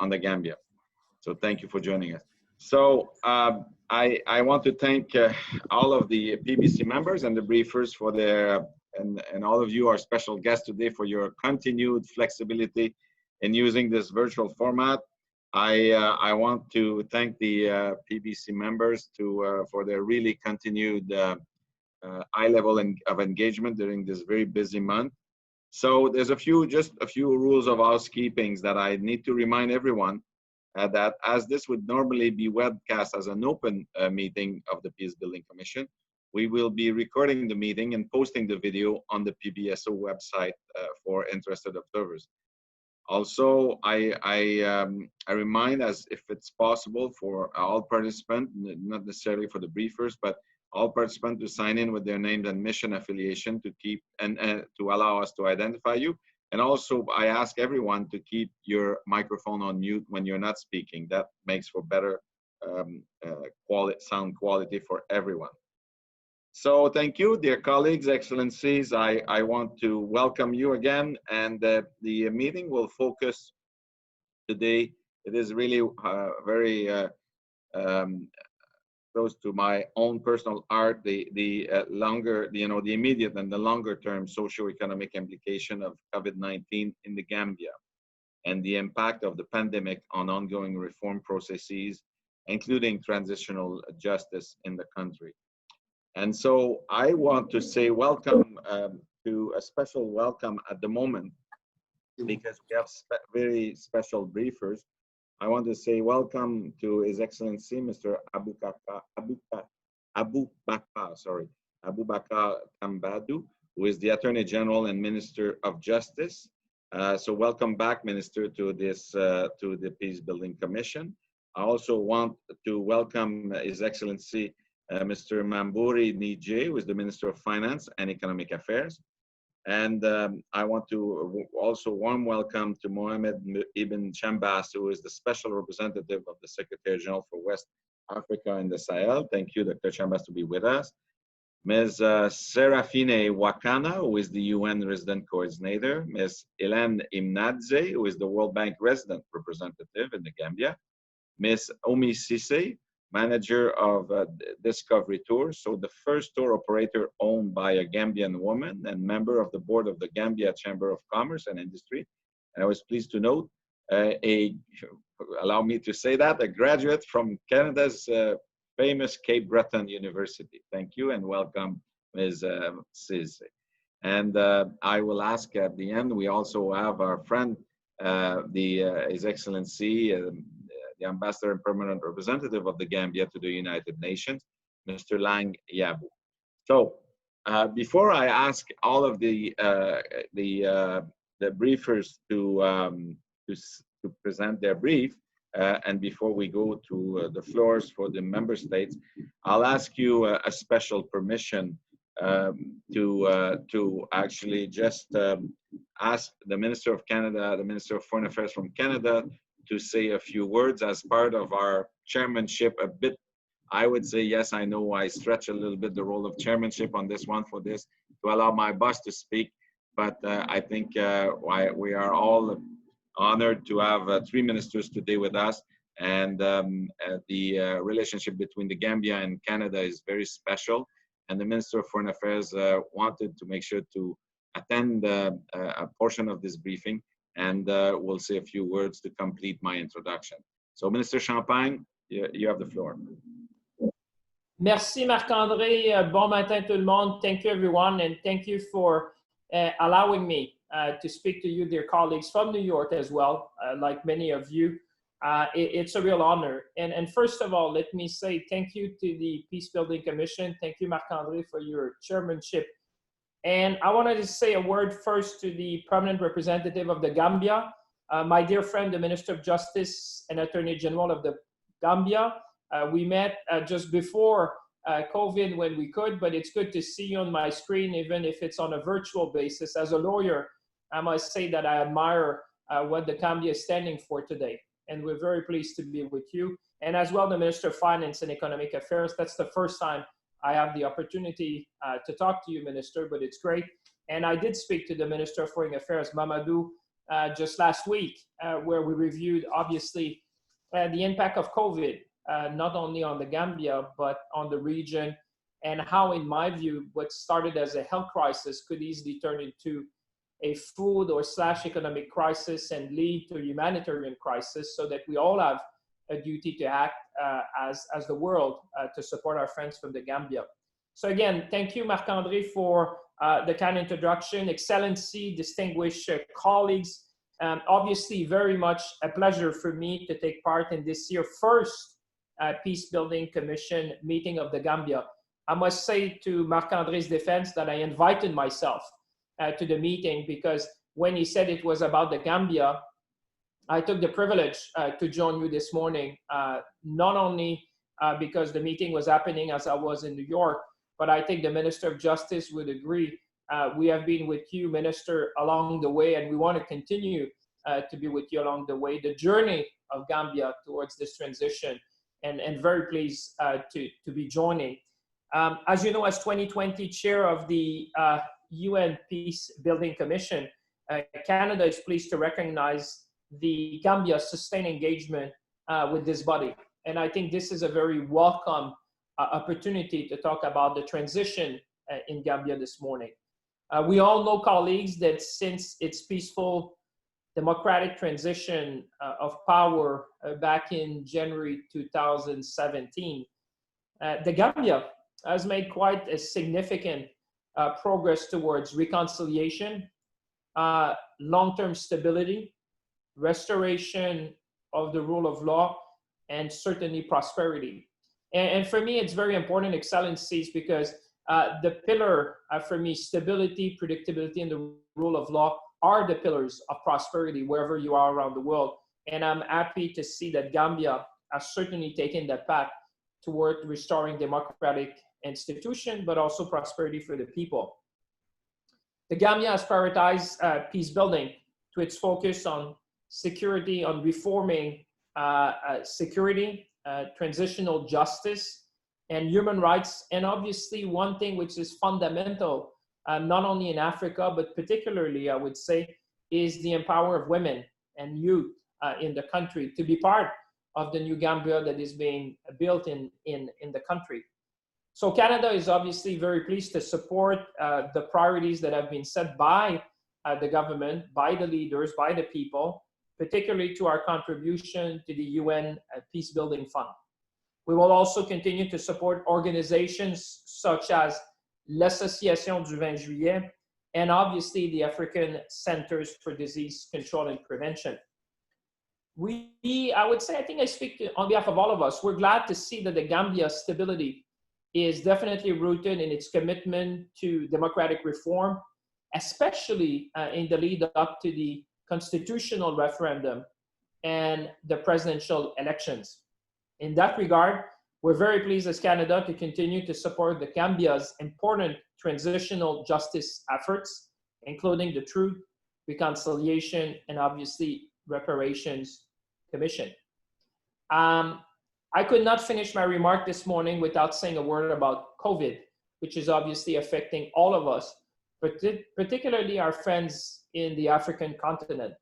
the Gambia. So thank you for joining us. So I want to thank all of the PBC members and the briefers for their, and all of you, our special guests today, for your continued flexibility in using this virtual format. I want to thank the PBC members for their really continued high level of engagement during this very busy month. So there's just a few rules of housekeeping that I need to remind everyone that as this would normally be webcast as an open meeting of the Peace Building Commission, we will be recording the meeting and posting the video on the PBSO website for interested observers. Also, I remind, as if it's possible, for all participants, not necessarily for the briefers, but all participants to sign in with their name and mission affiliation to keep and to allow us to identify you. And also, I ask everyone to keep your microphone on mute when you're not speaking. That makes for better sound quality for everyone. So thank you, dear colleagues, excellencies. I want to welcome you again. And the meeting will focus today. It is really very close to my own personal heart, the immediate and the longer term socio-economic implication of COVID-19 in the Gambia and the impact of the pandemic on ongoing reform processes, including transitional justice in the country. And so I want to say welcome to a special welcome at the moment, because we have very special briefers. I want to say welcome to His Excellency, Mr. Abubakar Tambadou, who is the Attorney General and Minister of Justice. So welcome back, Minister, to the Peace Building Commission. I also want to welcome His Excellency, Mr. Mamburi Nije, who is the Minister of Finance and Economic Affairs. And I want to also warm welcome to Mohamed Ibn Chambas, who is the Special Representative of the Secretary General for West Africa and the Sahel. Thank you, Dr. Chambas, to be with us. Ms. Serafine Wakana, who is the UN Resident Coordinator. Ms. Hélène Imnadze, who is the World Bank Resident Representative in the Gambia. Ms. Omi Sise, Manager of Discovery Tours, so the first tour operator owned by a Gambian woman and member of the board of the Gambia Chamber of Commerce and Industry. And I was pleased to note, allow me to say that, a graduate from Canada's famous Cape Breton University. Thank you and welcome, Ms. Sise. And I will ask at the end, we also have our friend, His Excellency, the Ambassador and Permanent Representative of the Gambia to the United Nations, Mr. Lang Yabu. So before I ask all of the briefers to present their brief, and before we go to the floors for the member states, I'll ask you a special permission to actually just ask the Minister of Canada, the Minister of Foreign Affairs from Canada, to say a few words as part of our chairmanship a bit. I would say, yes, I know I stretch a little bit the role of chairmanship on this one for this, to allow my boss to speak. But I think we are all honored to have 3 ministers today with us. And the relationship between the Gambia and Canada is very special. And the Minister of Foreign Affairs wanted to make sure to attend a portion of this briefing, and we'll say a few words to complete my introduction. So, Minister Champagne, you have the floor. Merci, Marc-André. Bon matin, tout le monde. Thank you, everyone, and thank you for allowing me to speak to you, dear colleagues, from New York as well, like many of you. It's a real honor. And first of all, let me say thank you to the Peace Building Commission. Thank you, Marc-André, for your chairmanship. And I wanted to say a word first to the permanent representative of the Gambia, my dear friend, the Minister of Justice and Attorney General of the Gambia. We met just before COVID when we could, but it's good to see you on my screen, even if it's on a virtual basis. As a lawyer, I must say that I admire what the Gambia is standing for today. And we're very pleased to be with you. And as well, the Minister of Finance and Economic Affairs. That's the first time I have the opportunity to talk to you, Minister, but it's great. And I did speak to the Minister of Foreign Affairs, Mamadou just last week, where we reviewed, obviously, the impact of COVID, not only on the Gambia, but on the region, and how, in my view, what started as a health crisis could easily turn into a food or / economic crisis and lead to a humanitarian crisis, so that we all have a duty to act as the world to support our friends from the Gambia. So again, thank you, Marc-André, for the kind introduction. Excellency, distinguished colleagues, obviously very much a pleasure for me to take part in this year's first Peace Building Commission meeting of the Gambia. I must say, to Marc-André's defense, that I invited myself to the meeting, because when he said it was about the Gambia, I took the privilege to join you this morning, not only because the meeting was happening as I was in New York, but I think the Minister of Justice would agree. We have been with you, Minister, along the way, and we want to continue to be with you along the way, the journey of Gambia towards this transition, and very pleased to be joining. As you know, as 2020 chair of the UN Peace Building Commission, Canada is pleased to recognize the Gambia's sustained engagement with this body. And I think this is a very welcome opportunity to talk about the transition in Gambia this morning. We all know, colleagues, that since its peaceful democratic transition of power back in January 2017, the Gambia has made quite a significant progress towards reconciliation, long-term stability, restoration of the rule of law, and certainly prosperity. And for me, it's very important, Excellencies, because the pillar, for me, stability, predictability, and the rule of law are the pillars of prosperity wherever you are around the world. And I'm happy to see that Gambia has certainly taken that path toward restoring democratic institution, but also prosperity for the people. The Gambia has prioritized peace building to its focus on security, on reforming security, transitional justice, and human rights. And obviously, one thing which is fundamental, not only in Africa, but particularly, I would say, is the empowerment of women and youth in the country to be part of the new Gambia that is being built in the country. So Canada is obviously very pleased to support the priorities that have been set by the government, by the leaders, by the people, particularly to our contribution to the UN Peace Building Fund. We will also continue to support organizations such as l'Association du 20 Juillet and obviously the African Centers for Disease Control and Prevention. I would say, I think I speak on behalf of all of us, we're glad to see that the Gambia stability is definitely rooted in its commitment to democratic reform, especially in the lead up to the constitutional referendum and the presidential elections. In that regard, we're very pleased as Canada to continue to support the Gambia's important transitional justice efforts, including the Truth, Reconciliation, and obviously Reparations Commission. I could not finish my remark this morning without saying a word about COVID, which is obviously affecting all of us, but particularly our friends in the African continent.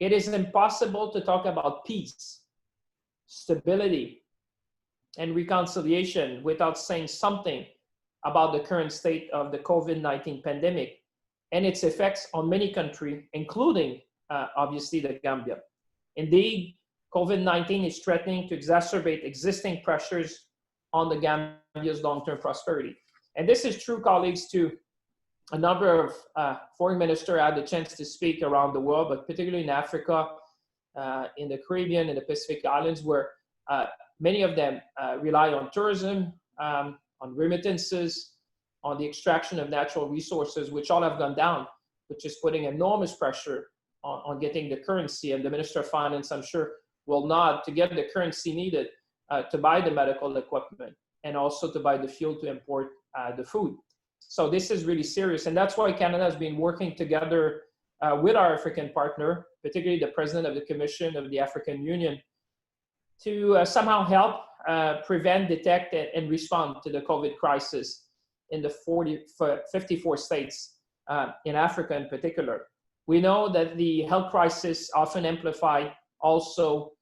It is impossible to talk about peace, stability, and reconciliation without saying something about the current state of the COVID-19 pandemic and its effects on many countries, including obviously the Gambia. Indeed, COVID-19 is threatening to exacerbate existing pressures on the Gambia's long-term prosperity. And this is true, colleagues, to a number of foreign ministers I had the chance to speak around the world, but particularly in Africa, in the Caribbean, and the Pacific Islands, where many of them rely on tourism, on remittances, on the extraction of natural resources, which all have gone down, which is putting enormous pressure on getting the currency. And the Minister of Finance, I'm sure, will nod to get the currency needed to buy the medical equipment and also to buy the fuel to import the food. So this is really serious. And that's why Canada has been working together with our African partner, particularly the President of the Commission of the African Union, to somehow help prevent, detect, and respond to the COVID crisis in the 54 states in Africa in particular. We know that the health crisis often amplify also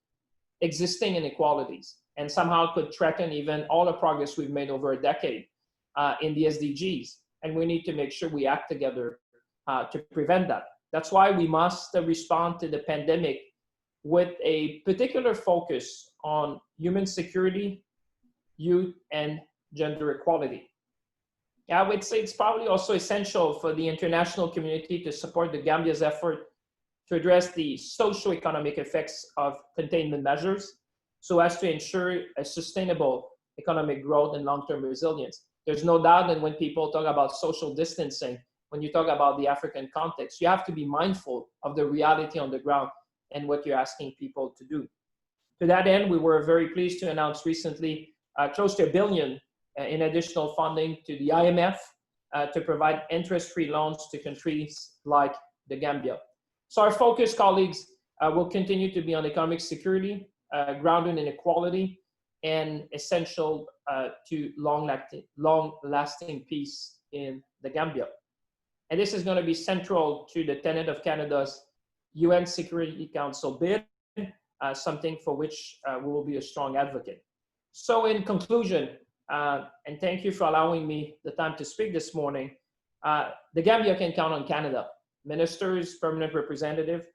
existing inequalities and somehow could threaten even all the progress we've made over a decade in the SDGs. And we need to make sure we act together to prevent that. That's why we must respond to the pandemic with a particular focus on human security, youth, and gender equality. I would say it's probably also essential for the international community to support the Gambia's effort to address the socio-economic effects of containment measures so as to ensure a sustainable economic growth and long-term resilience. There's no doubt that when people talk about social distancing, when you talk about the African context, you have to be mindful of the reality on the ground and what you're asking people to do. To that end, we were very pleased to announce recently close to $1 billion in additional funding to the IMF to provide interest-free loans to countries like the Gambia. So our focus, colleagues, will continue to be on economic security, grounded in equality, and essential to long-lasting peace in the Gambia. And this is going to be central to the tenet of Canada's UN Security Council bid, something for which we will be a strong advocate. So in conclusion, and thank you for allowing me the time to speak this morning, the Gambia can count on Canada, ministers, permanent representative,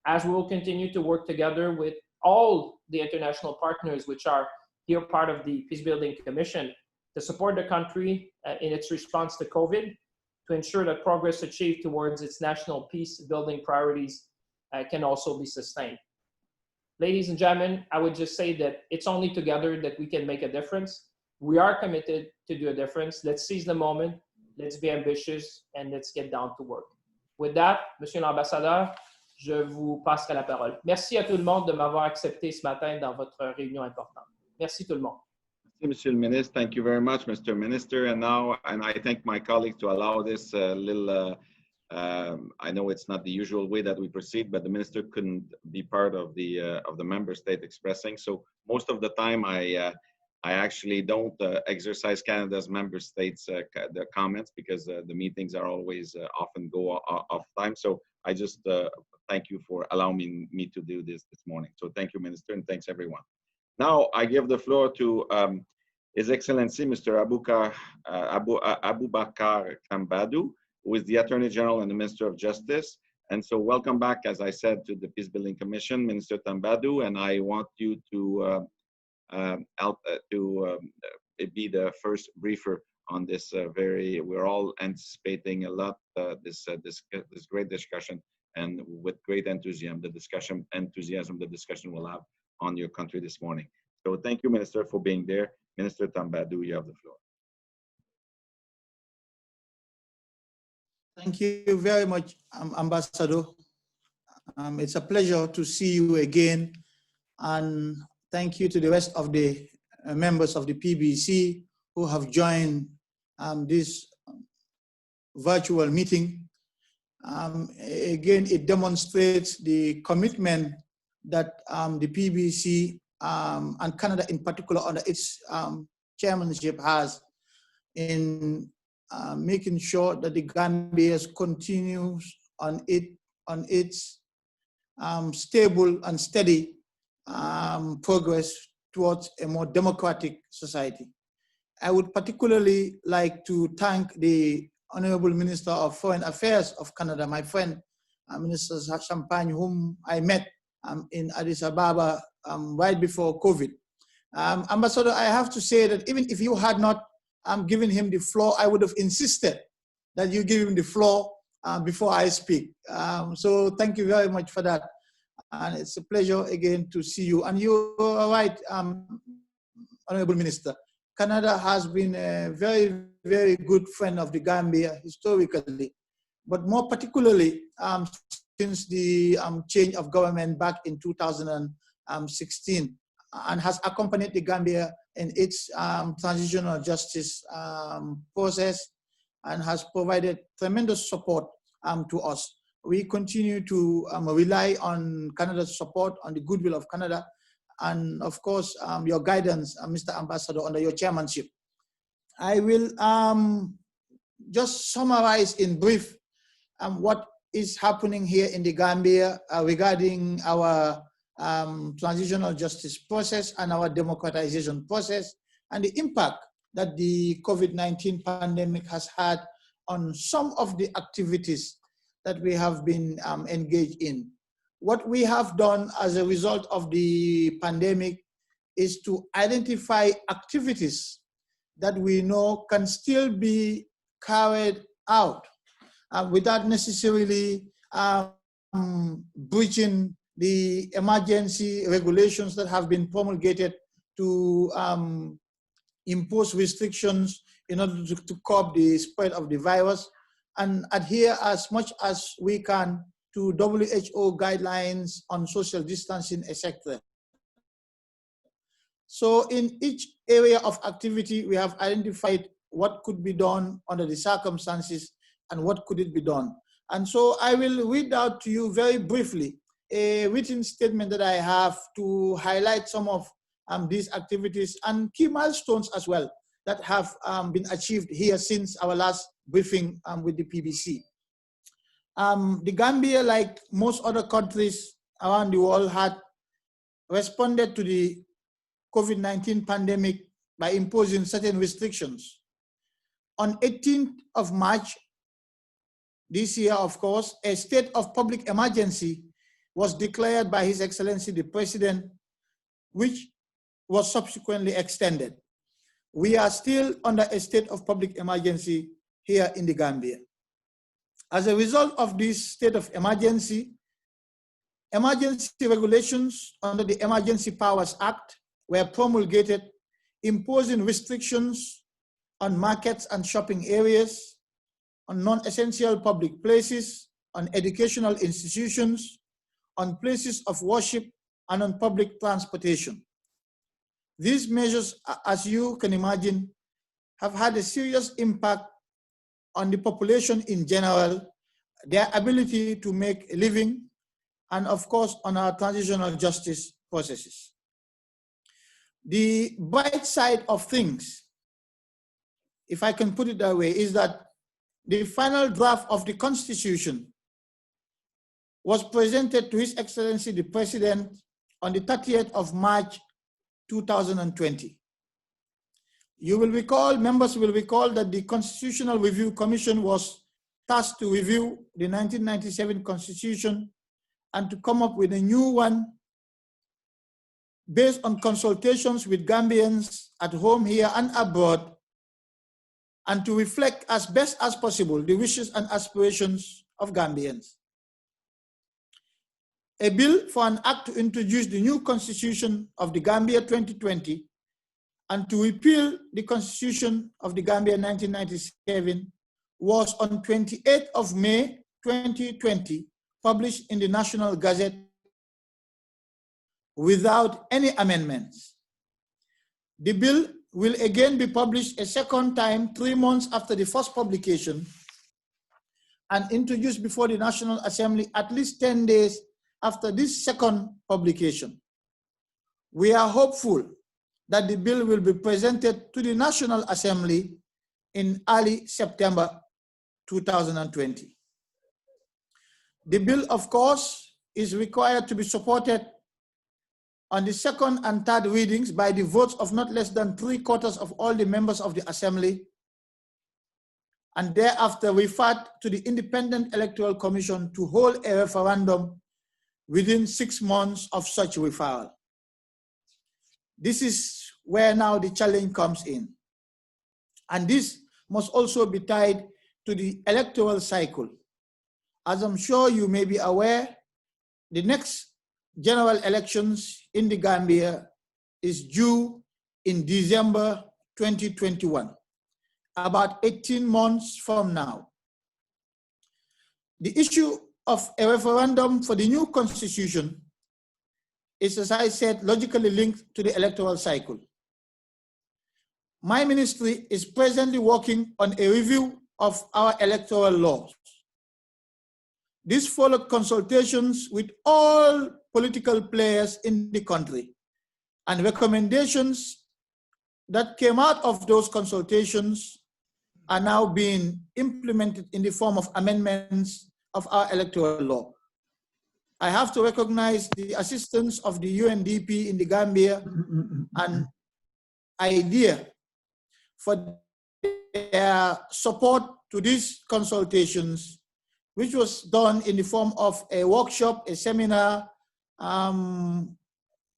as we will continue to work together with all the international partners which are here part of the Peace Building Commission to support the country in its response to COVID, to ensure that progress achieved towards its national peace building priorities can also be sustained. Ladies and gentlemen, I would just say that it's only together that we can make a difference. We are committed to do a difference. Let's seize the moment, let's be ambitious, and let's get down to work. With that, Monsieur l'Ambassadeur, je vous passerai la parole. Merci à tout le monde de m'avoir accepté ce matin dans votre réunion importante. Merci tout le monde. Monsieur le Ministre, thank you very much, Mr. Minister. And now, and I thank my colleagues to allow this little, I know it's not the usual way that we proceed, but the Minister couldn't be part of the member state expressing. So most of the time, I actually don't exercise Canada's member states the comments because the meetings are always often go off time. So I just thank you for allowing me to do this morning. So thank you, Minister, and thanks everyone. Now I give the floor to His Excellency Mr. Abubakar Tambadou, who is the Attorney General and the Minister of Justice. And so welcome back, as I said, to the Peace Building Commission, Minister Tambadou, and I want you to be the first briefer on this we're all anticipating a lot, this great discussion, and with great enthusiasm, the discussion we'll have on your country this morning. So thank you, Minister, for being there. Minister Tambadou, you have the floor. Thank you very much, Ambassador. It's a pleasure to see you again, and thank you to the rest of the members of the PBC who have joined this virtual meeting. Again, it demonstrates the commitment that the PBC and Canada in particular under its chairmanship has in making sure that the Gambia continues on its stable and steady progress towards a more democratic society. I would particularly like to thank the Honorable Minister of Foreign Affairs of Canada, my friend, Minister Champagne, whom I met in Addis Ababa right before COVID. Ambassador, I have to say that even if you had not given him the floor, I would have insisted that you give him the floor before I speak. So thank you very much for that. And it's a pleasure again to see you. And you are right, Honorable Minister. Canada has been a very, very good friend of the Gambia historically, but more particularly since the change of government back in 2016, and has accompanied the Gambia in its transitional justice process and has provided tremendous support to us. We continue to rely on Canada's support, on the goodwill of Canada, and of course, your guidance, Mr. Ambassador, under your chairmanship. I will just summarize in brief what is happening here in the Gambia regarding our transitional justice process and our democratization process, and the impact that the COVID-19 pandemic has had on some of the activities that we have been engaged in. What we have done as a result of the pandemic is to identify activities that we know can still be carried out without necessarily breaching the emergency regulations that have been promulgated to impose restrictions in order to curb the spread of the virus, and adhere as much as we can to WHO guidelines on social distancing, etc. So in each area of activity, we have identified what could be done under the circumstances and what could it be done. And so I will read out to you very briefly a written statement that I have to highlight some of these activities and key milestones as well that have been achieved here since our last briefing with the PBC. The Gambia, like most other countries around the world, had responded to the COVID-19 pandemic by imposing certain restrictions. On 18th of March this year, of course, a state of public emergency was declared by His Excellency the President, which was subsequently extended. We are still under a state of public emergency here in the Gambia. As a result of this state of emergency, emergency regulations under the Emergency Powers Act were promulgated, imposing restrictions on markets and shopping areas, on non-essential public places, on educational institutions, on places of worship, and on public transportation. These measures, as you can imagine, have had a serious impact on the population in general, their ability to make a living, and of course on our transitional justice processes. The bright side of things, if I can put it that way, is that the final draft of the Constitution was presented to His Excellency the President on the 30th of March 2020. You will recall, members will recall, that the Constitutional Review Commission was tasked to review the 1997 Constitution and to come up with a new one based on consultations with Gambians at home here and abroad, and to reflect as best as possible the wishes and aspirations of Gambians. A bill for an act to introduce the new Constitution of the Gambia 2020 and to repeal the Constitution of the Gambia 1997 was on 28th of May 2020 published in the National Gazette without any amendments. The bill will again be published a second time 3 months after the first publication and introduced before the National Assembly at least 10 days after this second publication. We are hopeful that the bill will be presented to the National Assembly in early September 2020. The bill, of course, is required to be supported on the second and third readings by the votes of not less than 3/4 of all the members of the Assembly, and thereafter referred to the Independent Electoral Commission to hold a referendum within 6 months of such referral. This is where now the challenge comes in. And this must also be tied to the electoral cycle. As I'm sure you may be aware, the next general elections in the Gambia is due in December 2021, about 18 months from now. The issue of a referendum for the new constitution is, as I said, logically linked to the electoral cycle. My ministry is presently working on a review of our electoral laws. This followed consultations with all political players in the country, and recommendations that came out of those consultations are now being implemented in the form of amendments of our electoral law. I have to recognize the assistance of the UNDP in the Gambia and IDEA for their support to these consultations, which was done in the form of a workshop, a seminar,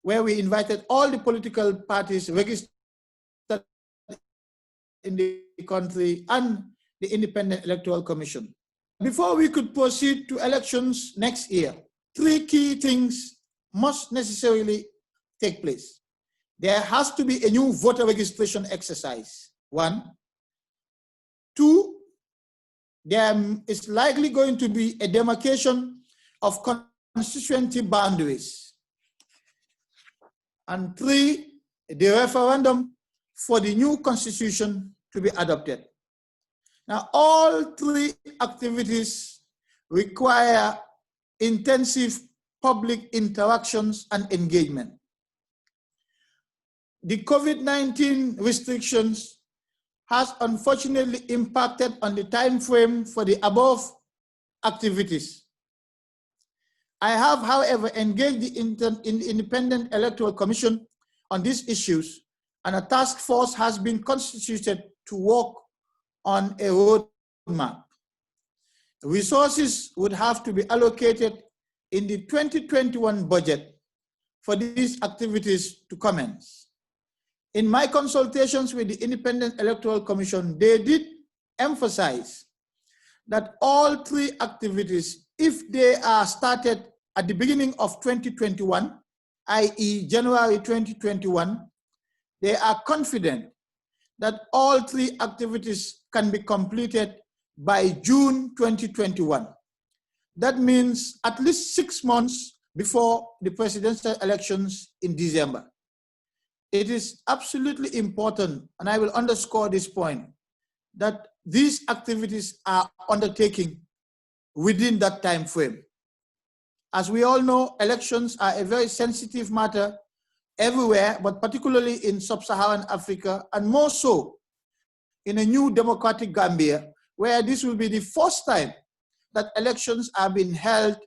where we invited all the political parties registered in the country and the Independent Electoral Commission. Before we could proceed to elections next year, 3 key things must necessarily take place. There has to be a new voter registration exercise, 1. 2, there is likely going to be a demarcation of constituency boundaries. And 3, the referendum for the new constitution to be adopted. Now, all 3 activities require intensive public interactions and engagement. The COVID-19 restrictions has unfortunately impacted on the time frame for the above activities. I have, however, engaged the Independent Electoral Commission on these issues, and a task force has been constituted to work on a roadmap. Resources would have to be allocated in the 2021 budget for these activities to commence. In my consultations with the Independent Electoral Commission, they did emphasize that all 3 activities, if they are started at the beginning of 2021, i.e. January 2021, they are confident that all 3 activities can be completed by June 2021. That means at least 6 months before the presidential elections in December. It is absolutely important, and I will underscore this point, that these activities are undertaken within that time frame. As we all know, elections are a very sensitive matter everywhere, but particularly in sub-Saharan Africa, and more so in a new democratic Gambia, where this will be the first time that elections are being held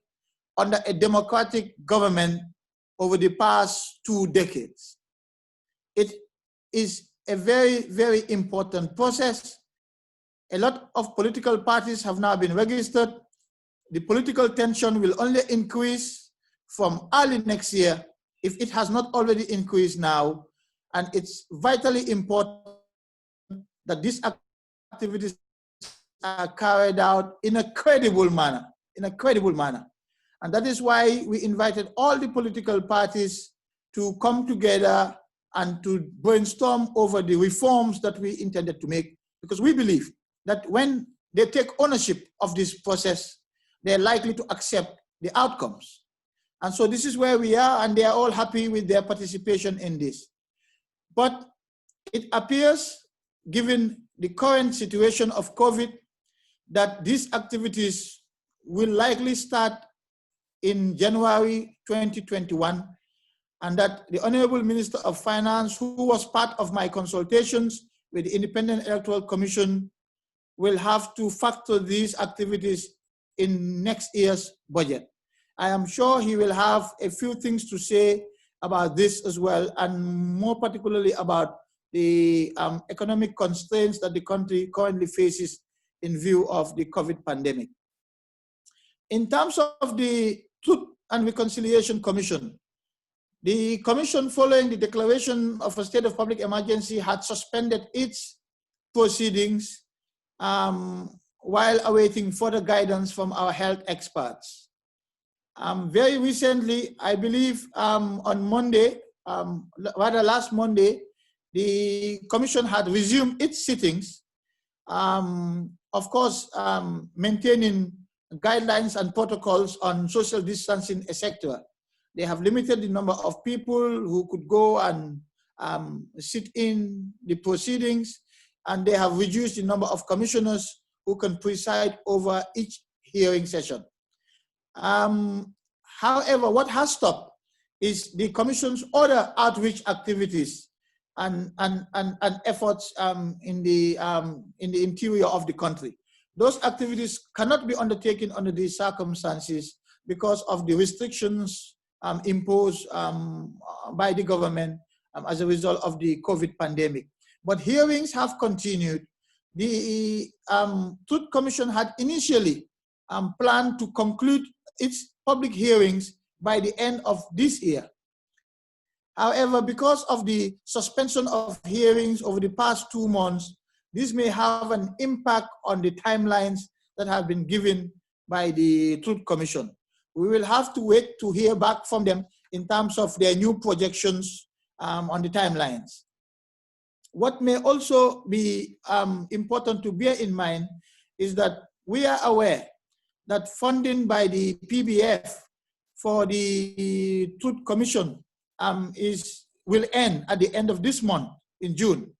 under a democratic government over the past 2 decades. It is a very, very important process. A lot of political parties have now been registered. The political tension will only increase from early next year if it has not already increased now. And it's vitally important that these activities are carried out in a credible manner, And that is why we invited all the political parties to come together and to brainstorm over the reforms that we intended to make, because we believe that when they take ownership of this process, they're likely to accept the outcomes. And so this is where we are, and they are all happy with their participation in this. But it appears, given the current situation of COVID, that these activities will likely start in January 2021, and that the Honorable Minister of Finance, who was part of my consultations with the Independent Electoral Commission, will have to factor these activities in next year's budget. I am sure he will have a few things to say about this as well, and more particularly about the economic constraints that the country currently faces in view of the COVID pandemic. In terms of the Truth and Reconciliation Commission, the commission, following the declaration of a state of public emergency, had suspended its proceedings while awaiting further guidance from our health experts. Very recently, I believe on Monday, rather last Monday, the commission had resumed its sittings, of course, maintaining guidelines and protocols on social distancing, etc. They have limited the number of people who could go and sit in the proceedings, and they have reduced the number of commissioners who can preside over each hearing session. However, what has stopped is the commission's other outreach activities and efforts in the interior of the country. those activities cannot be undertaken under these circumstances because of the restrictions imposed by the government as a result of the COVID pandemic. But hearings have continued. The Truth Commission had initially planned to conclude its public hearings by the end of this year. However, because of the suspension of hearings over the past 2 months, this may have an impact on the timelines that have been given by the Truth Commission. We will have to wait to hear back from them in terms of their new projections on the timelines. What may also be important to bear in mind is that we are aware that funding by the PBF for the Truth Commission will end at the end of this month in June.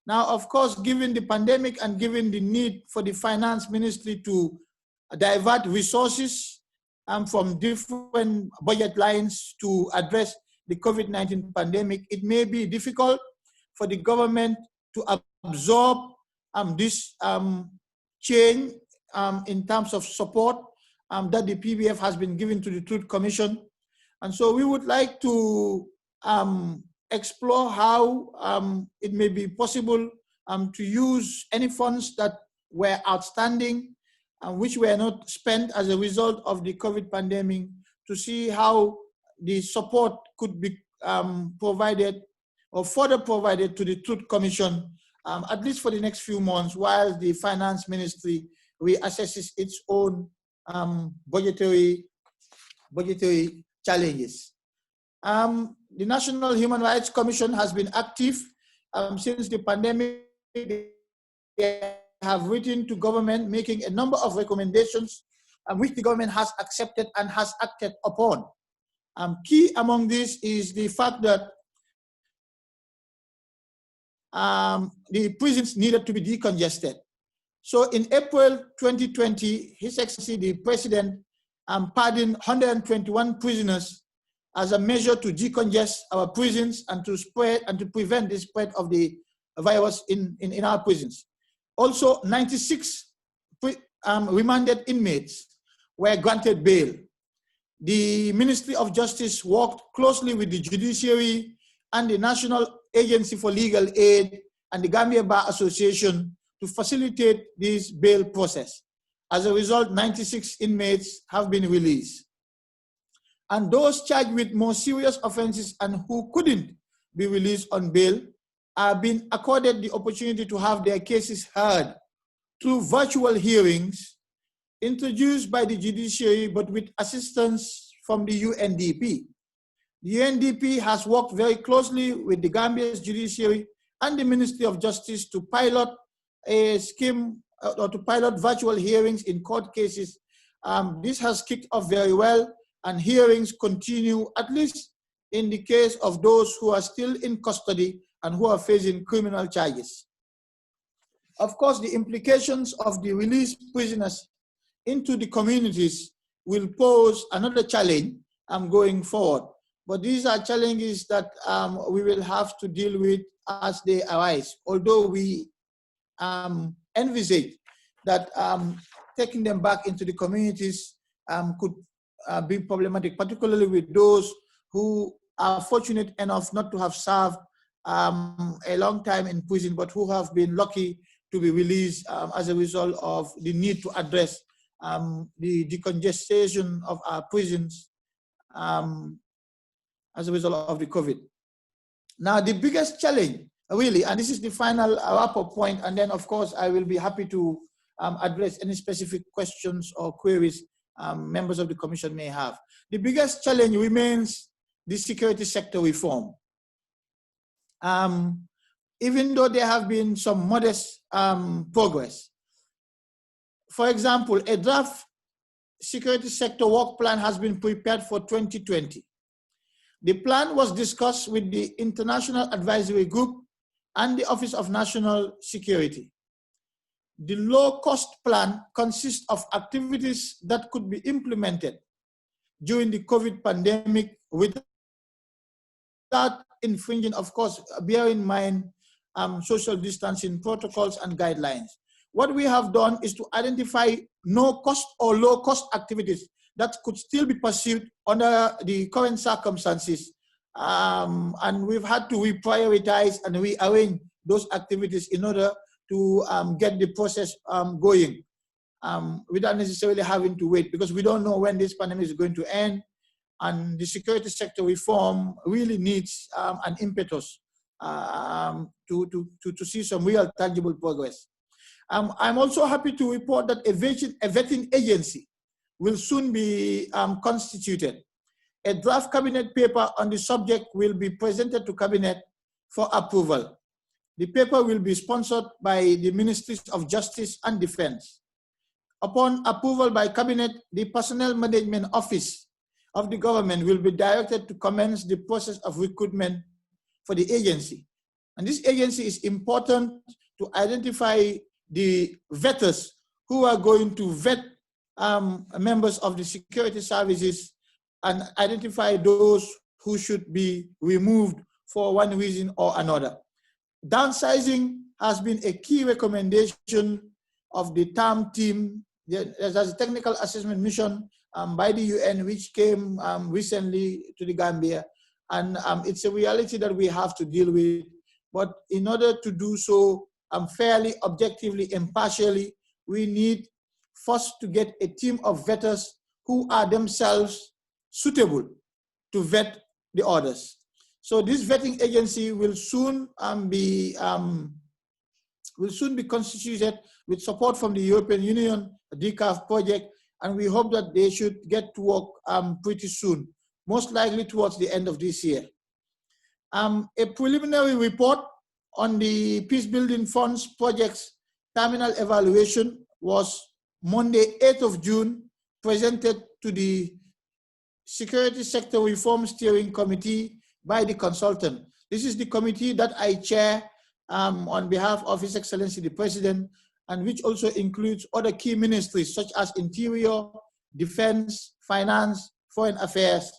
Now, of course, given the pandemic and given the need for the finance ministry to divert resources from different budget lines to address the COVID-19 pandemic, it may be difficult for the government to absorb this change in terms of support that the PBF has been given to the Truth Commission. And so we would like to explore how it may be possible to use any funds that were outstanding which were not spent as a result of the COVID pandemic to see how the support could be provided or further provided to the Truth Commission, at least for the next few months, while the Finance Ministry reassesses its own budgetary challenges. The National Human Rights Commission has been active since the pandemic. They have written to government making a number of recommendations which the government has accepted and has acted upon. Key among this is the fact that the prisons needed to be decongested. So in April 2020, His Excellency the President pardoned 121 prisoners as a measure to decongest our prisons and to prevent the spread of the virus in our prisons. Also, 96 remanded inmates were granted bail. The Ministry of Justice worked closely with the judiciary and the National Agency for Legal Aid and the Gambia Bar Association to facilitate this bail process. As a result, 96 inmates have been released. And those charged with more serious offenses and who couldn't be released on bail are being accorded the opportunity to have their cases heard through virtual hearings introduced by the judiciary, but with assistance from the UNDP. The UNDP has worked very closely with the Gambia's judiciary and the Ministry of Justice to pilot a scheme or to pilot virtual hearings in court cases. This has kicked off very well, and hearings continue, at least in the case of those who are still in custody and who are facing criminal charges. Of course, the implications of the released prisoners into the communities will pose another challenge going forward. But these are challenges that we will have to deal with as they arise, although we envisage that taking them back into the communities could be problematic, particularly with those who are fortunate enough not to have served a long time in prison, but who have been lucky to be released as a result of the need to address the decongestion of our prisons as a result of the COVID. Now, the biggest challenge, really, and this is the final wrap-up point, and then, of course, I will be happy to address any specific questions or queries members of the Commission may have. The biggest challenge remains the security sector reform. Even though there have been some modest progress. For example, a draft security sector work plan has been prepared for 2020. The plan was discussed with the International Advisory Group and the Office of National Security. The low-cost plan consists of activities that could be implemented during the COVID pandemic without infringing, of course, bear in mind social distancing protocols and guidelines. what we have done is to identify no cost or low cost activities that could still be pursued under the current circumstances. And we've had to reprioritize and rearrange those activities in order to get the process going without necessarily having to wait, because we don't know when this pandemic is going to end, and the security sector reform really needs an impetus to see some real tangible progress. I'm also happy to report that a vetting agency will soon be constituted. A draft cabinet paper on the subject will be presented to cabinet for approval. The paper will be sponsored by the Ministries of Justice and Defense. Upon approval by cabinet, the Personnel Management Office of the government will be directed to commence the process of recruitment for the agency. And this agency is important to identify the vetters who are going to vet members of the security services and identify those who should be removed for one reason or another. Downsizing has been a key recommendation of the TAM team. There's a technical assessment mission by the UN, which came recently to the Gambia. And it's a reality that we have to deal with. But in order to do so fairly, objectively, impartially, we need first to get a team of vetters who are themselves suitable to vet the others. So this vetting agency will soon be constituted with support from the European Union, the DCAF project, and we hope that they should get to work pretty soon, most likely towards the end of this year. A preliminary report on the Peace Building Funds project's terminal evaluation was Monday, 8th of June, presented to the Security Sector Reform Steering Committee by the consultant. This is the committee that I chair on behalf of His Excellency the President, and which also includes other key ministries such as Interior, Defense, Finance, Foreign Affairs.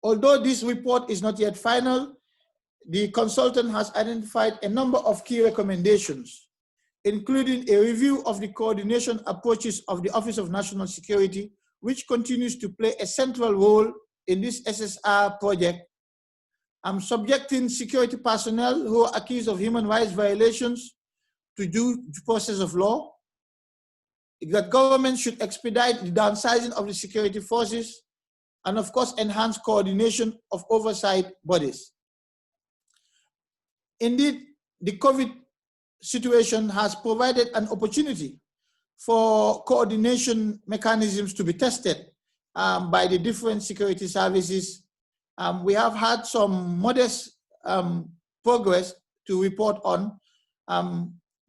Although this report is not yet final, the consultant has identified a number of key recommendations, including a review of the coordination approaches of the Office of National Security, which continues to play a central role in this SSR project. Subjecting security personnel who are accused of human rights violations to due process of law. That government should expedite the downsizing of the security forces, and of course, enhance coordination of oversight bodies. Indeed, the COVID situation has provided an opportunity for coordination mechanisms to be tested by the different security services. We have had some modest progress to report on.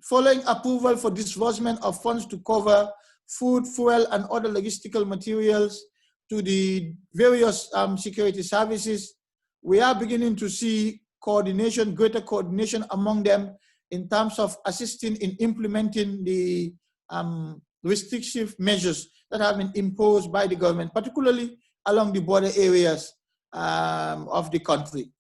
Following approval for disbursement of funds to cover food, fuel, and other logistical materials to the various security services, we are beginning to see coordination, greater coordination among them in terms of assisting in implementing the restrictive measures that have been imposed by the government, particularly along the border areas of the country.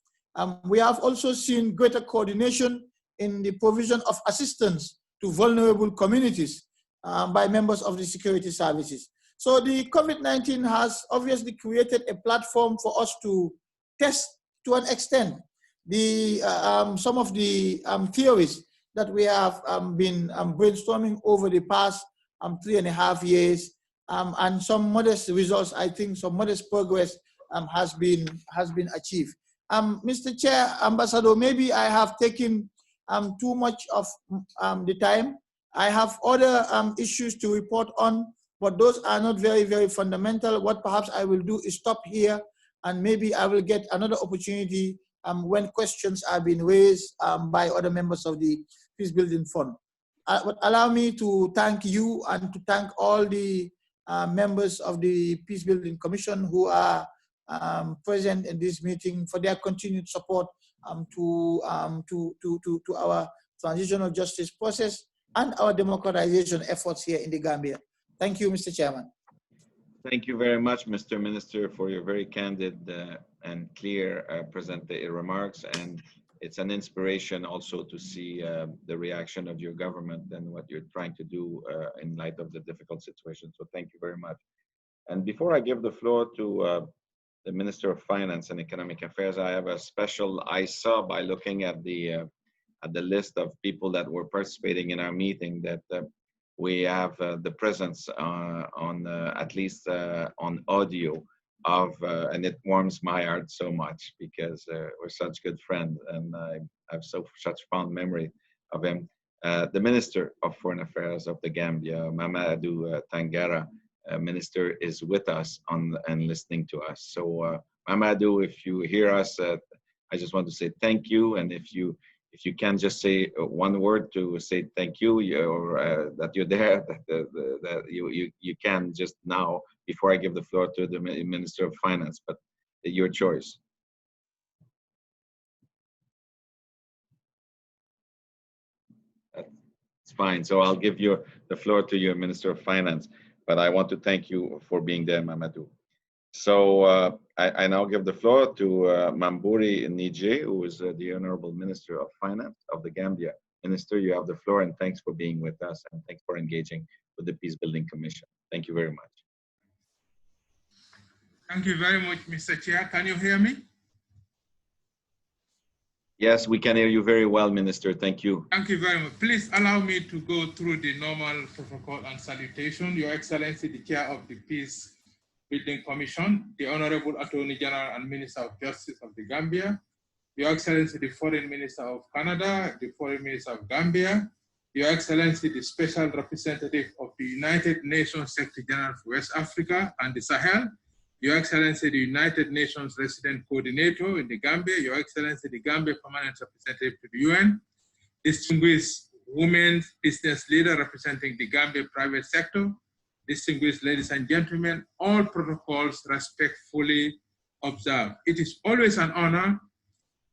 We have also seen greater coordination in the provision of assistance to vulnerable communities by members of the security services. So the COVID-19 has obviously created a platform for us to test to an extent the some of the theories that we have been brainstorming over the past 3.5 years, and some modest results. I think some modest progress has been achieved. Mr. Chair, Ambassador, maybe I have taken too much of the time. I have other issues to report on, but those are not very, very fundamental. What perhaps I will do is stop here, and maybe I will get another opportunity when questions are being raised by other members of the Peace Building Fund. But allow me to thank you and to thank all the members of the Peace Building Commission who are present in this meeting for their continued support to our transitional justice process and our democratization efforts here in the Gambia. Thank you, Mr. Chairman. Thank you very much, Mr. Minister, for your very candid and clear remarks. And it's an inspiration also to see the reaction of your government and what you're trying to do in light of the difficult situation. So thank you very much. And before I give the floor to the Minister of Finance and Economic Affairs, I have a special, I saw by looking at the list of people that were participating in our meeting that we have the presence on at least on audio of, and it warms my heart so much because we're such good friends and I have such fond memory of him. The Minister of Foreign Affairs of the Gambia, Mamadou Tangara, Minister, is with us and listening to us. So Mamadou, if you hear us, I just want to say thank you, and if you can just say one word to say thank you, or that you're there, that you can just now, before I give the floor to the Minister of Finance, but your choice. It's fine. So I'll give you the floor to your Minister of Finance, but I want to thank you for being there, Mamadou. So I now give the floor to Mamburi Nije, who is the Honorable Minister of Finance of the Gambia. Minister, you have the floor, and thanks for being with us, and thanks for engaging with the Peace Building Commission. Thank you very much. Thank you very much, Mr. Chair. Can you hear me? Yes, we can hear you very well, Minister. Thank you. Thank you very much. Please allow me to go through the normal protocol and salutation. Your Excellency, the Chair of the Peace Building Commission, the Honorable Attorney General and Minister of Justice of the Gambia, Your Excellency, the Foreign Minister of Canada, the Foreign Minister of Gambia, Your Excellency, the Special Representative of the United Nations Secretary General for West Africa and the Sahel, Your Excellency, the United Nations Resident Coordinator in the Gambia, Your Excellency, the Gambia Permanent Representative to the UN, distinguished women business leader representing the Gambia private sector, distinguished ladies and gentlemen, all protocols respectfully observed. It is always an honor,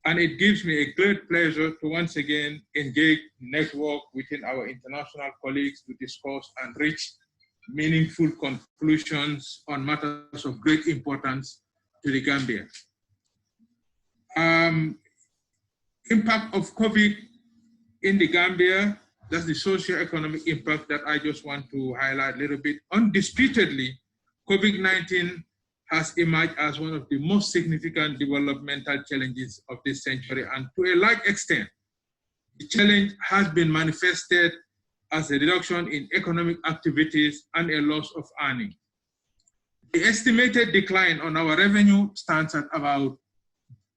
and it gives me a great pleasure to once again engage, network within our international colleagues to discuss and reach meaningful conclusions on matters of great importance to the Gambia. Impact of COVID in the Gambia, that's the socio-economic impact that I just want to highlight a little bit. Undisputedly, COVID-19 has emerged as one of the most significant developmental challenges of this century, and to a large extent, the challenge has been manifested as a reduction in economic activities and a loss of earnings. The estimated decline on our revenue stands at about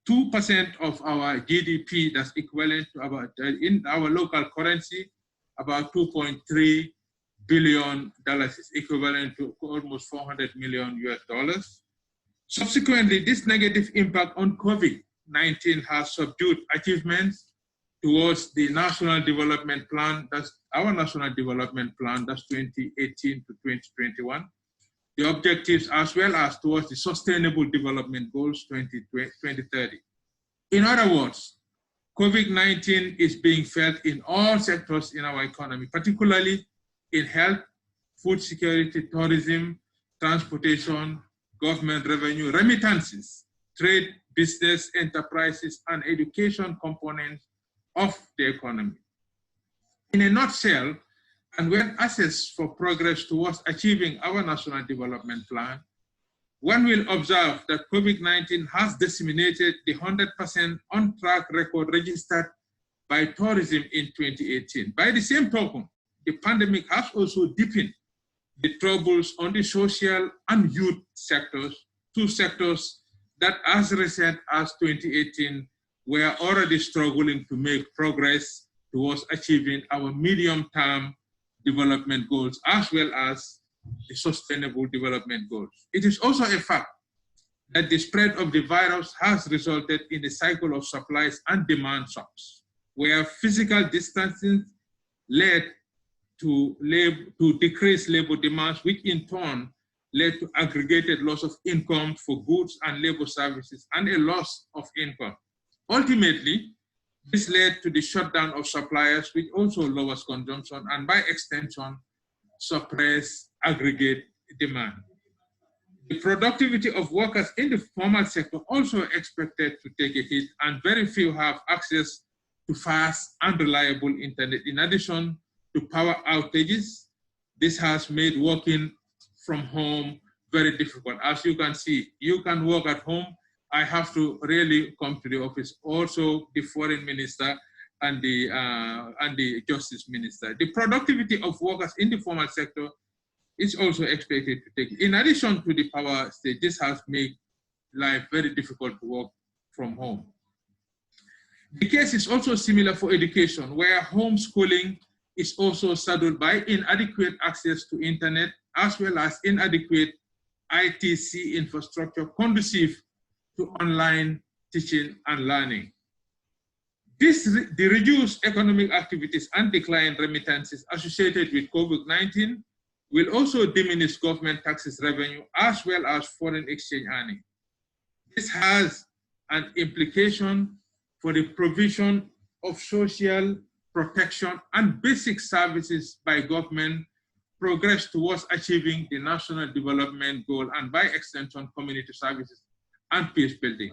2% of our GDP, that's equivalent to about, in our local currency, about $2.3 billion is equivalent to almost $400 million US. Subsequently, this negative impact on COVID-19 has subdued achievements towards the National Development Plan, that's our National Development Plan, that's 2018 to 2021, the objectives as well as towards the Sustainable Development Goals 2030. In other words, COVID-19 is being felt in all sectors in our economy, particularly in health, food security, tourism, transportation, government revenue, remittances, trade, business, enterprises, and education components of the economy. In a nutshell, and when assessed for progress towards achieving our National Development Plan, one will observe that COVID-19 has disseminated the 100% on-track record registered by tourism in 2018. By the same token, the pandemic has also deepened the troubles on the social and youth sectors, two sectors that as recent as 2018 were already struggling to make progress towards achieving our medium-term development goals as well as the Sustainable Development Goals. It is also a fact that the spread of the virus has resulted in a cycle of supplies and demand shocks, where physical distancing led to decreased labor demands, which in turn led to aggregated loss of income for goods and labor services and a loss of income. Ultimately, this led to the shutdown of suppliers, which also lowers consumption and by extension, suppress aggregate demand. The productivity of workers in the formal sector also expected to take a hit, and very few have access to fast and reliable internet. In addition to power outages, this has made working from home very difficult. As you can see, you can work at home. I have to really come to the office. Also, the foreign minister and the justice minister. The productivity of workers in the formal sector is also expected to take. In addition to the power stage, this has made life very difficult to work from home. The case is also similar for education, where homeschooling is also saddled by inadequate access to internet, as well as inadequate ITC infrastructure conducive to online teaching and learning. The reduced economic activities and decline remittances associated with COVID-19 will also diminish government taxes revenue as well as foreign exchange earnings. This has an implication for the provision of social protection and basic services by government, progress towards achieving the national development goal, and by extension, community services and peace building.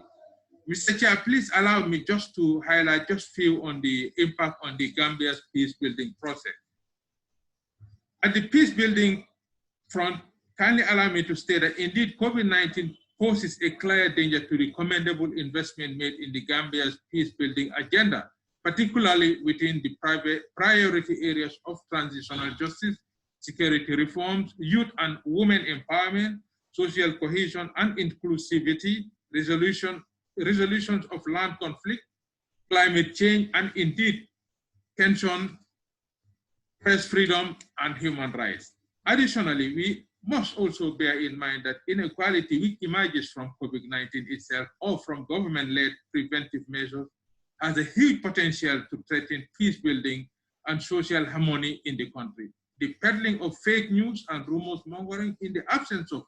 Mr. Chair, please allow me just to highlight just few on the impact on the Gambia's peace building process. At the peace building front, kindly allow me to state that indeed COVID-19 poses a clear danger to the commendable investment made in the Gambia's peace building agenda, particularly within the priority areas of transitional justice, security reforms, youth and women empowerment, social cohesion and inclusivity, resolutions of land conflict, climate change, and indeed pension, press freedom, and human rights. Additionally, we must also bear in mind that inequality which emerges from COVID-19 itself or from government-led preventive measures has a huge potential to threaten peace building and social harmony in the country. The peddling of fake news and rumors mongering in the absence of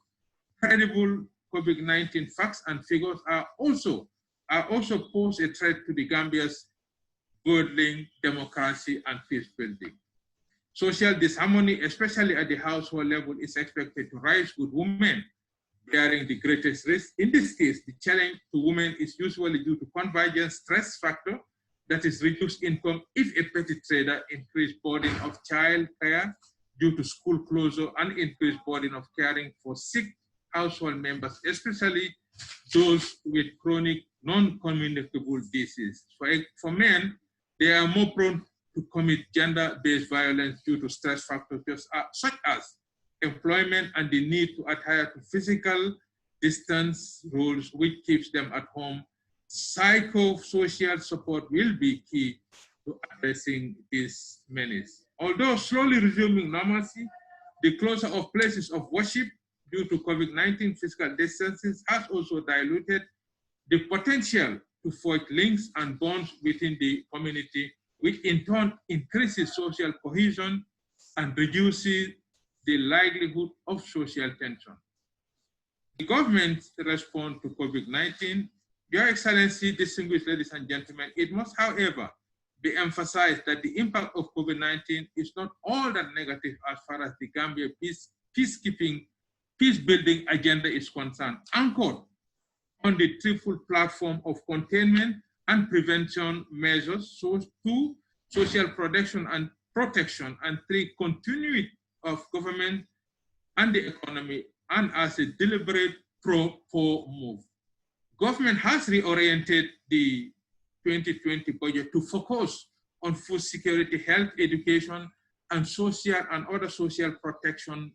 credible COVID-19 facts and figures are also pose a threat to the Gambia's burgeoning democracy and peace building. Social disharmony, especially at the household level, is expected to rise with women bearing the greatest risk. In this case, the challenge to women is usually due to convergent stress factor, that is reduced income if a petty trader, increased burden of child care due to school closure, and increased burden of caring for sick household members, especially those with chronic non-communicable disease. For men, they are more prone to commit gender-based violence due to stress factors such as employment and the need to adhere to physical distance rules, which keeps them at home. Psychosocial support will be key to addressing this menace. Although slowly resuming normalcy, the closure of places of worship due to COVID-19 physical distances has also diluted the potential to forge links and bonds within the community, which in turn increases social cohesion and reduces the likelihood of social tension. The government's response to COVID-19, Your Excellency, distinguished ladies and gentlemen, it must, however, be emphasized that the impact of COVID-19 is not all that negative as far as the Gambia peace-building agenda is concerned, anchored on the triple platform of containment and prevention measures, so 2, social protection, and 3, continuity of government and the economy, and as a deliberate pro-poor move. Government has reoriented the 2020 budget to focus on food security, health, education, and social and other social protection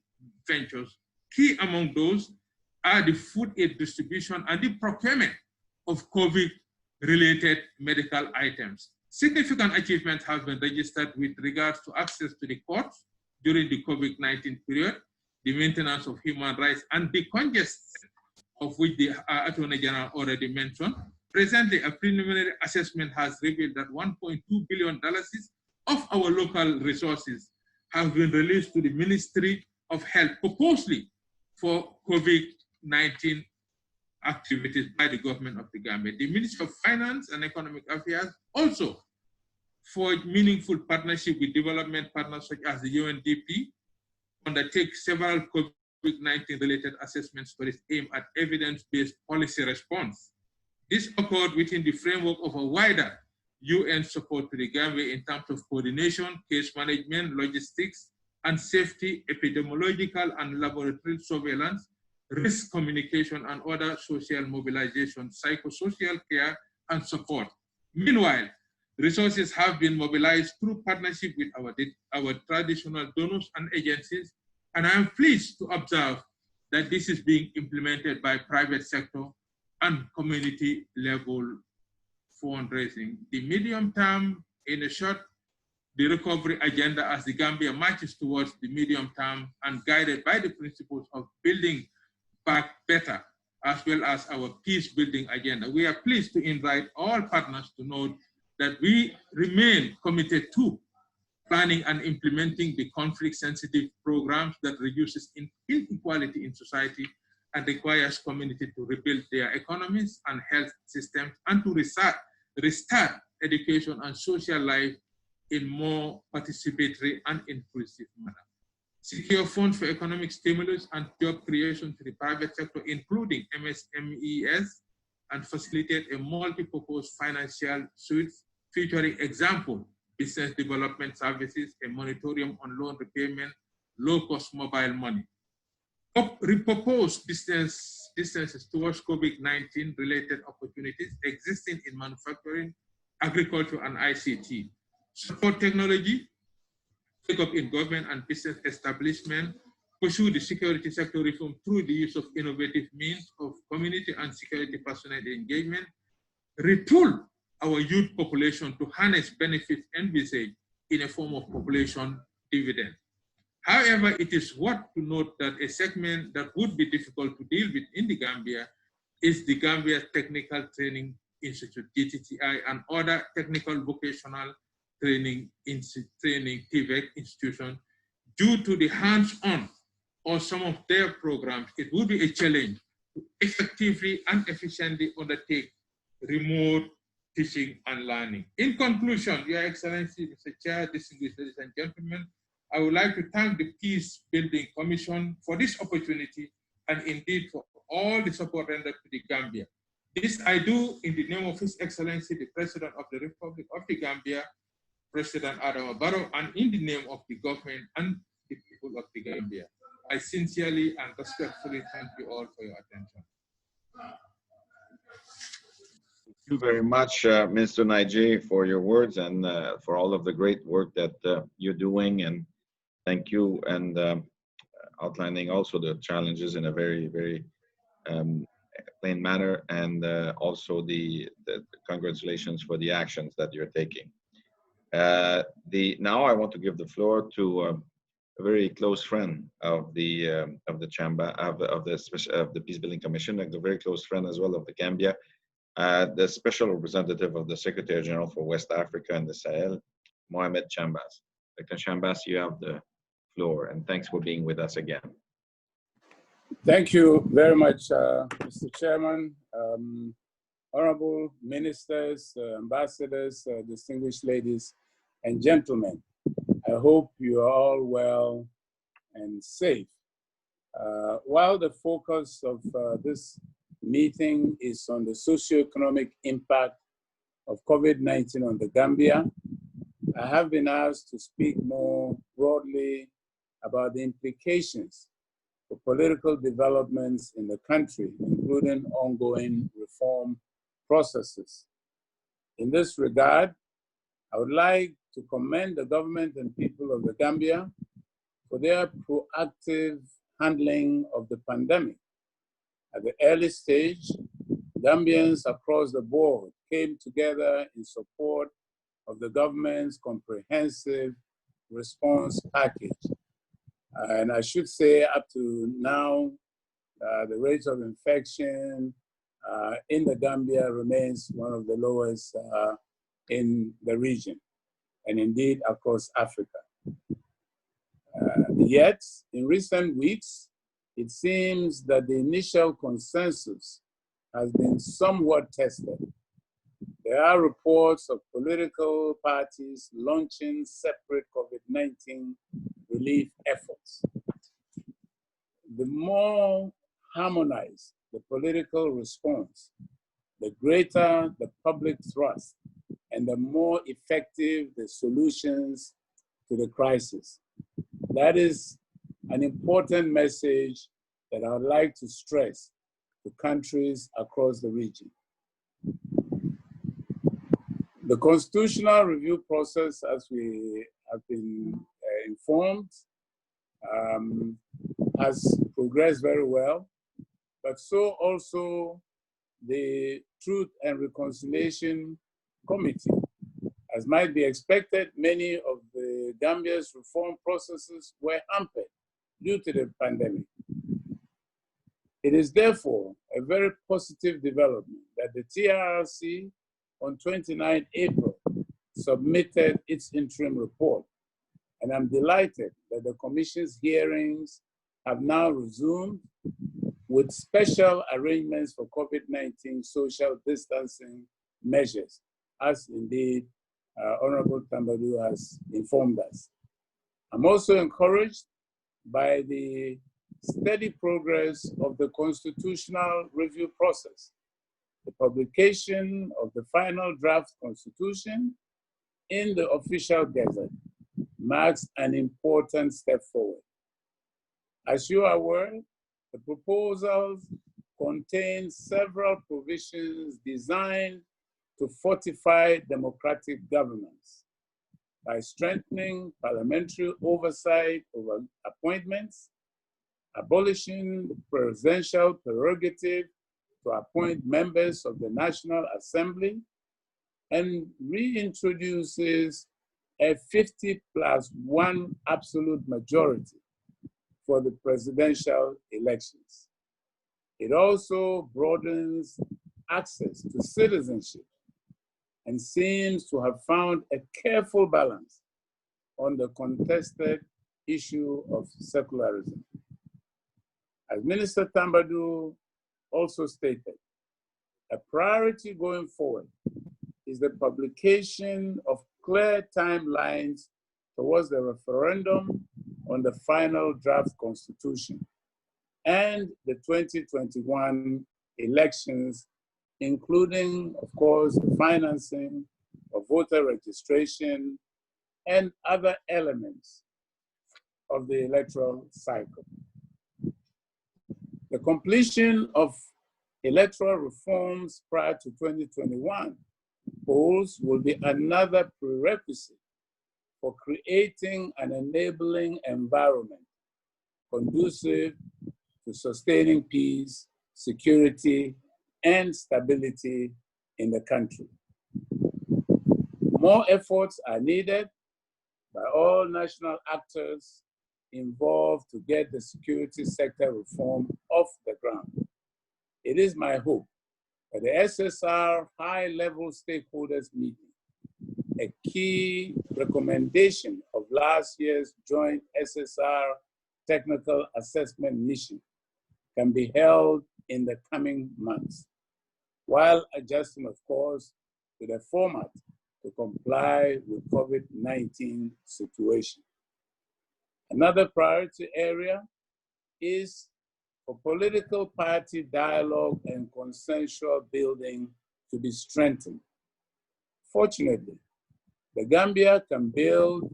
ventures. Key among those are the food aid distribution and the procurement of COVID-related medical items. Significant achievements have been registered with regards to access to the courts during the COVID-19 period, the maintenance of human rights, and the congestion of which the Attorney General already mentioned. Presently, a preliminary assessment has revealed that $1.2 billion of our local resources have been released to the Ministry of Health, purposely for COVID-19 activities by the government of the Gambia. The Ministry of Finance and Economic Affairs also forged meaningful partnership with development partners such as the UNDP, undertake several COVID-19 related assessment studies aimed at evidence-based policy response. This occurred within the framework of a wider UN support to the Gambia in terms of coordination, case management, logistics, and safety, epidemiological and laboratory surveillance, risk communication, and other social mobilization, psychosocial care, and support. Meanwhile, resources have been mobilized through partnership with our traditional donors and agencies, and I am pleased to observe that this is being implemented by private sector and community level fundraising. The medium term, in a short, the recovery agenda as the Gambia marches towards the medium term and guided by the principles of building back better, as well as our peace building agenda. We are pleased to invite all partners to note that we remain committed to planning and implementing the conflict-sensitive programs that reduces inequality in society and requires community to rebuild their economies and health systems and to restart education and social life in more participatory and inclusive manner. Secure funds for economic stimulus and job creation to the private sector, including MSMEs, and facilitate a multi-purpose financial suite featuring example, business development services, a moratorium on loan repayment, low-cost mobile money. Repurpose businesses towards COVID-19 related opportunities existing in manufacturing, agriculture, and ICT. Support technology, take up in government and business establishment, pursue the security sector reform through the use of innovative means of community and security personnel engagement, retool our youth population to harness benefits envisaged in a form of population dividend. However, it is worth to note that a segment that would be difficult to deal with in the Gambia is the Gambia Technical Training Institute, GTTI, and other technical vocational training TVEC institution. Due to the hands-on or some of their programs, it would be a challenge to effectively and efficiently undertake remote teaching and learning. In conclusion, Your Excellency, Mr. Chair, distinguished ladies and gentlemen, I would like to thank the Peace Building Commission for this opportunity and indeed for all the support rendered to the Gambia. This I do in the name of His Excellency, the President of the Republic of the Gambia, President Adama Barrow, and in the name of the government and the people of the Gambia. I sincerely and respectfully thank you all for your attention. Thank you very much, Mr. Naiji, for your words and for all of the great work that you're doing. And thank you, and outlining also the challenges in a very, very plain manner, and also the congratulations for the actions that you're taking. Now I want to give the floor to a very close friend of the chamber of the Peace Building Commission, and a very close friend as well of the Gambia, the special representative of the Secretary General for West Africa and the Sahel, Mohamed Chambas. Dr. Chambas, you have the floor, and thanks for being with us again. Thank you very much, Mr. Chairman. Honorable ministers, ambassadors, distinguished ladies and gentlemen, I hope you are all well and safe. While the focus of this meeting is on the socioeconomic impact of COVID-19 on the Gambia, I have been asked to speak more broadly about the implications for political developments in the country, including ongoing reform processes. In this regard, I would like to commend the government and people of the Gambia for their proactive handling of the pandemic. At the early stage, Gambians across the board came together in support of the government's comprehensive response package. And I should say up to now, the rate of infection in the Gambia remains one of the lowest in the region, and indeed across Africa. Yet, in recent weeks, it seems that the initial consensus has been somewhat tested. There are reports of political parties launching separate COVID-19 relief efforts. the more harmonized the political response, the greater the public trust, and the more effective the solutions to the crisis. That is an important message that I would like to stress to countries across the region. The constitutional review process, as we have been informed, has progressed very well, but so also the Truth and Reconciliation Committee. As might be expected, many of the Gambia's reform processes were hampered due to the pandemic. It is therefore a very positive development that the TRRC on 29 April submitted its interim report. And I'm delighted that the Commission's hearings have now resumed with special arrangements for COVID-19 social distancing measures, as indeed Honorable Tambadou has informed us. I'm also encouraged by the steady progress of the constitutional review process. The publication of the final draft constitution in the official gazette marks an important step forward. As you are aware, the proposals contain several provisions designed to fortify democratic governance by strengthening parliamentary oversight over appointments, abolishing the presidential prerogative to appoint members of the National Assembly, and reintroduces a 50+1 absolute majority for the presidential elections. It also broadens access to citizenship and seems to have found a careful balance on the contested issue of secularism. As Minister Tambadou also stated, a priority going forward is the publication of clear timelines towards the referendum on the final draft constitution and the 2021 elections, including, of course, the financing of voter registration and other elements of the electoral cycle. The completion of electoral reforms prior to 2021 polls will be another prerequisite for creating an enabling environment conducive to sustaining peace, security, and stability in the country. More efforts are needed by all national actors involved to get the security sector reform off the ground. It is my hope that the SSR high-level stakeholders meeting, a key recommendation of last year's joint SSR technical assessment mission, can be held in the coming months, while adjusting, of course, to the format to comply with COVID-19 situation. Another priority area is for political party dialogue and consensual building to be strengthened. Fortunately, the Gambia can build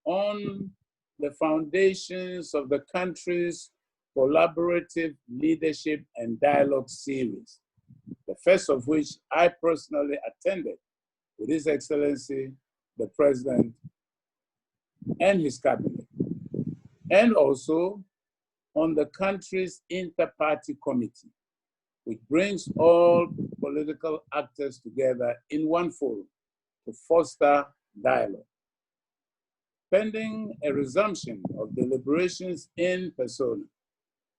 on the foundations of the country's collaborative leadership and dialogue series, the first of which I personally attended with His Excellency, the President and his cabinet, and also on the country's inter-party committee, which brings all political actors together in one forum to foster dialogue. Pending a resumption of deliberations in persona,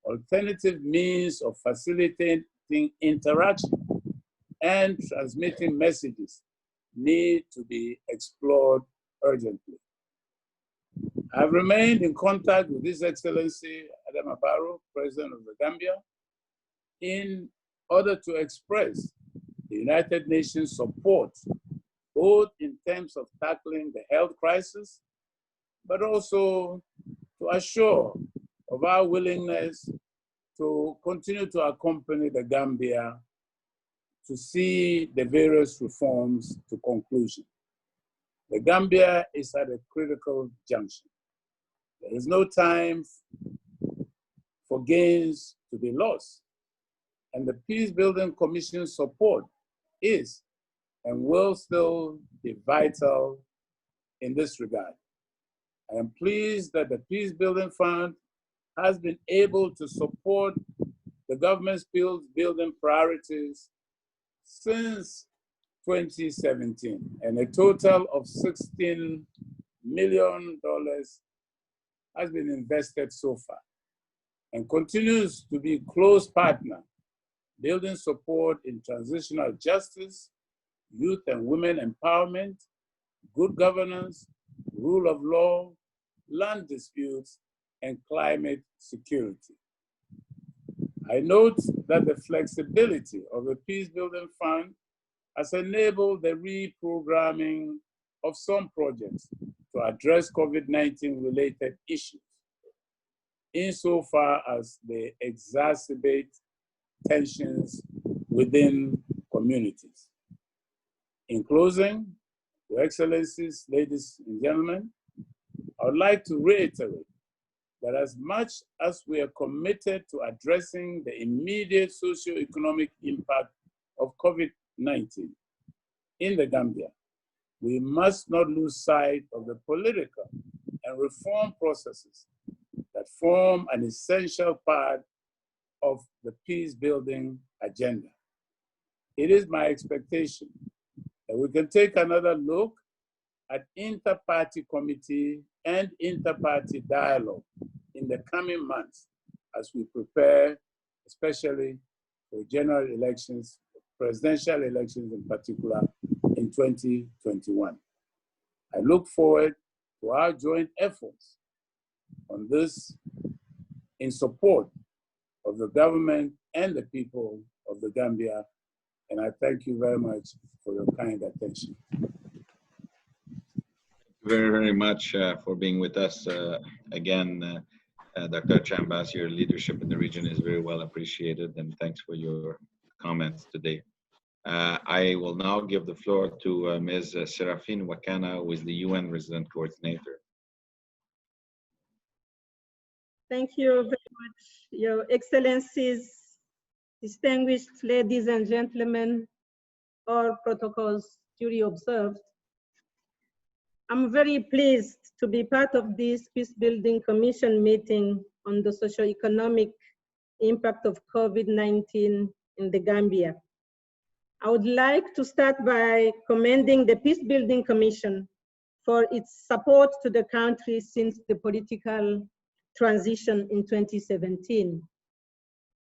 alternative means of facilitating interaction and transmitting messages need to be explored urgently. I've remained in contact with His Excellency Adama Barrow, President of the Gambia, in order to express the United Nations support, both in terms of tackling the health crisis, but also to assure of our willingness to continue to accompany the Gambia to see the various reforms to conclusion. The Gambia is at a critical junction. There is no time for gains to be lost, and the Peace Building Commission's support is and will still be vital in this regard. I am pleased that the Peace Building Fund has been able to support the government's building priorities since 2017, and a total of $16 million has been invested so far, and continues to be a close partner, building support in transitional justice, youth and women empowerment, good governance, rule of law, land disputes, and climate security. I note that the flexibility of the Peace Building Fund has enabled the reprogramming of some projects to address COVID-19 related issues, insofar as they exacerbate tensions within communities. In closing, Your Excellencies, ladies and gentlemen, I would like to reiterate that as much as we are committed to addressing the immediate socio-economic impact of COVID-19 in the Gambia, we must not lose sight of the political and reform processes that form an essential part of the peace-building agenda. It is my expectation that we can take another look at inter-party committee and inter-party dialogue in the coming months as we prepare, especially for general elections, presidential elections in particular, in 2021. I look forward to our joint efforts on this in support of the government and the people of the Gambia, and I thank you very much for your kind attention. Very, very much for being with us again. Dr. Chambas, your leadership in the region is very well appreciated, and thanks for your comments today. I will now give the floor to Ms. Serafine Wakana, who is the UN Resident Coordinator. Thank you very much, Your Excellencies, distinguished ladies and gentlemen, all protocols duly observed. I'm very pleased to be part of this Peace Building Commission meeting on the socio-economic impact of COVID-19 in the Gambia. I would like to start by commending the Peace Building Commission for its support to the country since the political transition in 2017.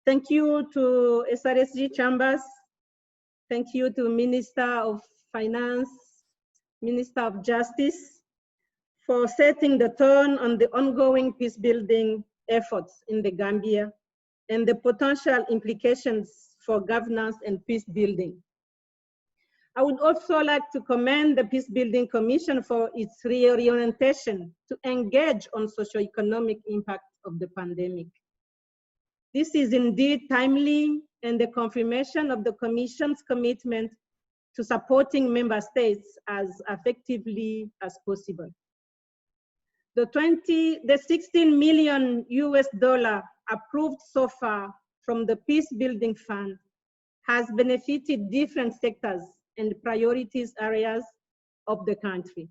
Thank you to SRSG Chambers. Thank you to Minister of Finance, Minister of Justice, for setting the tone on the ongoing peace building efforts in the Gambia and the potential implications for governance and peace building. I would also like to commend the Peace Building Commission for its reorientation to engage on socio-economic impact of the pandemic. This is indeed timely and the confirmation of the Commission's commitment to supporting member states as effectively as possible. The 16 million US dollar approved so far from the Peace Building Fund has benefited different sectors and priorities areas of the country,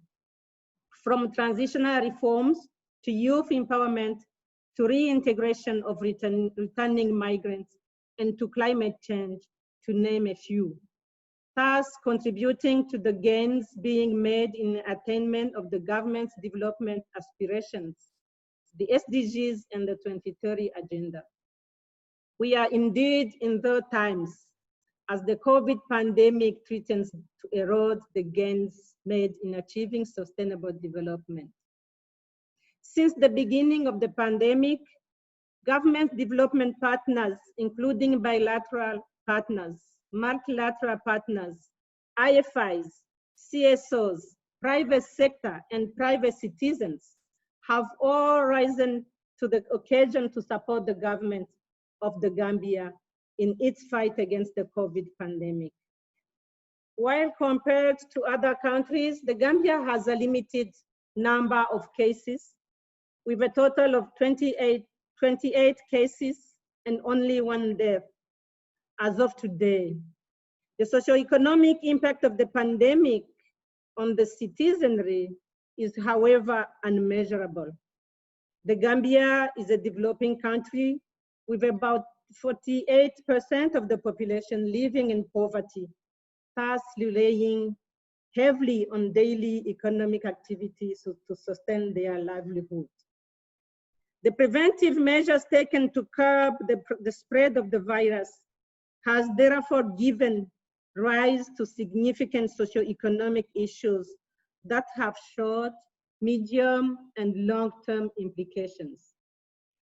from transitional reforms to youth empowerment to reintegration of returning migrants and to climate change, to name a few, thus contributing to the gains being made in attainment of the government's development aspirations, the SDGs and the 2030 Agenda. We are indeed in those times as the COVID pandemic threatens to erode the gains made in achieving sustainable development. Since the beginning of the pandemic, government development partners, including bilateral partners, multilateral partners, IFIs, CSOs, private sector, and private citizens, have all risen to the occasion to support the government of the Gambia in its fight against the COVID pandemic. While compared to other countries, the Gambia has a limited number of cases with a total of 28 cases and only 1 death as of today. The socioeconomic impact of the pandemic on the citizenry is, however, unmeasurable. The Gambia is a developing country with about 48% of the population living in poverty, thus relying heavily on daily economic activities to sustain their livelihood. The preventive measures taken to curb the spread of the virus has therefore given rise to significant socioeconomic issues that have short, medium, and long-term implications.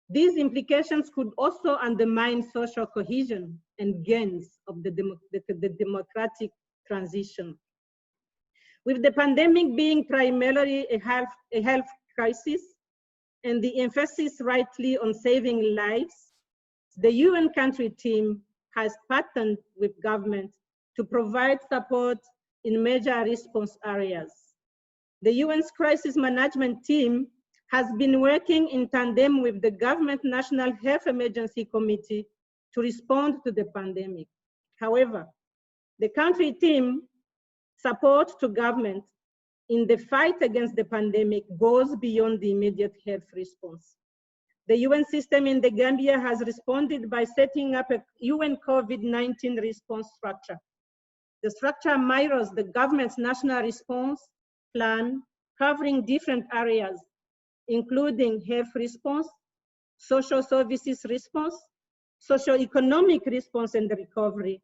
These implications could also undermine social cohesion and gains of the democratic transition. With the pandemic being primarily a health crisis and the emphasis rightly on saving lives, the UN country team has partnered with government to provide support in major response areas. The UN's crisis management team has been working in tandem with the government National Health Emergency Committee to respond to the pandemic. However, the country team support to government in the fight against the pandemic goes beyond the immediate health response. The UN system in the Gambia has responded by setting up a UN COVID-19 response structure. The structure mirrors the government's national response plan covering different areas, including health response, social services response, socio-economic response and recovery,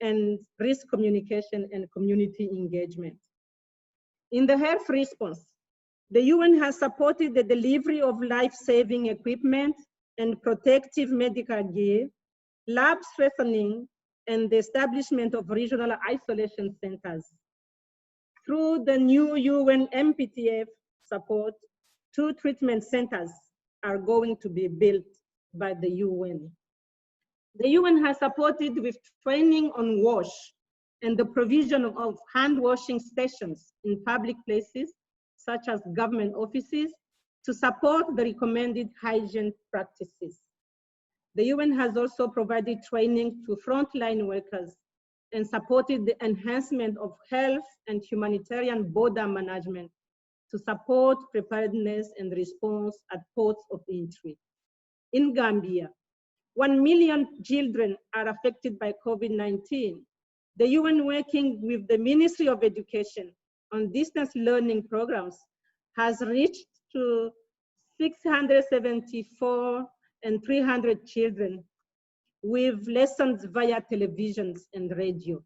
and risk communication and community engagement. In the health response, the UN has supported the delivery of life-saving equipment and protective medical gear, lab strengthening, and the establishment of regional isolation centers. Through the new UN MPTF support, 2 treatment centers are going to be built by the UN. The UN has supported with training on WASH and the provision of hand washing stations in public places, such as government offices, to support the recommended hygiene practices. The UN has also provided training to frontline workers and supported the enhancement of health and humanitarian border management to support preparedness and response at ports of entry. In Gambia, 1 million children are affected by COVID-19. The UN, working with the Ministry of Education on distance learning programs, has reached to 674 and 300 children with lessons via televisions and radio.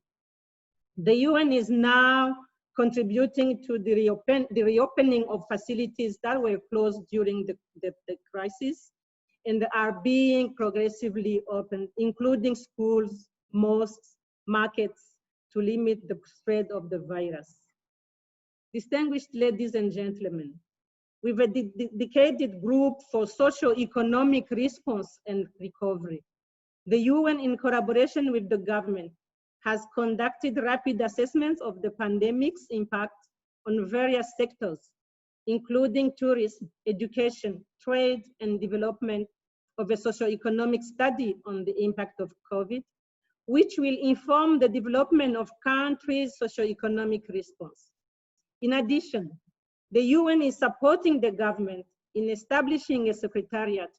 The UN is now contributing to the reopening of facilities that were closed during the crisis and are being progressively opened, including schools, mosques, markets, to limit the spread of the virus. Distinguished ladies and gentlemen, with a dedicated group for socio-economic response and recovery, the UN, in collaboration with the government, has conducted rapid assessments of the pandemic's impact on various sectors, including tourism, education, trade, and development of a socio-economic study on the impact of COVID, which will inform the development of countries' socio-economic response. In addition, the UN is supporting the government in establishing a secretariat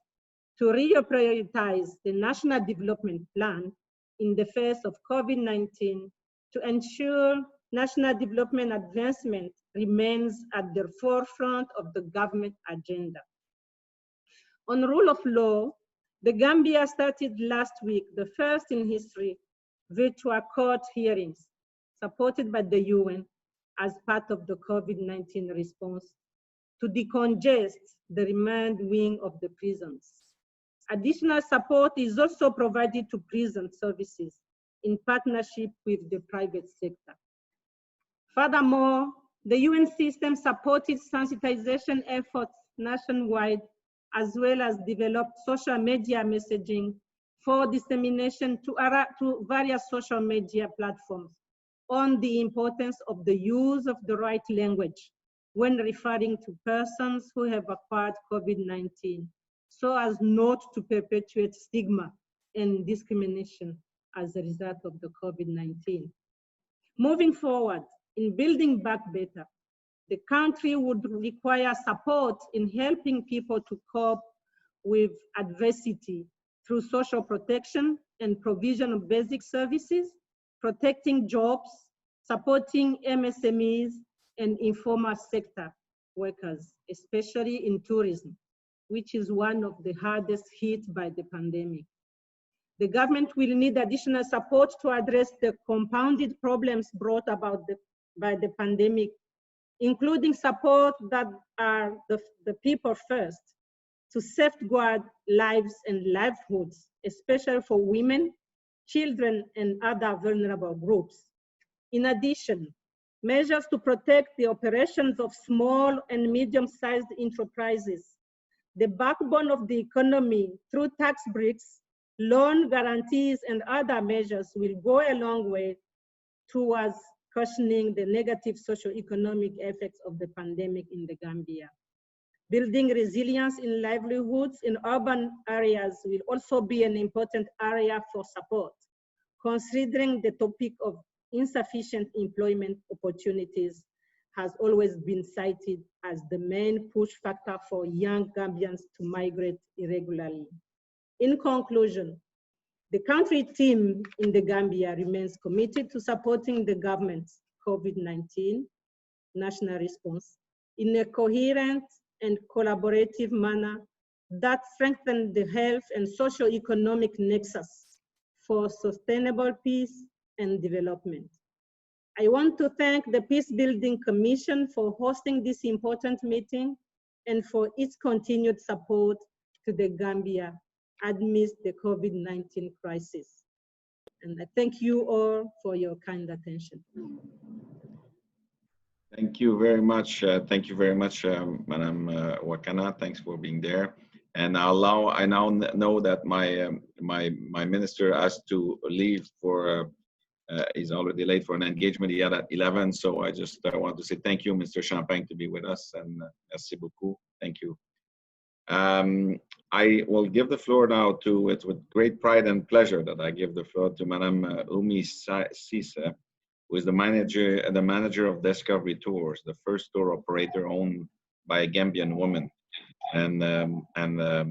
to reprioritize the National Development Plan in the face of COVID-19 to ensure national development advancement remains at the forefront of the government agenda. On rule of law, the Gambia started last week the first in history virtual court hearings supported by the UN as part of the COVID-19 response to decongest the remand wing of the prisons. Additional support is also provided to prison services in partnership with the private sector. Furthermore, the UN system supported sensitization efforts nationwide as well as developed social media messaging for dissemination to various social media platforms on the importance of the use of the right language when referring to persons who have acquired COVID-19, so as not to perpetuate stigma and discrimination as a result of the COVID-19. Moving forward, in building back better, the country would require support in helping people to cope with adversity through social protection and provision of basic services, protecting jobs, supporting MSMEs and informal sector workers, especially in tourism, which is one of the hardest hit by the pandemic. The government will need additional support to address the compounded problems brought about by the pandemic, including support that are the people first, to safeguard lives and livelihoods, especially for women, children, and other vulnerable groups. In addition, measures to protect the operations of small and medium-sized enterprises, the backbone of the economy, through tax breaks, loan guarantees, and other measures will go a long way towards cushioning the negative socio-economic effects of the pandemic in the Gambia. Building resilience in livelihoods in urban areas will also be an important area for support, considering the topic of insufficient employment opportunities has always been cited as the main push factor for young Gambians to migrate irregularly. In conclusion, the country team in the Gambia remains committed to supporting the government's COVID-19 national response in a coherent and collaborative manner that strengthens the health and socio-economic nexus for sustainable peace and development. I want to thank the Peace Building Commission for hosting this important meeting and for its continued support to the Gambia amidst the COVID-19 crisis. And I thank you all for your kind attention. Thank you very much. Thank you very much, Madam Wakana. Thanks for being there. And I now know that my minister has to leave for. He's already late for an engagement. He had at 11. So I just want to say thank you, Mr. Champagne, to be with us, and merci beaucoup. Thank you. I will give the floor now to. It's with great pride and pleasure that I give the floor to Madam Umi Sisa, who is the manager of Discovery Tours, the first tour operator owned by a Gambian woman, and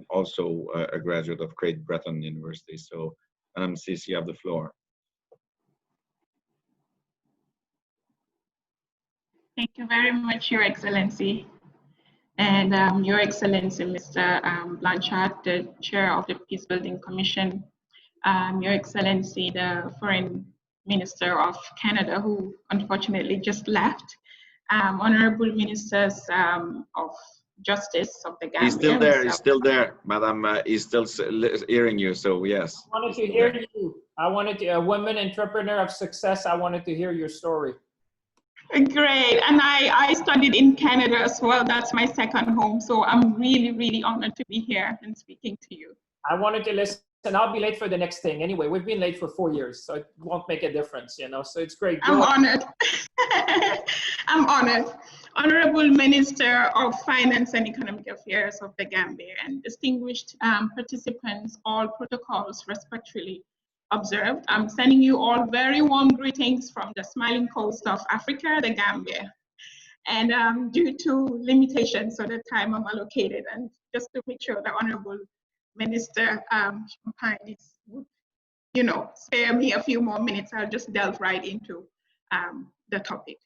also a graduate of Great Britain University. So, Madam Sisa, you have the floor. Thank you very much, Your Excellency. And Your Excellency, Mr. Blanchard, the Chair of the Peace Building Commission, Your Excellency, the Foreign Minister of Canada, who unfortunately just left, Honorable Ministers of Justice of the Gambia. He's still there, he's still there, Madam, he's still hearing you, so yes. I wanted to hear you. I wanted to, a woman entrepreneur of success, I wanted to hear your story. Great, and I studied in Canada as well. That's my second home, so I'm really, really honored to be here and speaking to you. I wanted to listen. I'll be late for the next thing. Anyway, we've been late for 4 years, so it won't make a difference, you know, so it's great. I'm honored. I'm honored. Honorable Minister of Finance and Economic Affairs of the Gambia and distinguished participants, all protocols respectfully observed. I'm sending you all very warm greetings from the smiling coast of Africa, the Gambia. And due to limitations of the time I'm allocated, and just to make sure the Honorable Minister Champagne would, you know, spare me a few more minutes, I'll just delve right into the topic.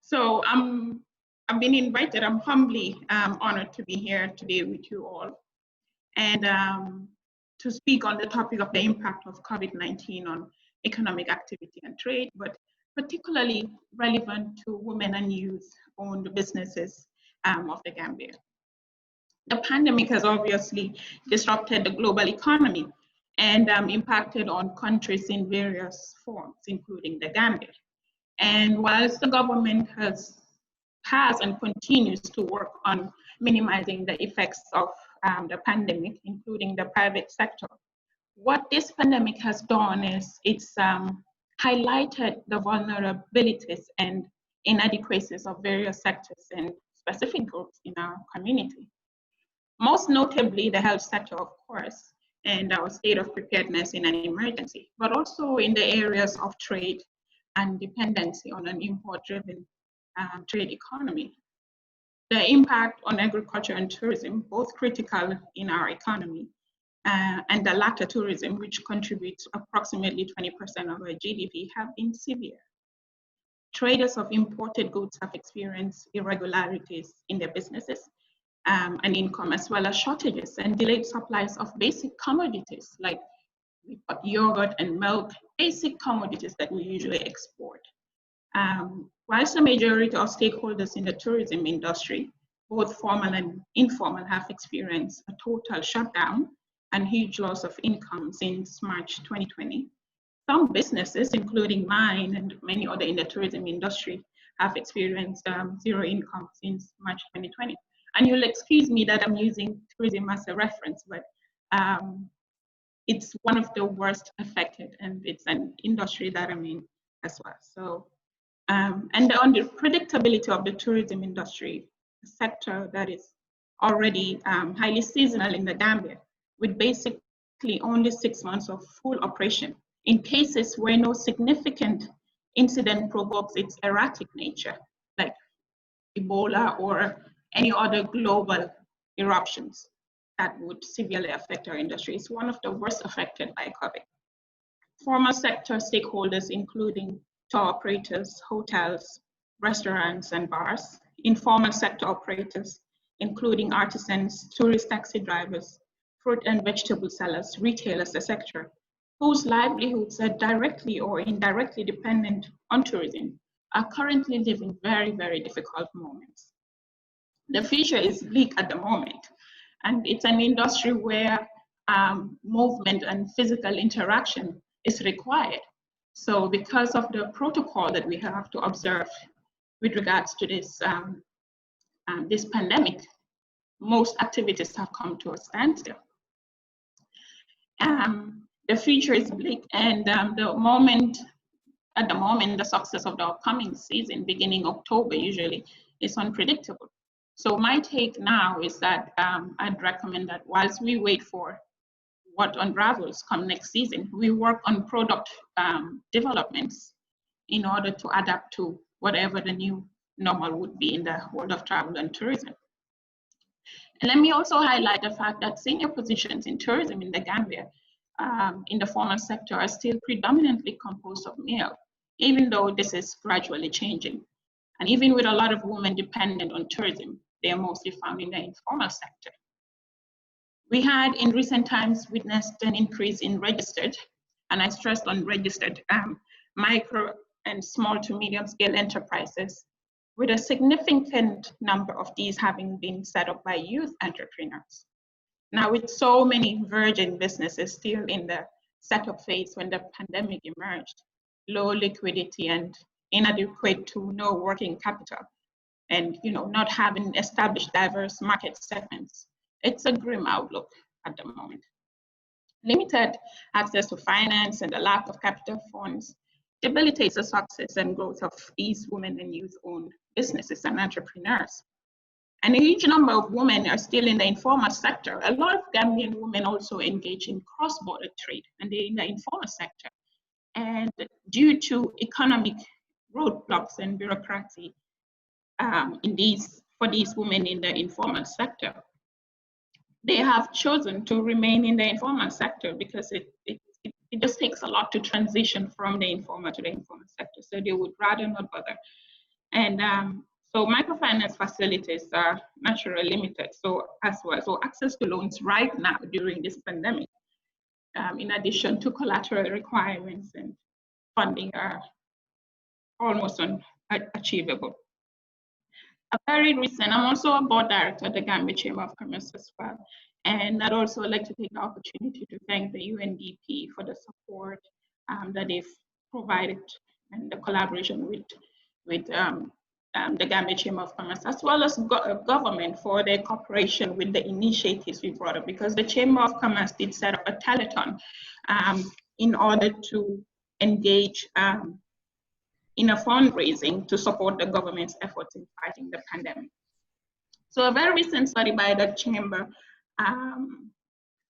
So I've been invited, I'm humbly honored to be here today with you all. And to speak on the topic of the impact of COVID-19 on economic activity and trade, but particularly relevant to women and youth-owned businesses of the Gambia. The pandemic has obviously disrupted the global economy and impacted on countries in various forms, including the Gambia. And whilst the government has and continues to work on minimizing the effects of the pandemic, including the private sector. What this pandemic has done is it's highlighted the vulnerabilities and inadequacies of various sectors and specific groups in our community. Most notably, the health sector, of course, and our state of preparedness in an emergency, but also in the areas of trade and dependency on an import-driven trade economy. The impact on agriculture and tourism, both critical in our economy, and the latter, tourism, which contributes approximately 20% of our GDP, have been severe. Traders of imported goods have experienced irregularities in their businesses and income, as well as shortages and delayed supplies of basic commodities like yogurt and milk, basic commodities that we usually export. Whilst the majority of stakeholders in the tourism industry, both formal and informal, have experienced a total shutdown and huge loss of income since March 2020, some businesses, including mine and many other in the tourism industry, have experienced zero income since March 2020. And you'll excuse me that I'm using tourism as a reference, but it's one of the worst affected, and it's an industry that I'm in as well. So, and the unpredictability of the tourism industry, a sector that is already highly seasonal in the Gambia, with basically only 6 months of full operation, in cases where no significant incident provokes its erratic nature, like Ebola or any other global eruptions that would severely affect our industry. It's one of the worst affected by COVID. Formal sector stakeholders, including tour operators, hotels, restaurants, and bars. Informal sector operators, including artisans, tourist taxi drivers, fruit and vegetable sellers, retailers, etc., whose livelihoods are directly or indirectly dependent on tourism, are currently living very, very difficult moments. The future is bleak at the moment, and it's an industry where movement and physical interaction is required. So because of the protocol that we have to observe with regards to this, this pandemic, most activities have come to a standstill. The future is bleak, and at the moment, the success of the upcoming season, beginning October usually, is unpredictable. So my take now is that I'd recommend that whilst we wait for what unravels come next season, we work on product developments in order to adapt to whatever the new normal would be in the world of travel and tourism. And let me also highlight the fact that senior positions in tourism in the Gambia, in the formal sector, are still predominantly composed of male, even though this is gradually changing. And even with a lot of women dependent on tourism, they are mostly found in the informal sector. We had in recent times witnessed an increase in registered, and I stressed on registered, micro and small to medium scale enterprises, with a significant number of these having been set up by youth entrepreneurs. Now, with so many virgin businesses still in the setup phase when the pandemic emerged, low liquidity and inadequate to no working capital, and not having established diverse market segments, it's a grim outlook at the moment. Limited access to finance and the lack of capital funds debilitates the success and growth of these women and youth-owned businesses and entrepreneurs. And a huge number of women are still in the informal sector. A lot of Gambian women also engage in cross-border trade, and they're in the informal sector. And due to economic roadblocks and bureaucracy for these women in the informal sector, they have chosen to remain in the informal sector because it just takes a lot to transition from the informal to the informal sector. So they would rather not bother. And so microfinance facilities are naturally limited. So as well, so access to loans right now during this pandemic, in addition to collateral requirements and funding, are almost unachievable. I'm also a board director at the Gambia Chamber of Commerce as well. And I'd also like to take the opportunity to thank the UNDP for the support that they've provided and the collaboration with the Gambia Chamber of Commerce, as well as government for their cooperation with the initiatives we brought up, because the Chamber of Commerce did set up a telethon in order to engage in a fundraising to support the government's efforts in fighting the pandemic. So a very recent study by the Chamber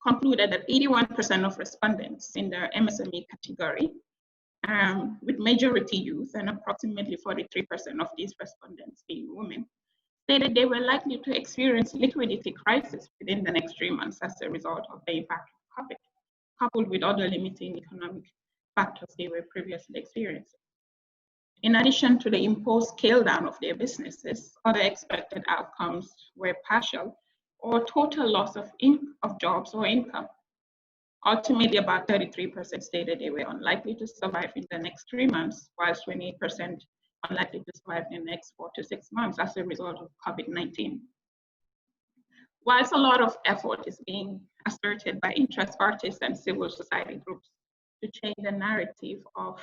concluded that 81% of respondents in the MSME category, with majority youth and approximately 43% of these respondents being women, stated they were likely to experience liquidity crisis within the next 3 months as a result of the impact of COVID, coupled with other limiting economic factors they were previously experiencing. In addition to the imposed scale down of their businesses, other expected outcomes were partial or total loss of jobs or income. Ultimately, about 33% stated they were unlikely to survive in the next 3 months, while 28% unlikely to survive in the next 4 to 6 months as a result of COVID-19. Whilst a lot of effort is being asserted by interest parties and civil society groups to change the narrative of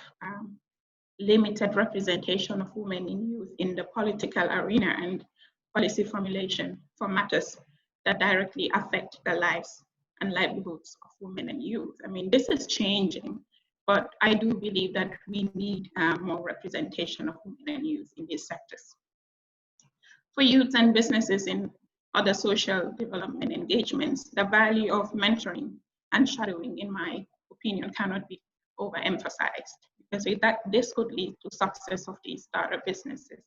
limited representation of women in youth in the political arena and policy formulation for matters that directly affect the lives and livelihoods of women and youth. I mean, this is changing, but I do believe that we need more representation of women and youth in these sectors. For youth and businesses in other social development engagements, the value of mentoring and shadowing, in my opinion, cannot be overemphasized, because this could lead to success of these startup businesses.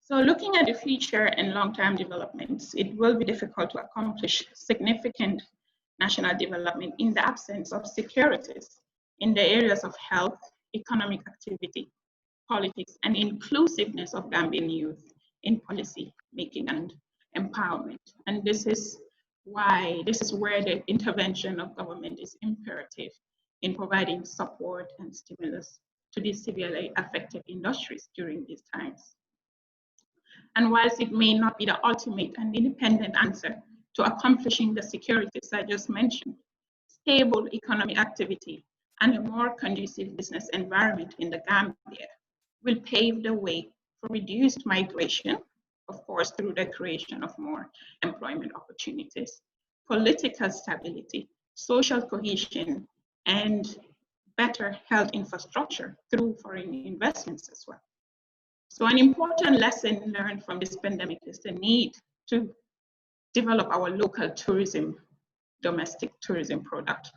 So looking at the future and long-term developments, it will be difficult to accomplish significant national development in the absence of securities in the areas of health, economic activity, politics, and inclusiveness of Gambian youth in policy making and empowerment. And this is where the intervention of government is imperative in providing support and stimulus to these severely affected industries during these times. And whilst it may not be the ultimate and independent answer to accomplishing the securities I just mentioned, stable economic activity and a more conducive business environment in the Gambia will pave the way for reduced migration, of course, through the creation of more employment opportunities, political stability, social cohesion, and better health infrastructure through foreign investments as well. So an important lesson learned from this pandemic is the need to develop our local tourism, domestic tourism product.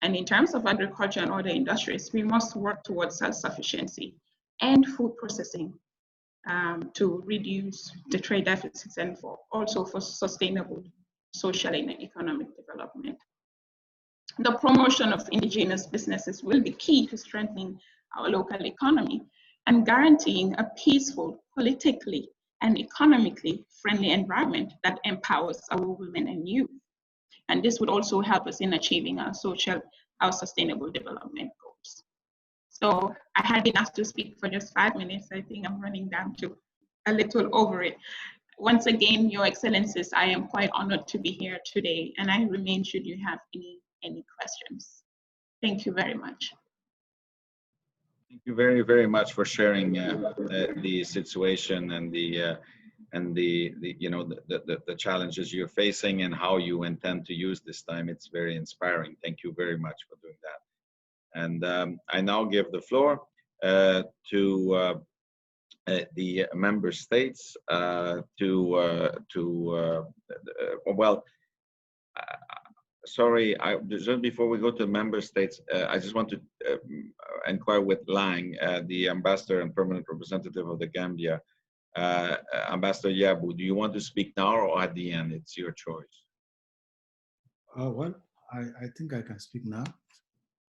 And in terms of agriculture and other industries, we must work towards self-sufficiency and food processing to reduce the trade deficits and also for sustainable social and economic development. The promotion of indigenous businesses will be key to strengthening our local economy and guaranteeing a peaceful, politically and economically friendly environment that empowers our women and youth. And this would also help us in achieving our sustainable development goals. So I had been asked to speak for just 5 minutes. I think I'm running down to a little over it. Once again, Your Excellencies, I am quite honored to be here today, and I remain should you have any questions. Thank you very much. Thank you very, very much for sharing the situation and the challenges you're facing and how you intend to use this time. It's very inspiring. Thank you very much for doing that. And I now give the floor to the member states sorry, just before we go to member states, I just want to inquire with Lang, the ambassador and permanent representative of the Gambia. Ambassador Yabu, do you want to speak now or at the end? It's your choice. Well, I think I can speak now.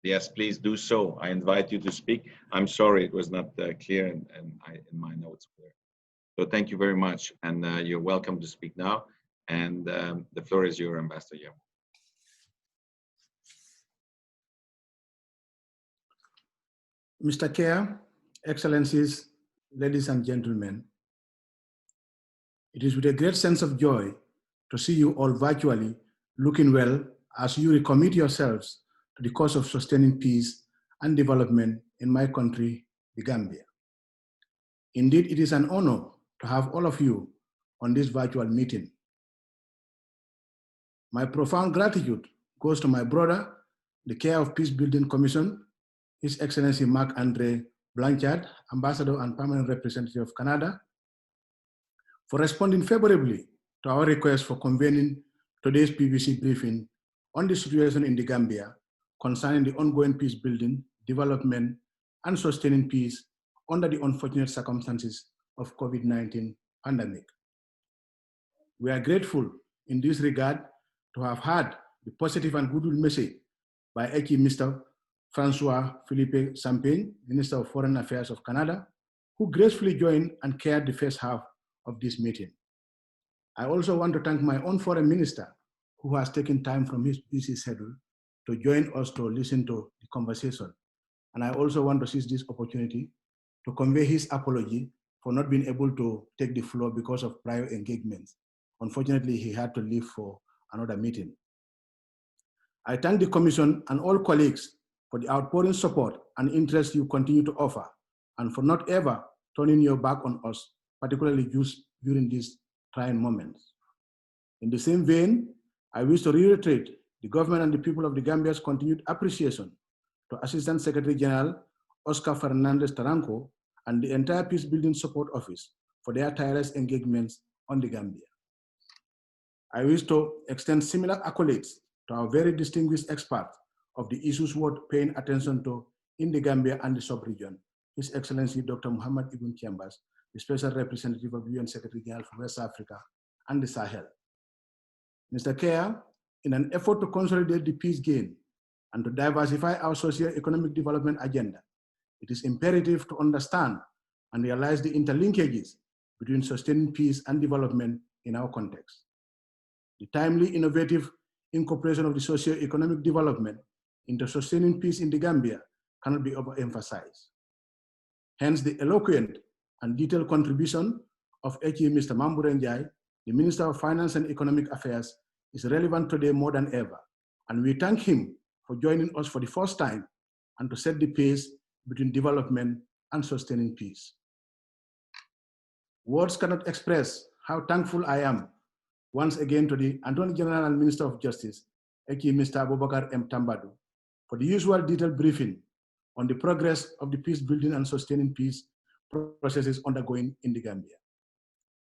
Yes, please do so. I invite you to speak. I'm sorry it was not clear in my notes. So thank you very much, and you're welcome to speak now. And the floor is your, Ambassador Yabu. Mr. Chair, Excellencies, ladies and gentlemen, it is with a great sense of joy to see you all virtually looking well as you recommit yourselves to the cause of sustaining peace and development in my country, the Gambia. Indeed, it is an honor to have all of you on this virtual meeting. My profound gratitude goes to my brother, the Care of Peace Building Commission, His Excellency Marc-André Blanchard, Ambassador and Permanent Representative of Canada, for responding favorably to our request for convening today's PBC briefing on the situation in the Gambia concerning the ongoing peace building, development, and sustaining peace under the unfortunate circumstances of COVID-19 pandemic. We are grateful in this regard to have had the positive and goodwill message by Mr. Francois Philippe Champagne, Minister of Foreign Affairs of Canada, who gracefully joined and chaired the first half of this meeting. I also want to thank my own foreign minister, who has taken time from his busy schedule to join us to listen to the conversation. And I also want to seize this opportunity to convey his apology for not being able to take the floor because of prior engagements. Unfortunately, he had to leave for another meeting. I thank the Commission and all colleagues for the outpouring support and interest you continue to offer, and for not ever turning your back on us, particularly during these trying moments. In the same vein, I wish to reiterate the government and the people of the Gambia's continued appreciation to Assistant Secretary General Oscar Fernandez Taranco and the entire Peace Building Support Office for their tireless engagements on the Gambia. I wish to extend similar accolades to our very distinguished experts of the issues worth paying attention to in the Gambia and the sub-region, His Excellency Dr. Muhammad Ibn Chambers, the Special Representative of UN Secretary General for West Africa and the Sahel. Mr. Kea, in an effort to consolidate the peace gain and to diversify our socio-economic development agenda, it is imperative to understand and realize the interlinkages between sustaining peace and development in our context. The timely, innovative incorporation of the socio-economic development into sustaining peace in the Gambia cannot be overemphasized. Hence, the eloquent and detailed contribution of Mr. Mamboure Ndiaye, the Minister of Finance and Economic Affairs, is relevant today more than ever, and we thank him for joining us for the first time and to set the pace between development and sustaining peace. Words cannot express how thankful I am once again to the Attorney General and Minister of Justice, Mr. Abubakar M. Tambadou, for the usual detailed briefing on the progress of the peace building and sustaining peace processes undergoing in the Gambia.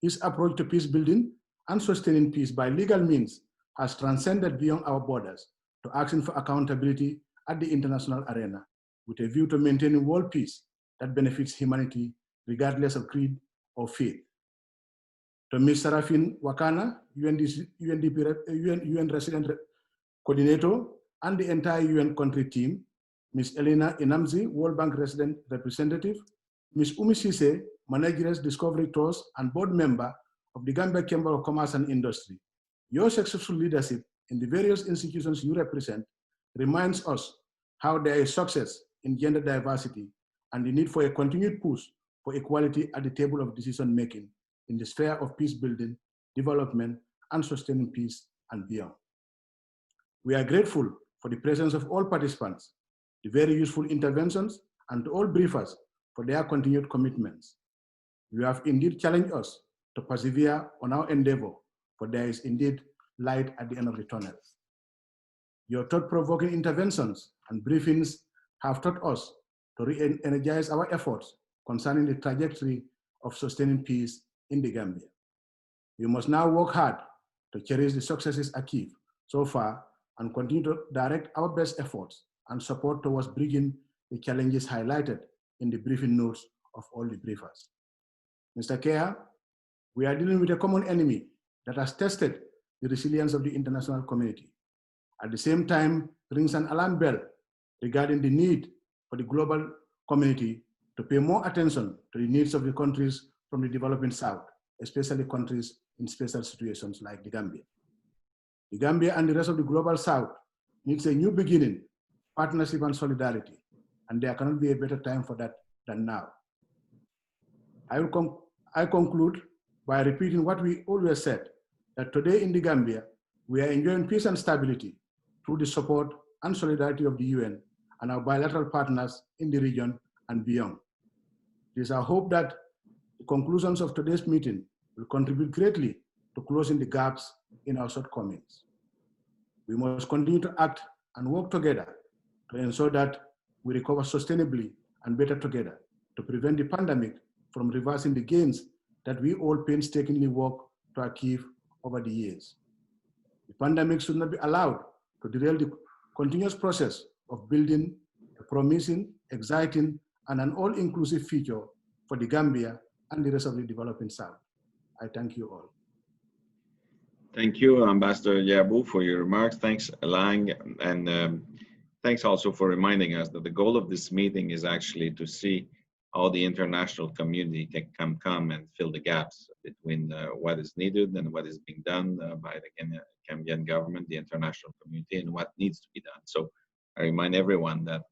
His approach to peace building and sustaining peace by legal means has transcended beyond our borders to asking for accountability at the international arena with a view to maintaining world peace that benefits humanity regardless of creed or faith. To Ms. Sarafin Wakana, UN Resident Coordinator, and the entire UN country team, Ms. Elena Inamzi, World Bank Resident Representative, Ms. Umi Sise, Manageress Discovery Tours and board member of the Gambia Chamber of Commerce and Industry. Your successful leadership in the various institutions you represent reminds us how there is success in gender diversity and the need for a continued push for equality at the table of decision-making in the sphere of peace building, development, and sustaining peace and beyond. We are grateful for the presence of all participants, the very useful interventions, and to all briefers for their continued commitments. You have indeed challenged us to persevere on our endeavor, for there is indeed light at the end of the tunnel. Your thought-provoking interventions and briefings have taught us to re-energize our efforts concerning the trajectory of sustaining peace in the Gambia. We must now work hard to cherish the successes achieved so far and continue to direct our best efforts and support towards bridging the challenges highlighted in the briefing notes of all the briefers. Mr. Kea, we are dealing with a common enemy that has tested the resilience of the international community. At the same time, rings an alarm bell regarding the need for the global community to pay more attention to the needs of the countries from the developing South, especially countries in special situations like the Gambia. The Gambia and the rest of the global South needs a new beginning, partnership and solidarity, and there cannot be a better time for that than now. I conclude by repeating what we always said, that today in the Gambia, we are enjoying peace and stability through the support and solidarity of the UN and our bilateral partners in the region and beyond. It is our hope that The conclusions of today's meeting will contribute greatly to closing the gaps in our shortcomings. We must continue to act and work together to ensure that we recover sustainably and better together to prevent the pandemic from reversing the gains that we all painstakingly work to achieve over the years. The pandemic should not be allowed to derail the continuous process of building a promising, exciting, and an all-inclusive future for the Gambia and the rest of the developing South. I thank you all. Thank you, Ambassador Yabu, for your remarks. Thanks, Lang, and thanks also for reminding us that the goal of this meeting is actually to see how the international community can come and fill the gaps between what is needed and what is being done by the Gambian government, the international community, and what needs to be done. So I remind everyone that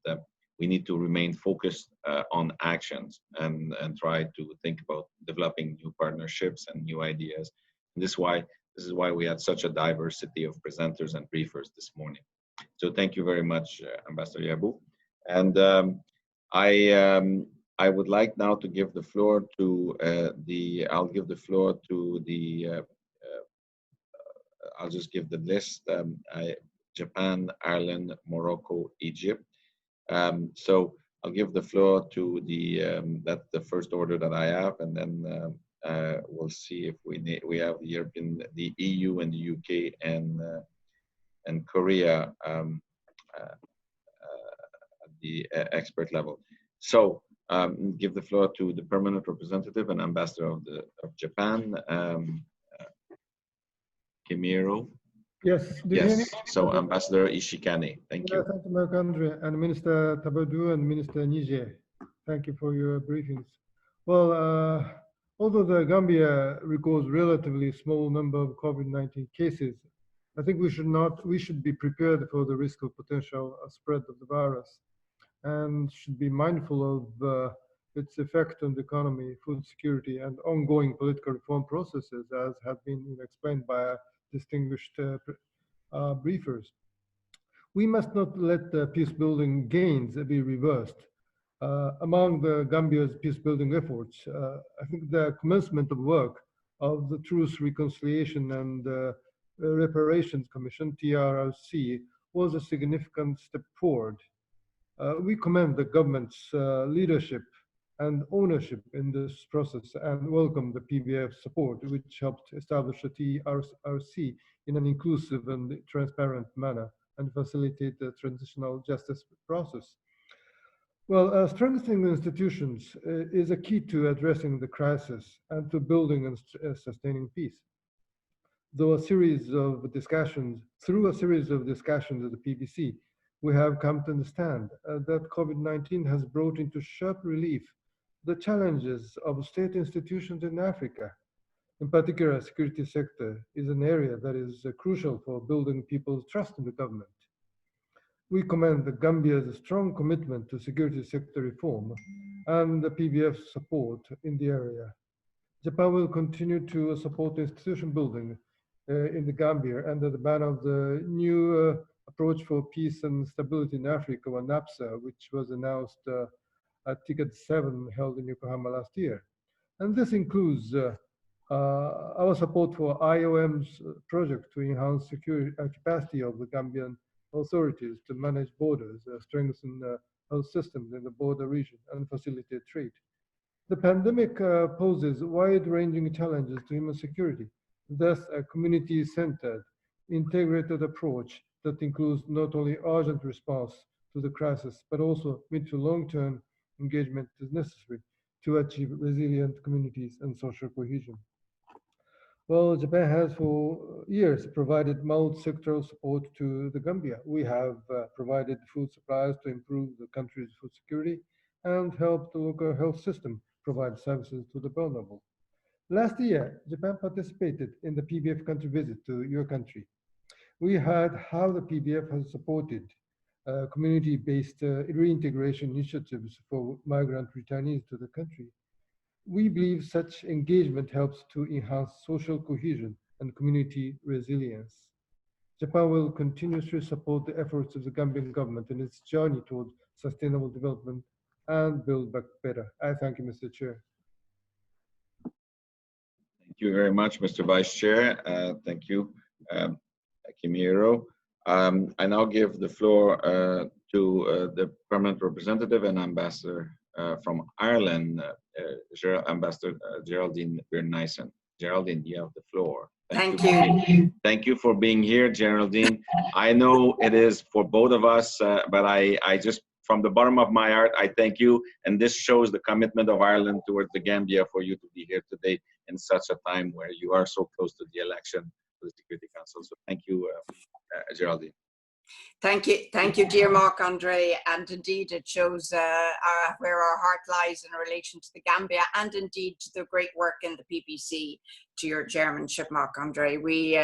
we need to remain focused on actions and try to think about developing new partnerships and new ideas. And this is why we had such a diversity of presenters and briefers this morning. So thank you very much, Ambassador Yabu. And I would like now to give the floor to I'll just give the list, Japan, Ireland, Morocco, Egypt. So I'll give the floor to that's the first order that I have, and then we'll see if we have the EU and the UK and Korea at the expert level. So give the floor to the permanent representative and ambassador of Japan, Kimiro. Yes. Yes. So Ambassador Ishikane, thank you. Thank you, Marc-Andre, and Minister Tabadu and Minister Nije. Thank you for your briefings. Well, although the Gambia records relatively small number of COVID-19 cases, I think we should be prepared for the risk of potential spread of the virus and should be mindful of its effect on the economy, food security, and ongoing political reform processes, as have been explained by distinguished briefers. We must not let the peace-building gains be reversed. Among the Gambia's peace-building efforts, I think the commencement of work of the Truth, Reconciliation and Reparations Commission, TRRC, was a significant step forward. We commend the government's leadership and ownership in this process and welcome the PBF support, which helped establish the TRRC in an inclusive and transparent manner and facilitate the transitional justice process. Well, strengthening the institutions is a key to addressing the crisis and to building and sustaining peace. Through a series of discussions at the PBC, we have come to understand that COVID-19 has brought into sharp relief the challenges of state institutions in Africa. In particular, the security sector is an area that is crucial for building people's trust in the government. We commend the Gambia's strong commitment to security sector reform and the PBF support in the area. Japan will continue to support institution building in the Gambia under the banner of the new approach for peace and stability in Africa, or NAPSA, which was announced at TICAD 7 held in Yokohama last year. And this includes our support for IOM's project to enhance security capacity of the Gambian authorities to manage borders, strengthen health systems in the border region, and facilitate trade. The pandemic poses wide-ranging challenges to human security. Thus, a community-centered, integrated approach that includes not only urgent response to the crisis, but also mid to long-term engagement is necessary to achieve resilient communities and social cohesion. Well, Japan has for years provided multi-sectoral support to the Gambia. We have provided food supplies to improve the country's food security and helped the local health system provide services to the vulnerable. Last year, Japan participated in the PBF country visit to your country. We heard how the PBF has supported community-based reintegration initiatives for migrant returnees to the country. We believe such engagement helps to enhance social cohesion and community resilience. Japan will continuously support the efforts of the Gambian government in its journey toward sustainable development and build back better. I thank you, Mr. Chair. you very much, Mr. Vice Chair. Thank you, Kimiro. I now give the floor to the permanent representative and ambassador from Ireland, Ambassador Geraldine Byrne-Nyssen. Geraldine, you have the floor. Thank you. Thank you for being here, Geraldine. I know it is for both of us, but I just, from the bottom of my heart, I thank you. And this shows the commitment of Ireland towards the Gambia for you to be here today in such a time where you are so close to the election for the Security Council. So thank you, Geraldine. Thank you, dear Marc-Andre, and indeed it shows where our heart lies in relation to the Gambia and indeed to the great work in the PBC, to your chairmanship, Marc-Andre. We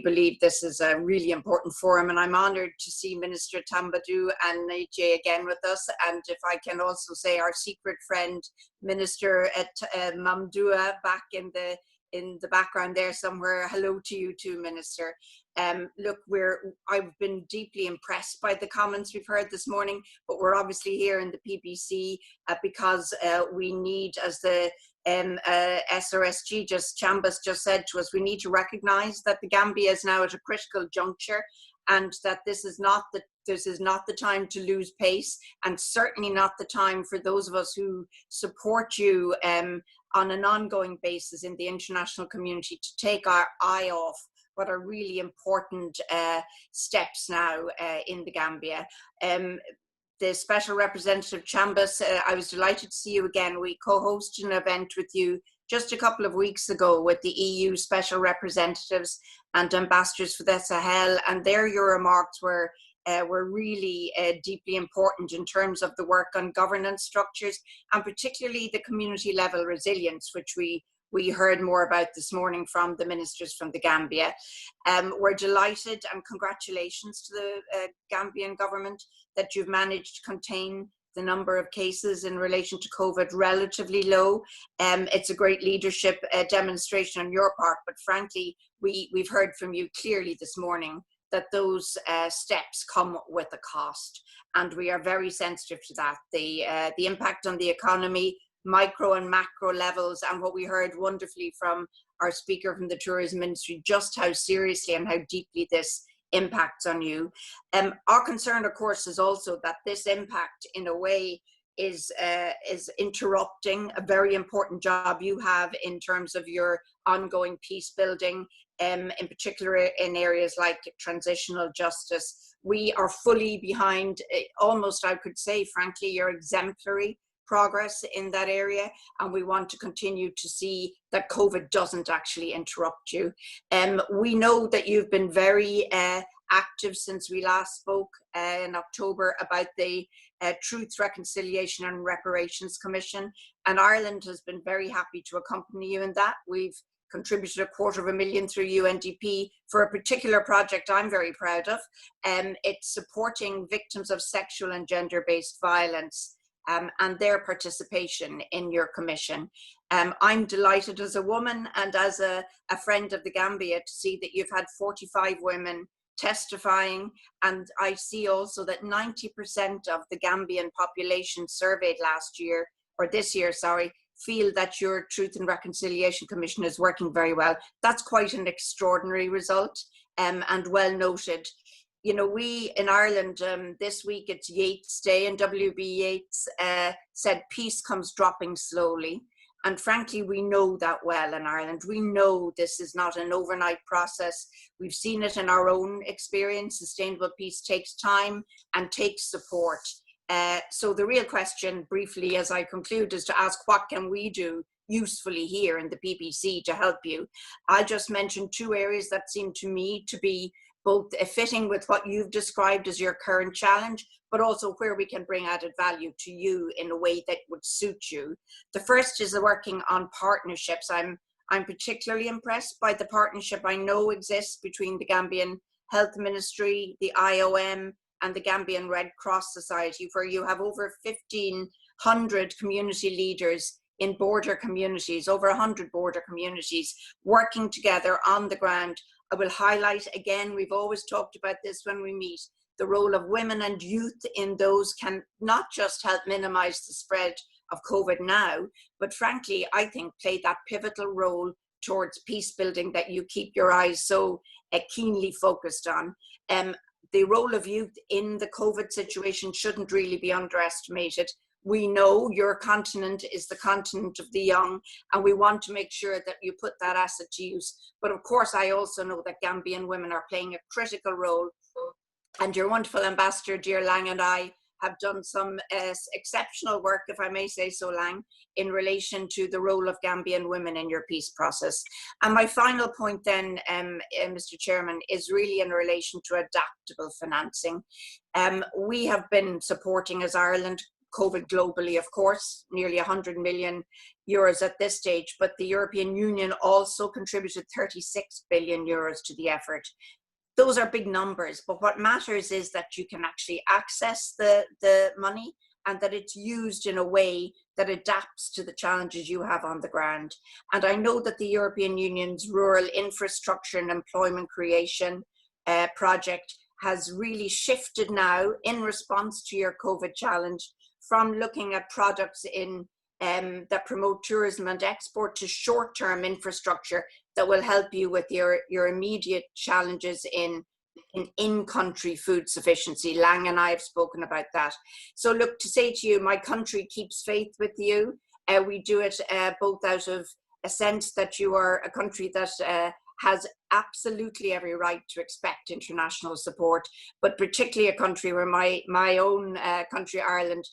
believe this is a really important forum, and I'm honoured to see Minister Tambadou and Nije again with us, and if I can also say our secret friend, Minister Mamdouh, back in the background there somewhere. Hello to you too, Minister. Look, I've been deeply impressed by the comments we've heard this morning, but we're obviously here in the PBC because we need, as the SRSG Chambas just said to us, we need to recognise that the Gambia is now at a critical juncture, and that this is not the time to lose pace, and certainly not the time for those of us who support you on an ongoing basis in the international community to take our eye off what are really important steps now in the Gambia. The Special Representative Chambas, I was delighted to see you again. We co-hosted an event with you just a couple of weeks ago with the EU Special Representatives and Ambassadors for the Sahel, and there your remarks were really deeply important in terms of the work on governance structures and particularly the community level resilience, which we heard more about this morning from the ministers from the Gambia. We're delighted, and congratulations to the Gambian government that you've managed to contain the number of cases in relation to COVID relatively low. It's a great leadership demonstration on your part, but frankly, we've heard from you clearly this morning that those steps come with a cost, and we are very sensitive to that. The impact on the economy, micro and macro levels, and what we heard wonderfully from our speaker from the tourism ministry, just how seriously and how deeply this impacts on you. Our concern, of course, is also that this impact in a way is interrupting a very important job you have in terms of your ongoing peace building, in particular in areas like transitional justice. We are fully behind, almost I could say, frankly, your exemplary progress in that area, and we want to continue to see that COVID doesn't actually interrupt you. We know that you've been very active since we last spoke in October about the Truth, Reconciliation and Reparations Commission, and Ireland has been very happy to accompany you in that. We've contributed $250,000 through UNDP for a particular project I'm very proud of. It's supporting victims of sexual and gender-based violence and their participation in your commission. I'm delighted as a woman and as a friend of the Gambia to see that you've had 45 women testifying, and I see also that 90% of the Gambian population surveyed last year, or this year, sorry, feel that your Truth and Reconciliation Commission is working very well. That's quite an extraordinary result and well noted. You know, we in Ireland, this week it's Yeats Day, and W.B. Yeats said peace comes dropping slowly. And frankly, we know that well in Ireland. We know this is not an overnight process. We've seen it in our own experience. Sustainable peace takes time and takes support. So the real question, briefly, as I conclude, is to ask, what can we do usefully here in the PBC to help you? I just mentioned two areas that seem to me to be both fitting with what you've described as your current challenge, but also where we can bring added value to you in a way that would suit you. The first is the working on partnerships. I'm particularly impressed by the partnership I know exists between the Gambian Health Ministry, the IOM, and the Gambian Red Cross Society, where you have over 1,500 community leaders in border communities, over 100 border communities, working together on the ground. I will highlight again, we've always talked about this when we meet, the role of women and youth in those can not just help minimize the spread of COVID now, but frankly, I think play that pivotal role towards peace building that you keep your eyes so keenly focused on. The role of youth in the COVID situation shouldn't really be underestimated. We know your continent is the continent of the young, and we want to make sure that you put that asset to use. But of course, I also know that Gambian women are playing a critical role, and your wonderful ambassador, dear Lang, and I have done some exceptional work, if I may say so, Lang, in relation to the role of Gambian women in your peace process. And my final point then, Mr. Chairman, is really in relation to adaptable financing. We have been supporting as Ireland COVID globally, of course, nearly 100 million euros at this stage, but the European Union also contributed 36 billion euros to the effort. Those are big numbers, but what matters is that you can actually access the money and that it's used in a way that adapts to the challenges you have on the ground. And I know that the European Union's Rural Infrastructure and Employment Creation project has really shifted now in response to your COVID challenge from looking at products in that promote tourism and export to short-term infrastructure that will help you with your immediate challenges in-country food sufficiency. Lang and I have spoken about that. So look, to say to you, my country keeps faith with you. We do it both out of a sense that you are a country that has absolutely every right to expect international support, but particularly a country where my own country, Ireland,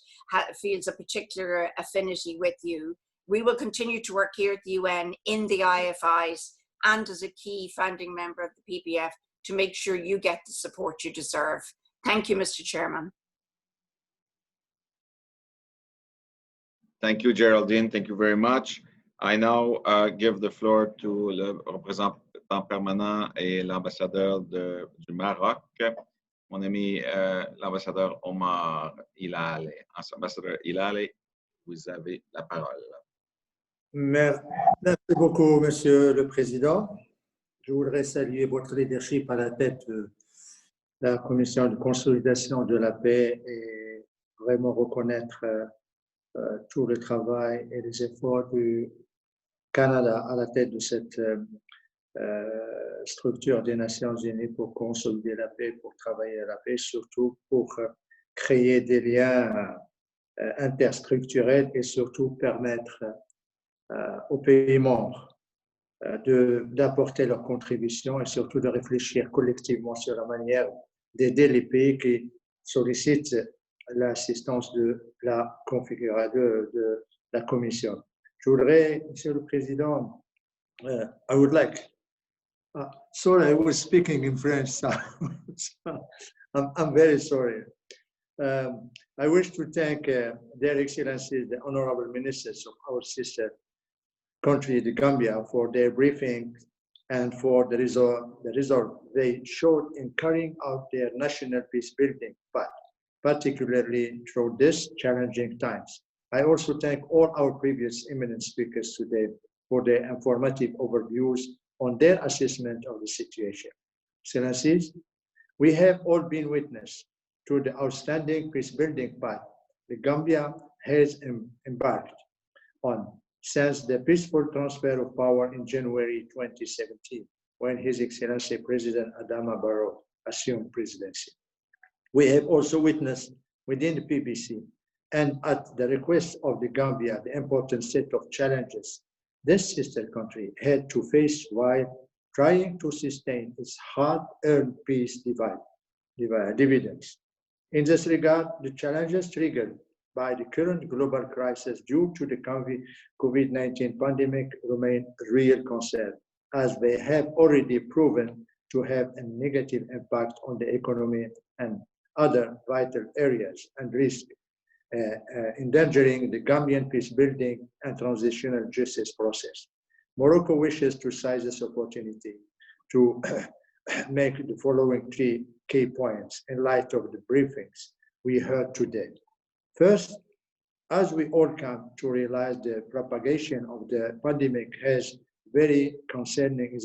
feels a particular affinity with you. We will continue to work here at the UN, in the IFIs, and as a key founding member of the PBF to make sure you get the support you deserve. Thank you, Mr. Chairman. Thank you, Geraldine. Thank you very much. I now give the floor to le représentant permanent et l'ambassadeur du Maroc, mon ami l'ambassadeur Omar Ilale. Ambassadeur Ilale, vous avez la parole. Merci beaucoup, Monsieur le Président. Je voudrais saluer votre leadership à la tête de la Commission de consolidation de la paix et vraiment reconnaître tout le travail et les efforts du Canada à la tête de cette structure des Nations Unies pour consolider la paix, pour travailler à la paix, surtout pour créer des liens interstructurels et surtout permettre aux pays membres d'apporter leur contribution et surtout de réfléchir collectivement sur la manière d'aider les pays qui sollicitent l'assistance de la configuration de la Commission. Je voudrais, Monsieur le Président, I would like, sorry, I was speaking in French, so I'm very sorry. I wish to thank Their Excellencies, the Honorable Ministers of our sister country, the Gambia, for their briefing and for the resolve they showed in carrying out their national peace building path, particularly through these challenging times. I also thank all our previous eminent speakers today for their informative overviews on their assessment of the situation. Excellencies, we have all been witness to the outstanding peace building path the Gambia has embarked on since the peaceful transfer of power in January 2017, when His Excellency President Adama Barrow assumed presidency. We have also witnessed within the PBC and at the request of the Gambia the important set of challenges this sister country had to face while trying to sustain its hard-earned peace dividends. In this regard, the challenges triggered by the current global crisis due to the COVID-19 pandemic remain a real concern, as they have already proven to have a negative impact on the economy and other vital areas and risk endangering the Gambian peace building and transitional justice process. Morocco wishes to seize this opportunity to make the following three key points in light of the briefings we heard today. First, as we all come to realize, the propagation of the pandemic has very concerning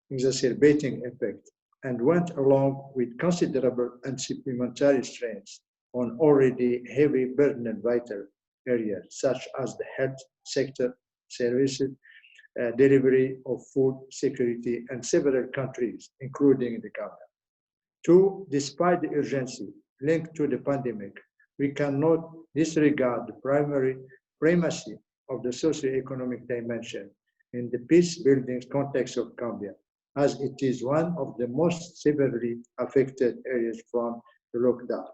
exacerbating effect and went along with considerable and supplementary strains on already heavy burden and vital areas such as the health sector, services, delivery of food security in several countries, including the Gambia. Two, despite the urgency linked to the pandemic, we cannot disregard the primary primacy of the socio-economic dimension in the peace-building context of Gambia, as it is one of the most severely affected areas from the lockdown.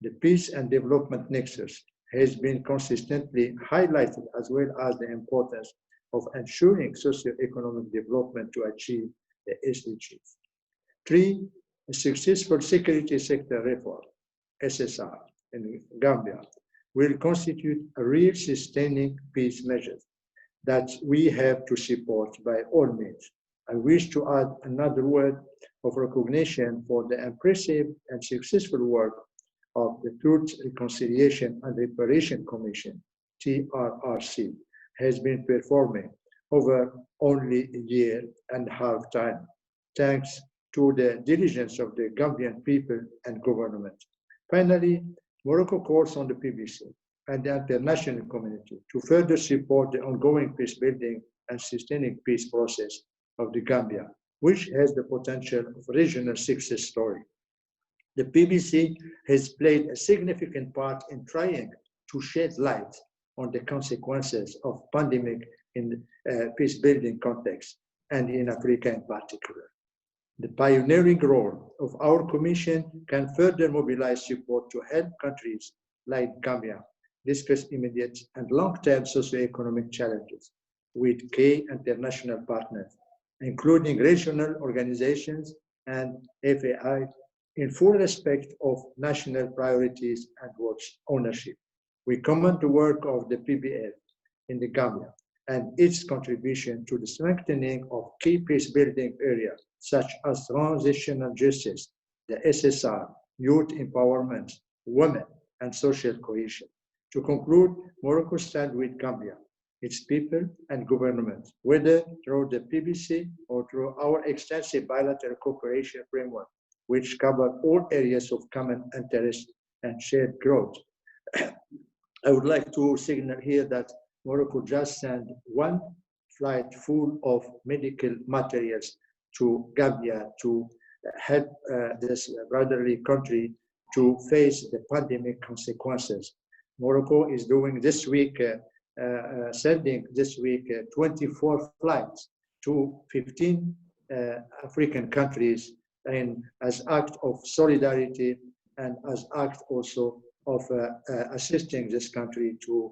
The peace and development nexus has been consistently highlighted, as well as the importance of ensuring socio-economic development to achieve the SDGs. Three, a successful security sector reform, SSR, in Gambia will constitute a real sustaining peace measure that we have to support by all means. I wish to add another word of recognition for the impressive and successful work of the Truth, Reconciliation and Reparation Commission, TRRC, has been performing over only a year and a half time, thanks to the diligence of the Gambian people and government. Finally, Morocco calls on the PBC and the international community to further support the ongoing peace-building and sustaining peace process of the Gambia, which has the potential of a regional success story. The PBC has played a significant part in trying to shed light on the consequences of pandemic in peace-building context and in Africa in particular. The pioneering role of our Commission can further mobilize support to help countries like Gambia discuss immediate and long-term socio-economic challenges with key international partners, including regional organizations and FAI, in full respect of national priorities and ownership. We commend the work of the PBF in the Gambia and its contribution to the strengthening of key peace-building areas such as transitional justice, the SSR, youth empowerment, women, and social cohesion. To conclude, Morocco stands with Gambia, its people and government, whether through the PBC or through our extensive bilateral cooperation framework, which cover all areas of common interest and shared growth. I would like to signal here that Morocco just sent one flight full of medical materials to Gambia to help this brotherly country to face the pandemic consequences. Morocco is doing this week, sending this week 24 flights to 15 African countries and as act of solidarity and as act also of assisting this country to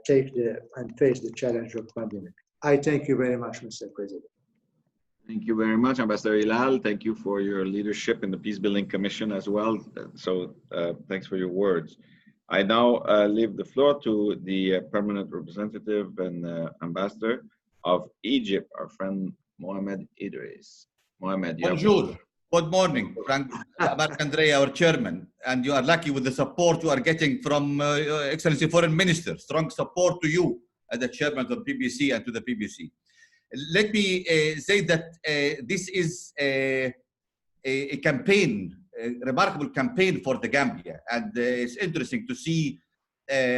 take and face the challenge of pandemic. I thank you very much, Mr. President. Thank you very much, Ambassador Ilal. Thank you for your leadership in the Peace Building Commission as well. So thanks for your words. I now leave the floor to the permanent representative and ambassador of Egypt, our friend Mohamed Idris. Mohamed, bonjour. Good morning, Frank Marc-André, our chairman, and you are lucky with the support you are getting from Excellency Foreign Minister. Strong support to you as the chairman of PBC and to the PBC. Let me say that this is a campaign, a remarkable campaign for the Gambia, and it's interesting to see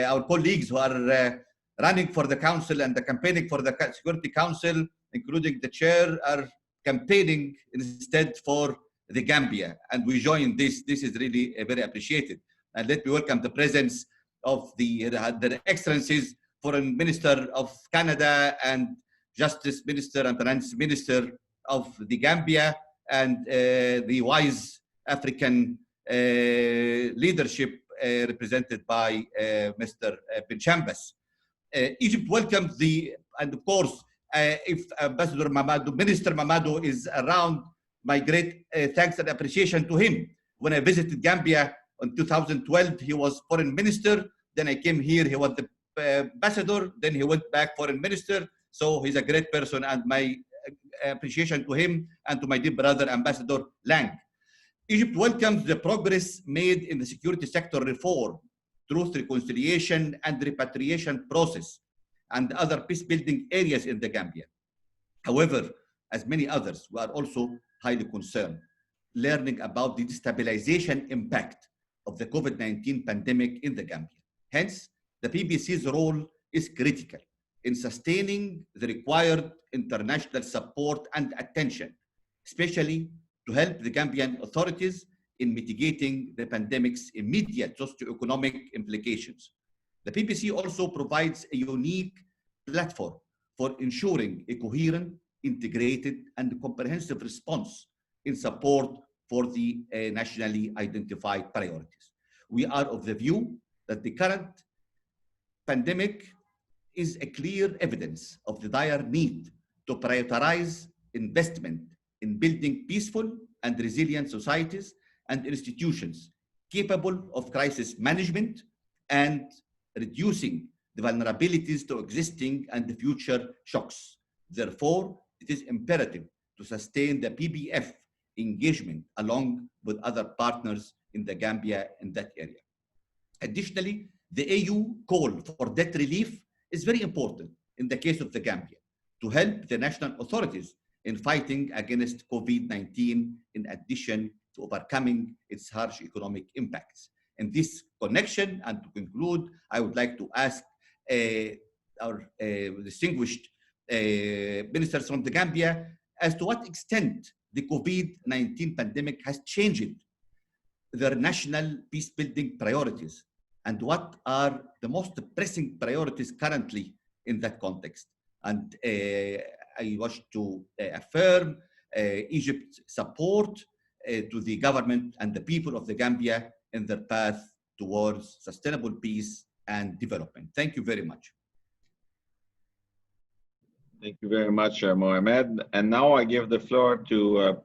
our colleagues who are running for the council and campaigning for the Security Council, including the chair, are campaigning instead for the Gambia, and we join this. This is really very appreciated. And let me welcome the presence of the Excellencies, Foreign Minister of Canada and Justice Minister and Finance Minister of the Gambia, and the wise African leadership represented by Mr. Benchambas. Egypt welcomes and of course, if Ambassador Mamadou, Minister Mamadou is around, my great thanks and appreciation to him. When I visited Gambia in 2012, he was foreign minister. Then I came here, he was the ambassador. Then he went back foreign minister. So he's a great person, and my appreciation to him and to my dear brother, Ambassador Lang. Egypt welcomes the progress made in the security sector reform, truth, reconciliation, and repatriation process, and other peace-building areas in the Gambia. However, as many others, we are also highly concerned, learning about the destabilization impact of the COVID-19 pandemic in the Gambia. Hence, the PBC's role is critical in sustaining the required international support and attention, especially to help the Gambian authorities in mitigating the pandemic's immediate socioeconomic implications. The PBC also provides a unique platform for ensuring a coherent, integrated, and comprehensive response in support for the nationally identified priorities. We are of the view that the current pandemic is a clear evidence of the dire need to prioritize investment in building peaceful and resilient societies and institutions capable of crisis management and reducing the vulnerabilities to existing and future shocks. Therefore, it is imperative to sustain the PBF engagement along with other partners in the Gambia in that area. Additionally, the AU call for debt relief is very important in the case of the Gambia to help the national authorities in fighting against COVID-19 in addition to overcoming its harsh economic impacts. In this connection, and to conclude, I would like to ask our distinguished ministers from the Gambia as to what extent the COVID-19 pandemic has changed their national peace-building priorities, and what are the most pressing priorities currently in that context. And I wish to affirm Egypt's support to the government and the people of the Gambia in their path towards sustainable peace and development. Thank you very much. Thank you very much, Mohamed. And now I give the floor to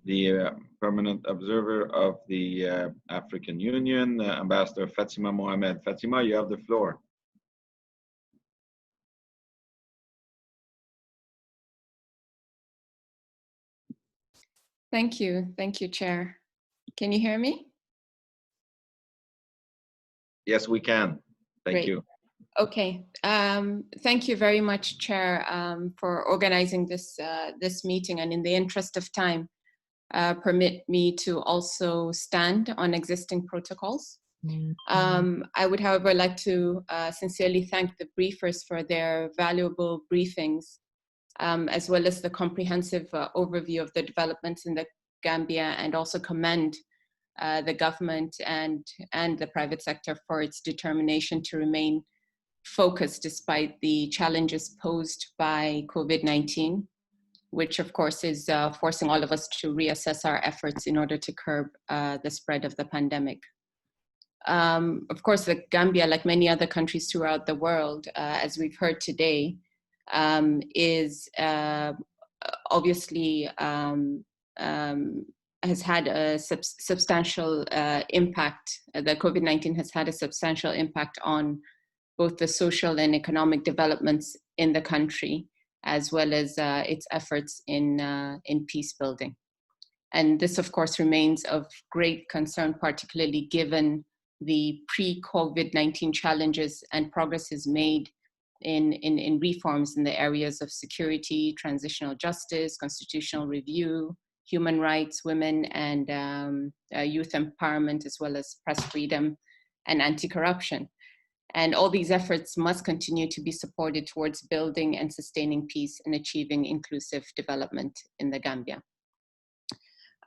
the permanent observer of the African Union, Ambassador Fatima Mohamed. Fatima, you have the floor. Thank you, Chair. Can you hear me? Yes, we can. Thank you. Okay. Thank you very much, Chair, for organizing this this meeting. And in the interest of time, permit me to also stand on existing protocols. I would, however, like to sincerely thank the briefers for their valuable briefings, as well as the comprehensive overview of the developments in the Gambia, and also commend the government and the private sector for its determination to remain focused despite the challenges posed by COVID-19, which of course is forcing all of us to reassess our efforts in order to curb the spread of the pandemic. Of course, the Gambia, like many other countries throughout the world, as we've heard today, is obviously has had a substantial impact. The COVID-19 has had a substantial impact on both the social and economic developments in the country, as well as its efforts in peace building. And this, of course, remains of great concern, particularly given the pre-COVID-19 challenges and progresses made in reforms in the areas of security, transitional justice, constitutional review, human rights, women and youth empowerment, as well as press freedom and anti-corruption. And all these efforts must continue to be supported towards building and sustaining peace and achieving inclusive development in the Gambia.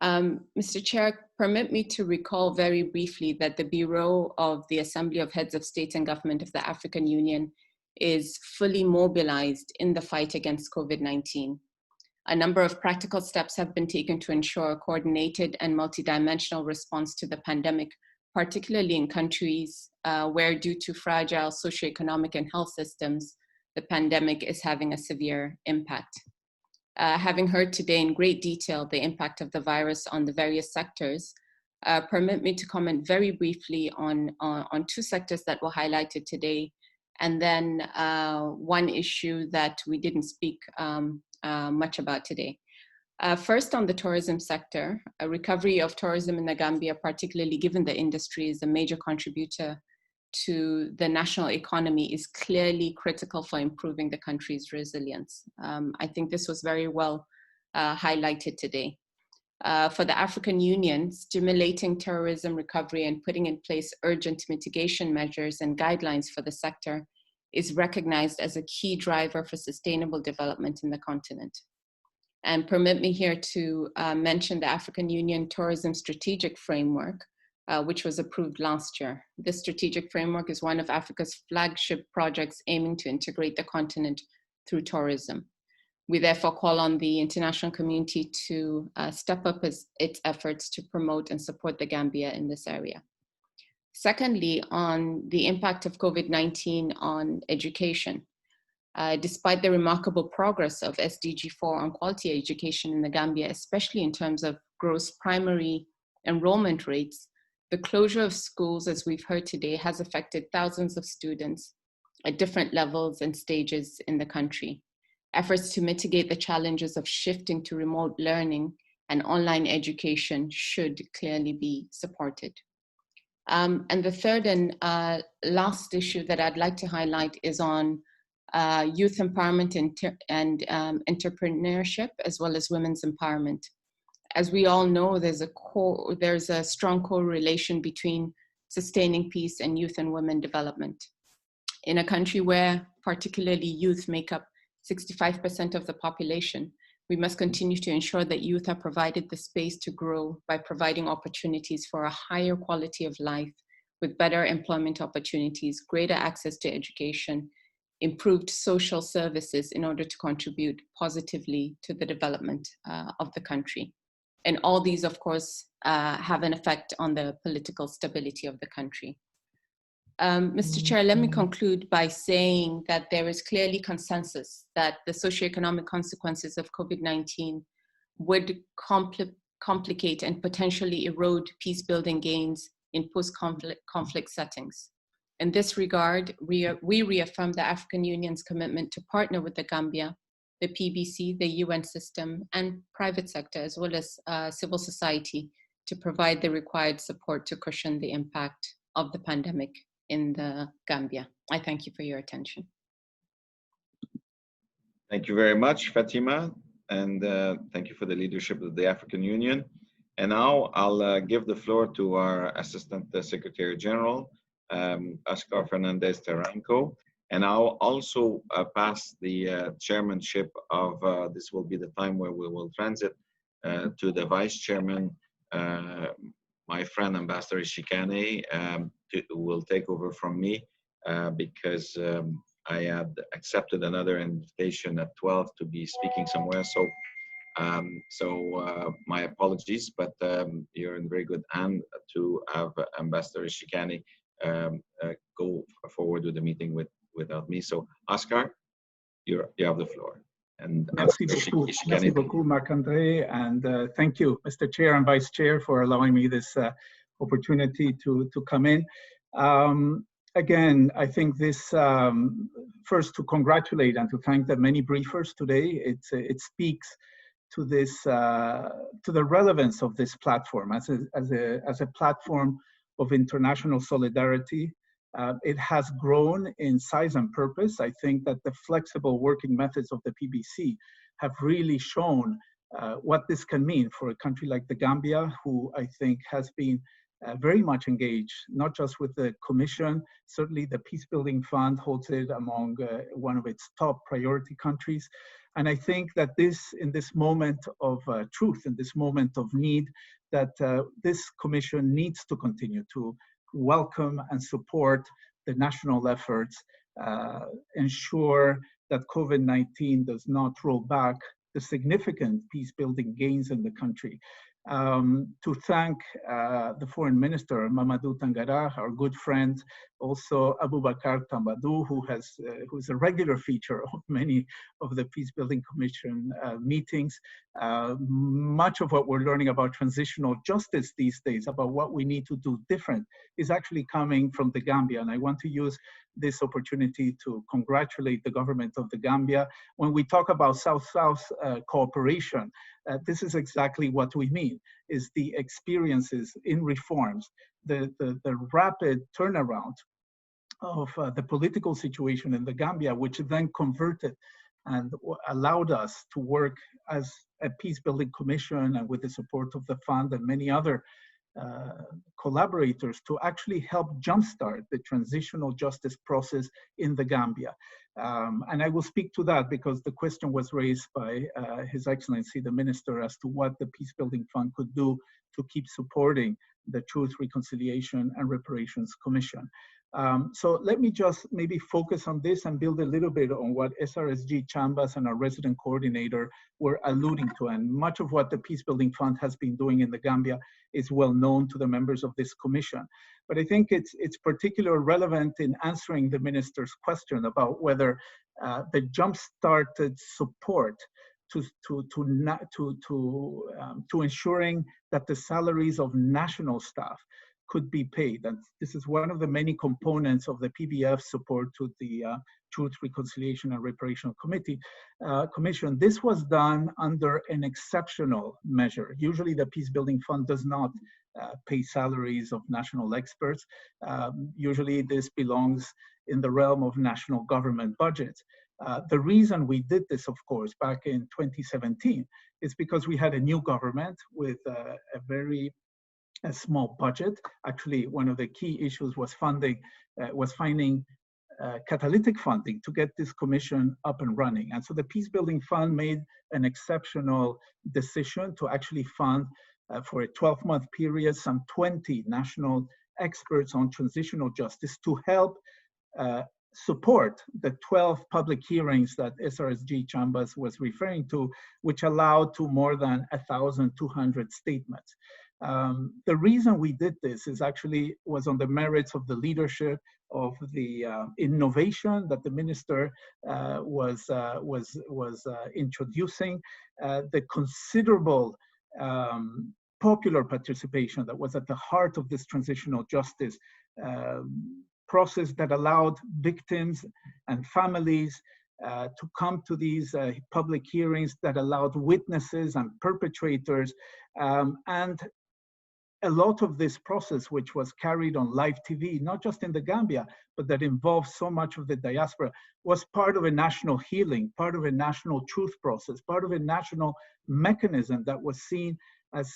Mr. Chair, permit me to recall very briefly that the Bureau of the Assembly of Heads of State and Government of the African Union is fully mobilized in the fight against COVID-19. A number of practical steps have been taken to ensure a coordinated and multidimensional response to the pandemic, particularly in countries where, due to fragile socioeconomic and health systems, the pandemic is having a severe impact. Having heard today in great detail the impact of the virus on the various sectors, permit me to comment very briefly on two sectors that were highlighted today, and then one issue that we didn't speak much about today. First, on the tourism sector, a recovery of tourism in the Gambia, particularly given the industry is a major contributor to the national economy, is clearly critical for improving the country's resilience. I think this was very well highlighted today. For the African Union, stimulating tourism recovery and putting in place urgent mitigation measures and guidelines for the sector is recognized as a key driver for sustainable development in the continent. And permit me here to mention the African Union Tourism Strategic Framework, which was approved last year. This strategic framework is one of Africa's flagship projects aiming to integrate the continent through tourism. We therefore call on the international community to step up its efforts to promote and support the Gambia in this area. Secondly, on the impact of COVID-19 on education. Despite the remarkable progress of SDG 4 on quality education in the Gambia, especially in terms of gross primary enrollment rates, the closure of schools, as we've heard today, has affected thousands of students at different levels and stages in the country. Efforts to mitigate the challenges of shifting to remote learning and online education should clearly be supported. And the third and last issue that I'd like to highlight is on youth empowerment and entrepreneurship, as well as women's empowerment. As we all know, there's a strong correlation between sustaining peace and youth and women development. In a country where particularly youth make up 65% of the population, we must continue to ensure that youth are provided the space to grow by providing opportunities for a higher quality of life with better employment opportunities, greater access to education, improved social services in order to contribute positively to the development of the country. And all these, of course, have an effect on the political stability of the country. Mr. Chair, let me conclude by saying that there is clearly consensus that the socioeconomic consequences of COVID-19 would complicate and potentially erode peace-building gains in post-conflict settings. In this regard, we reaffirm the African Union's commitment to partner with the Gambia, the PBC, the UN system, and private sector, as well as civil society, to provide the required support to cushion the impact of the pandemic in the Gambia. I thank you for your attention. Thank you very much, Fatima, and thank you for the leadership of the African Union. And now I'll give the floor to our Assistant Secretary General, Oscar Fernandez Terranco, and I'll also pass the chairmanship of, this will be the time where we will transit to the Vice Chairman, my friend Ambassador Ishikane, who will take over from me because I had accepted another invitation at 12 to be speaking somewhere. So my apologies, but you're in very good hand to have Ambassador Ishikane go forward with the meeting without me. So Oscar, you have the floor. And Merci beaucoup, Marc-André, and thank you, Mr. Chair and Vice Chair, for allowing me this opportunity to come in. Again, I think this, first to congratulate and to thank the many briefers today. It speaks to this, to the relevance of this platform as a platform of international solidarity. It has grown in size and purpose. I think that the flexible working methods of the PBC have really shown what this can mean for a country like the Gambia, who I think has been very much engaged, not just with the Commission. Certainly the Peace Building Fund holds it among one of its top priority countries. And I think that in this moment of truth, in this moment of need, that this Commission needs to continue to welcome and support the national efforts, ensure that COVID-19 does not roll back the significant peace-building gains in the country. To thank the Foreign Minister, Mamadou Tangara, our good friend, also Abubakar Tambadou, who is a regular feature of many of the Peace Building Commission meetings. Much of what we're learning about transitional justice these days, about what we need to do different, is actually coming from the Gambia. And I want to use this opportunity to congratulate the government of the Gambia. When we talk about South-South cooperation, this is exactly what we mean, is the experiences in reforms, the rapid turnaround of the political situation in the Gambia, which then converted and allowed us to work as a peace-building commission and with the support of the fund and many other collaborators to actually help jumpstart the transitional justice process in the Gambia. And I will speak to that because the question was raised by His Excellency, the Minister, as to what the Peace Building Fund could do to keep supporting the Truth, Reconciliation and Reparations Commission. So let me just maybe focus on this and build a little bit on what SRSG Chambers and our resident coordinator were alluding to. And much of what the Peace Building Fund has been doing in the Gambia is well known to the members of this commission. But I think it's particularly relevant in answering the minister's question about whether the jump-started support to ensuring that the salaries of national staff could be paid. And this is one of the many components of the PBF support to the Truth, Reconciliation and Reparation Commission. This was done under an exceptional measure. Usually the Peace Building Fund does not pay salaries of national experts. Usually this belongs in the realm of national government budgets. The reason we did this, of course, back in 2017 is because we had a new government with a very small budget. Actually, one of the key issues was finding catalytic funding to get this commission up and running. And so the Peace Building Fund made an exceptional decision to actually fund for a 12-month period some 20 national experts on transitional justice to help support the 12 public hearings that SRSG Chambers was referring to, which allowed to more than 1,200 statements. The reason we did this is actually was on the merits of the leadership of the innovation that the minister was introducing, the considerable popular participation that was at the heart of this transitional justice process that allowed victims and families to come to these public hearings, that allowed witnesses and perpetrators, and a lot of this process, which was carried on live TV, not just in the Gambia, but that involved so much of the diaspora, was part of a national healing, part of a national truth process, part of a national mechanism that was seen as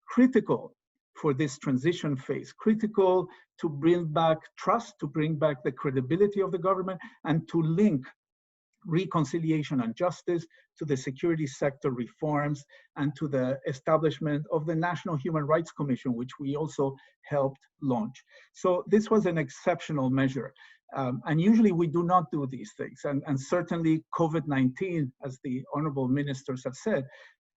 critical for this transition phase, critical to bring back trust, to bring back the credibility of the government, and to link reconciliation and justice to the security sector reforms and to the establishment of the National Human Rights Commission, which we also helped launch. So this was an exceptional measure. And usually we do not do these things. And certainly COVID-19, as the honorable ministers have said,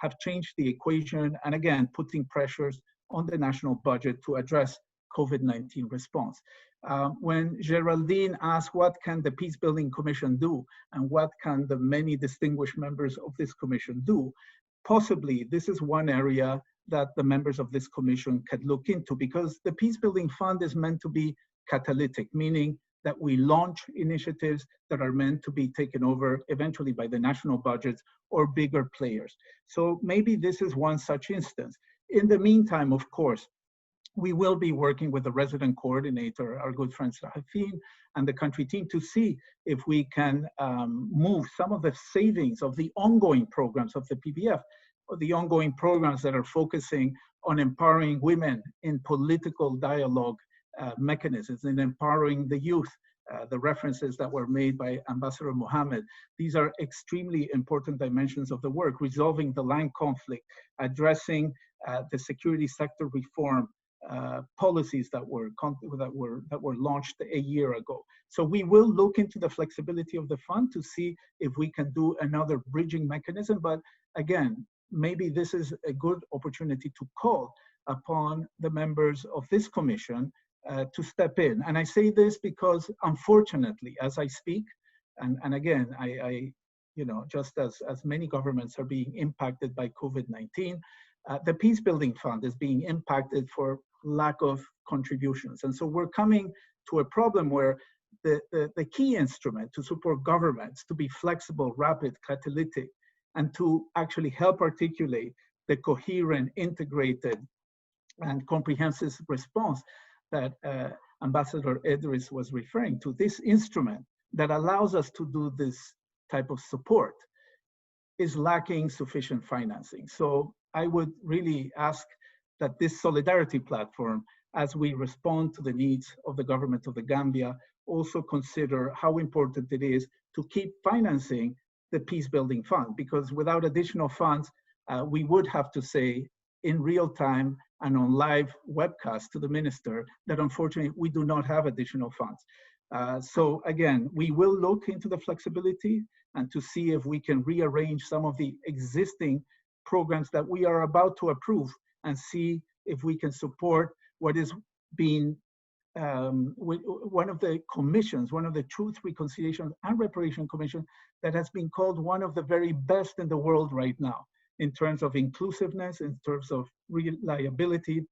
have changed the equation and again, putting pressures on the national budget to address COVID-19 response. When Geraldine asked what can the Peace Building Commission do and what can the many distinguished members of this commission do, possibly this is one area that the members of this commission could look into, because the Peace Building Fund is meant to be catalytic, meaning that we launch initiatives that are meant to be taken over eventually by the national budgets or bigger players. So maybe this is one such instance. In the meantime, of course, we will be working with the resident coordinator, our good friend Sahafin, and the country team to see if we can move some of the savings of the ongoing programs of the PBF, or the ongoing programs that are focusing on empowering women in political dialogue mechanisms and empowering the youth. The references that were made by Ambassador Mohammed. These are extremely important dimensions of the work, resolving the land conflict, addressing the security sector reform policies that were launched a year ago. So we will look into the flexibility of the fund to see if we can do another bridging mechanism. But again, maybe this is a good opportunity to call upon the members of this commission to step in. And I say this because unfortunately, as I speak, and again, I just as many governments are being impacted by COVID-19, the Peace Building Fund is being impacted for lack of contributions. And so we're coming to a problem where the key instrument to support governments to be flexible, rapid, catalytic, and to actually help articulate the coherent, integrated, and comprehensive response that Ambassador Idris was referring to, this instrument that allows us to do this type of support is lacking sufficient financing. So I would really ask that this solidarity platform, as we respond to the needs of the government of the Gambia, also consider how important it is to keep financing the peace building fund, because without additional funds, we would have to say in real time and on live webcast to the minister that unfortunately we do not have additional funds. So again, we will look into the flexibility and to see if we can rearrange some of the existing programs that we are about to approve and see if we can support what is being one of the commissions, one of the Truth, Reconciliation and Reparation Commission that has been called one of the very best in the world right now in terms of inclusiveness, in terms of reliability,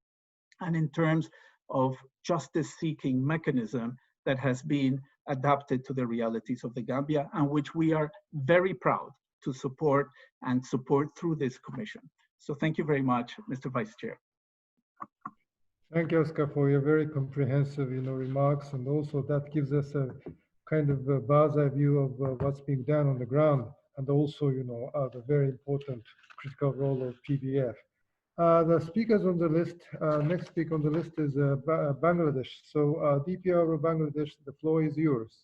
and in terms of justice-seeking mechanism that has been adapted to the realities of the Gambia and which we are very proud to support and support through this commission. So thank you very much, Mr. Vice Chair. Thank you, Oscar, for your very comprehensive, remarks, and also that gives us a kind of a bird's eye view of what's being done on the ground, and also, the very important critical role of PBF. The speakers on the list, next speaker on the list is Bangladesh. So DPR of Bangladesh, the floor is yours.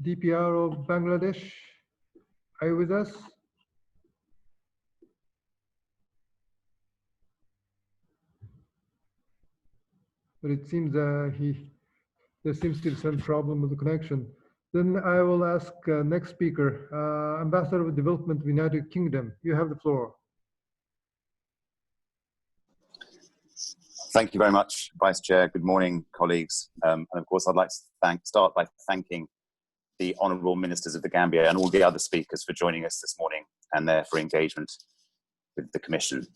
DPR of Bangladesh, are you with us? But it seems there seems to be some problem with the connection. Then I will ask next speaker, Ambassador of Development of the United Kingdom. You have the floor. Thank you very much, Vice Chair. Good morning, colleagues. And of course, I'd like to start by thanking the Honourable Ministers of the Gambia and all the other speakers for joining us this morning and their for engagement with the Commission.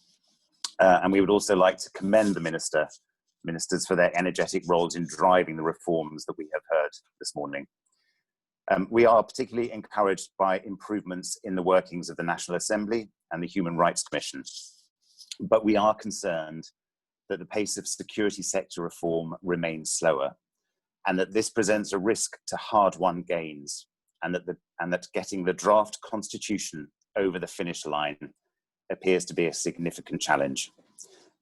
And we would also like to commend the ministers for their energetic roles in driving the reforms that we have heard this morning. We are particularly encouraged by improvements in the workings of the National Assembly and the Human Rights Commission, but we are concerned that the pace of security sector reform remains slower, and that this presents a risk to hard-won gains, and that getting the draft constitution over the finish line appears to be a significant challenge.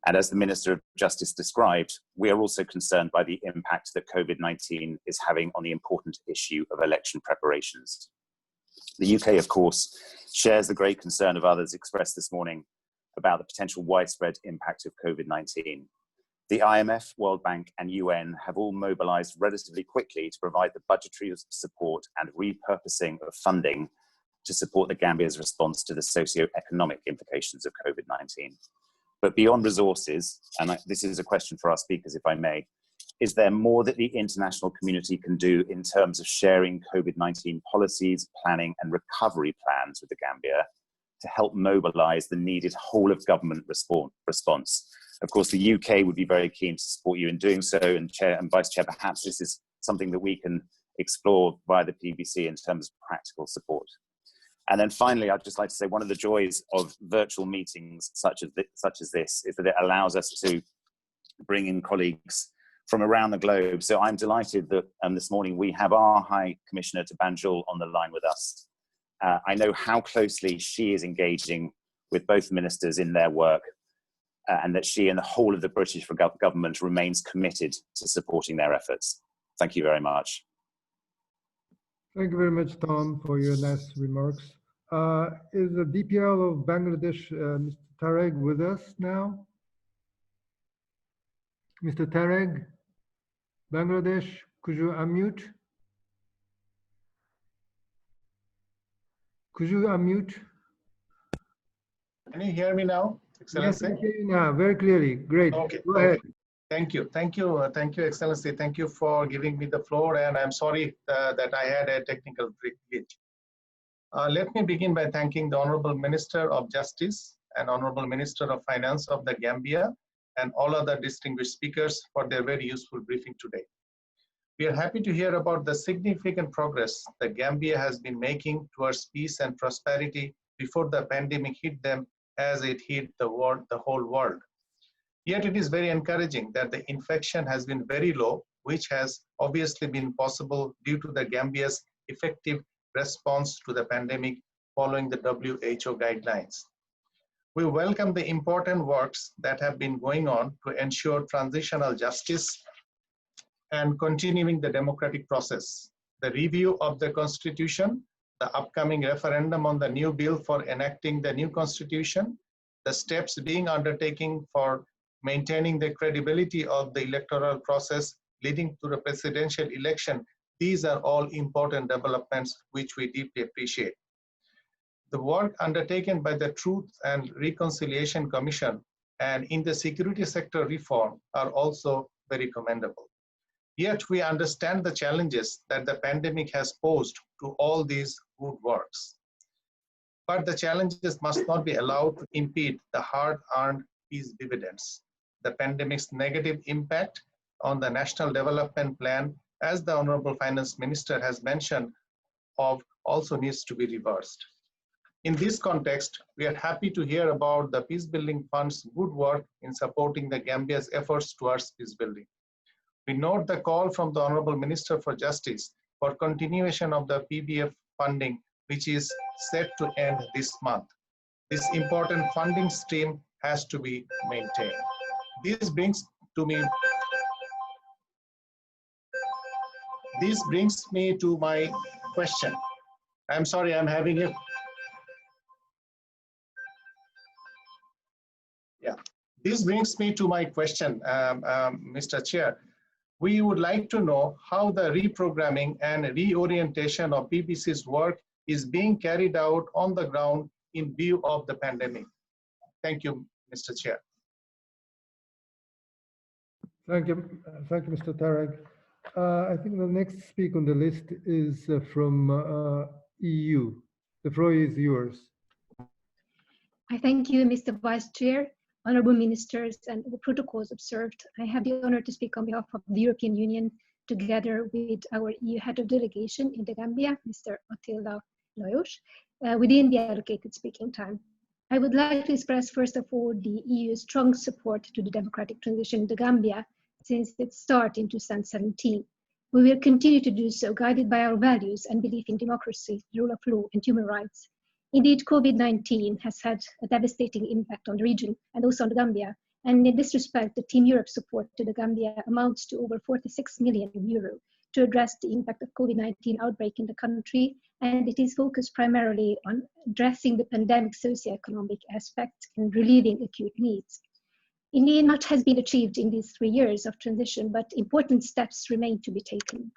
And as the Minister of Justice described, we are also concerned by the impact that COVID-19 is having on the important issue of election preparations. The UK, of course, shares the great concern of others expressed this morning about the potential widespread impact of COVID-19. The IMF, World Bank and UN have all mobilized relatively quickly to provide the budgetary support and repurposing of funding to support the Gambia's response to the socio-economic implications of COVID-19. But beyond resources, and this is a question for our speakers, if I may, is there more that the international community can do in terms of sharing COVID-19 policies, planning and recovery plans with the Gambia to help mobilize the needed whole of government response? Of course, the UK would be very keen to support you in doing so, and Chair and Vice Chair, perhaps this is something that we can explore via the PBC in terms of practical support. And then finally, I'd just like to say one of the joys of virtual meetings such as this is that it allows us to bring in colleagues from around the globe. So I'm delighted that this morning we have our High Commissioner to Banjul on the line with us. I know how closely she is engaging with both ministers in their work, and that she and the whole of the British government remains committed to supporting their efforts. Thank you very much. Thank you very much, Tom, for your nice remarks. Is the DPR of Bangladesh, Mr. Tarek, with us now? Mr. Tarek, Bangladesh, could you unmute? Could you unmute? Can you hear me now, Excellency? Yes, I hear you now, very clearly. Great. Okay. Go ahead. Thank you, Excellency. Thank you for giving me the floor, and I'm sorry that I had a technical glitch. Let me begin by thanking the Honorable Minister of Justice and Honorable Minister of Finance of the Gambia and all other distinguished speakers for their very useful briefing today. We are happy to hear about the significant progress the Gambia has been making towards peace and prosperity before the pandemic hit them as it hit the whole world. Yet it is very encouraging that the infection has been very low, which has obviously been possible due to the Gambia's effective response to the pandemic following the WHO guidelines. We welcome the important works that have been going on to ensure transitional justice and continuing the democratic process. The review of the Constitution, the upcoming referendum on the new bill for enacting the new Constitution, the steps being undertaken for maintaining the credibility of the electoral process leading to the presidential election, these are all important developments which we deeply appreciate. The work undertaken by the Truth and Reconciliation Commission and in the security sector reform are also very commendable. Yet we understand the challenges that the pandemic has posed to all these good works. But the challenges must not be allowed to impede the hard-earned peace dividends. The pandemic's negative impact on the National Development Plan, as the Honorable Finance Minister has mentioned, also needs to be reversed. In this context, we are happy to hear about the Peace Building Fund's good work in supporting the Gambia's efforts towards peace building. We note the call from the Honorable Minister for Justice for continuation of the PBF funding, which is set to end this month. This important funding stream has to be maintained. This brings me to my question. I'm sorry, I'm having a... Yeah, this brings me to my question, Mr. Chair. We would like to know how the reprogramming and reorientation of PBC's work is being carried out on the ground in view of the pandemic. Thank you, Mr. Chair. Thank you, Mr. Tarek. I think the next speaker on the list is from EU. The floor is yours. I thank you, Mr. Vice Chair, honorable ministers, and the protocols observed. I have the honor to speak on behalf of the European Union, together with our EU head of delegation in the Gambia, Mr. Attila Lajos, within the allocated speaking time. I would like to express, first of all, the EU's strong support to the democratic transition in the Gambia since its start in 2017. We will continue to do so, guided by our values and belief in democracy, rule of law, and human rights. Indeed, COVID-19 has had a devastating impact on the region and also on the Gambia. And in this respect, the Team Europe support to the Gambia amounts to over 46 million euro to address the impact of COVID-19 outbreak in the country. And it is focused primarily on addressing the pandemic socioeconomic aspect and relieving acute needs. Indeed, much has been achieved in these 3 years of transition, but important steps remain to be taken.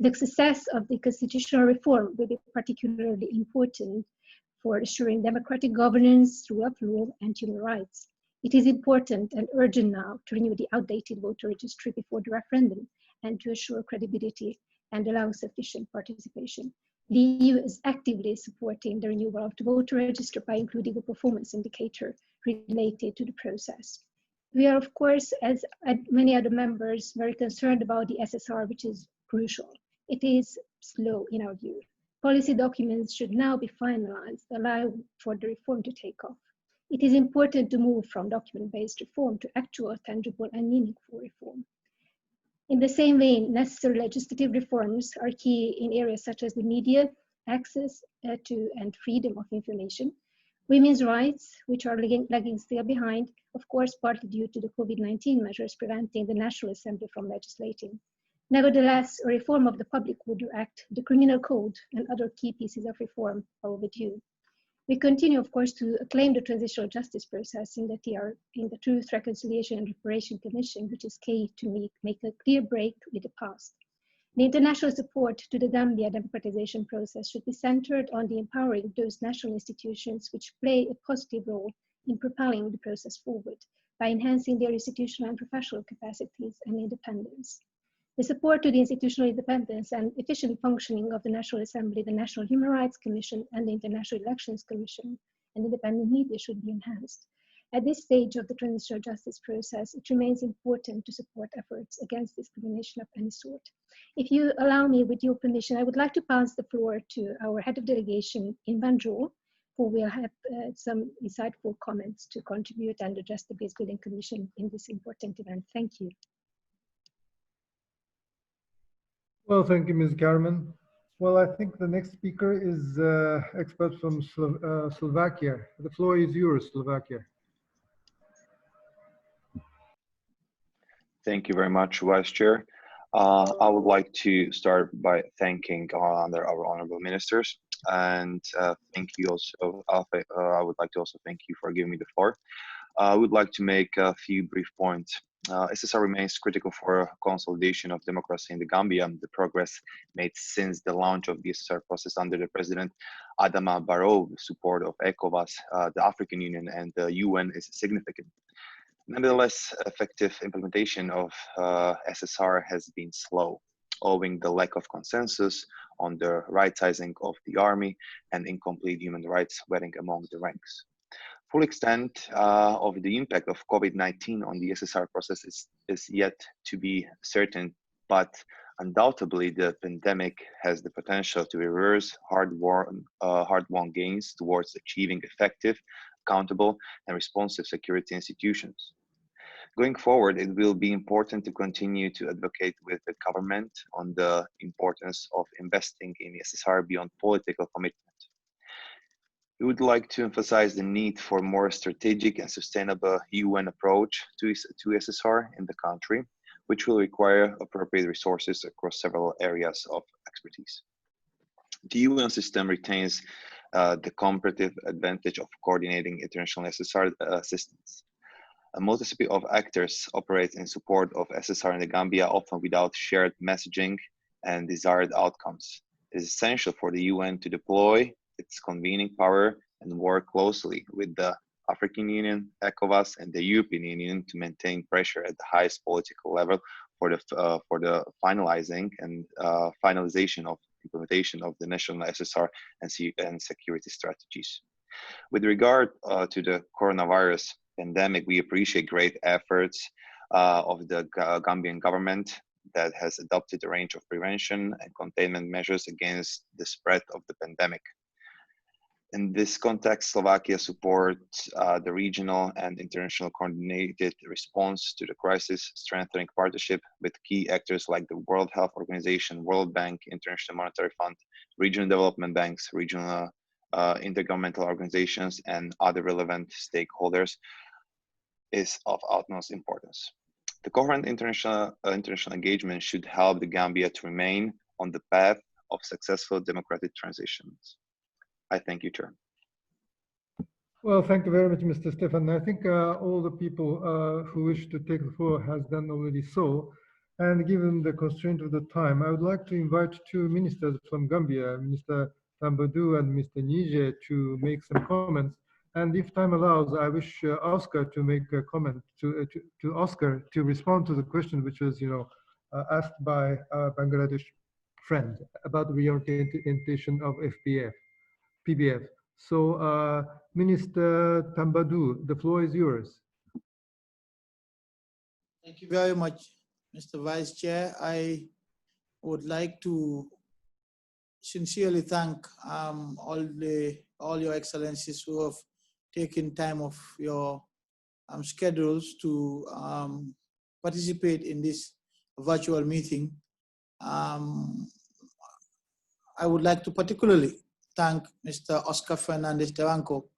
The success of the constitutional reform will be particularly important for assuring democratic governance, rule of law, and human rights. It is important and urgent now to renew the outdated voter registry before the referendum and to assure credibility and allow sufficient participation. The EU is actively supporting the renewal of the voter register by including a performance indicator related to the process. We are, of course, as many other members, very concerned about the SSR, which is crucial. It is slow in our view. Policy documents should now be finalized, allowing for the reform to take off. It is important to move from document-based reform to actual, tangible, and meaningful reform. In the same vein, necessary legislative reforms are key in areas such as the media, access to and freedom of information, women's rights, which are lagging still behind, of course, partly due to the COVID-19 measures preventing the National Assembly from legislating. Nevertheless, a reform of the Public Order Act, the Criminal Code, and other key pieces of reform are overdue. We continue, of course, to acclaim the transitional justice process in the Truth, Reconciliation, and Reparation Commission, which is key to make a clear break with the past. The international support to the Gambia democratization process should be centered on the empowering those national institutions which play a positive role in propelling the process forward by enhancing their institutional and professional capacities and independence. The support to the institutional independence and efficient functioning of the National Assembly, the National Human Rights Commission, and the International Elections Commission and independent media should be enhanced. At this stage of the transitional justice process, it remains important to support efforts against discrimination of any sort. If you allow me, with your permission, I would like to pass the floor to our head of delegation in Banjul, who will have some insightful comments to contribute and address the Peace Building Commission in this important event. Thank you. Well, thank you, Ms. Garman. Well, I think the next speaker is expert from Slovakia. The floor is yours, Slovakia. Thank you very much, Vice Chair. I would like to start by thanking our honorable ministers, and thank you also. I would like to also thank you for giving me the floor. I would like to make a few brief points. SSR remains critical for consolidation of democracy in the Gambia. The progress made since the launch of the SSR process under the President Adama Barrow, with support of ECOWAS, the African Union, and the UN is significant. Nevertheless, effective implementation of SSR has been slow, owing the lack of consensus on the right-sizing of the army and incomplete human rights vetting among the ranks. Full extent of the impact of COVID-19 on the SSR process is yet to be certain, but undoubtedly the pandemic has the potential to reverse hard-won gains towards achieving effective, accountable, and responsive security institutions. Going forward, it will be important to continue to advocate with the government on the importance of investing in the SSR beyond political commitment. We would like to emphasize the need for more strategic and sustainable UN approach to SSR in the country, which will require appropriate resources across several areas of expertise. The UN system retains the comparative advantage of coordinating international SSR assistance. A multiplicity of actors operate in support of SSR in the Gambia, often without shared messaging and desired outcomes. It is essential for the UN to deploy its convening power and work closely with the African Union, ECOWAS, and the European Union to maintain pressure at the highest political level for the finalizing and finalization of implementation of the national SSR and security strategies. With regard to the coronavirus pandemic, we appreciate great efforts of the Gambian government that has adopted a range of prevention and containment measures against the spread of the pandemic. In this context, Slovakia supports the regional and international coordinated response to the crisis, strengthening partnership with key actors like the World Health Organization, World Bank, International Monetary Fund, regional development banks, regional intergovernmental organizations, and other relevant stakeholders is of utmost importance. The current international engagement should help the Gambia to remain on the path of successful democratic transitions. I thank you, Chair. Well, thank you very much, Mr. Stefan. I think all the people who wish to take the floor has done already so. And given the constraint of the time, I would like to invite two ministers from Gambia, Minister Tambadou and Mr. Nije, to make some comments. And if time allows, I wish Oscar to make a comment, to Oscar to respond to the question which was, asked by our Bangladesh friend about the reorientation of PBF. So, Minister Tambadou, the floor is yours. Thank you very much, Mr. Vice Chair. I would like to sincerely thank all your excellencies who have taken time off your schedules to participate in this virtual meeting. I would like to particularly thank Mr. Oscar Fernandez Teranco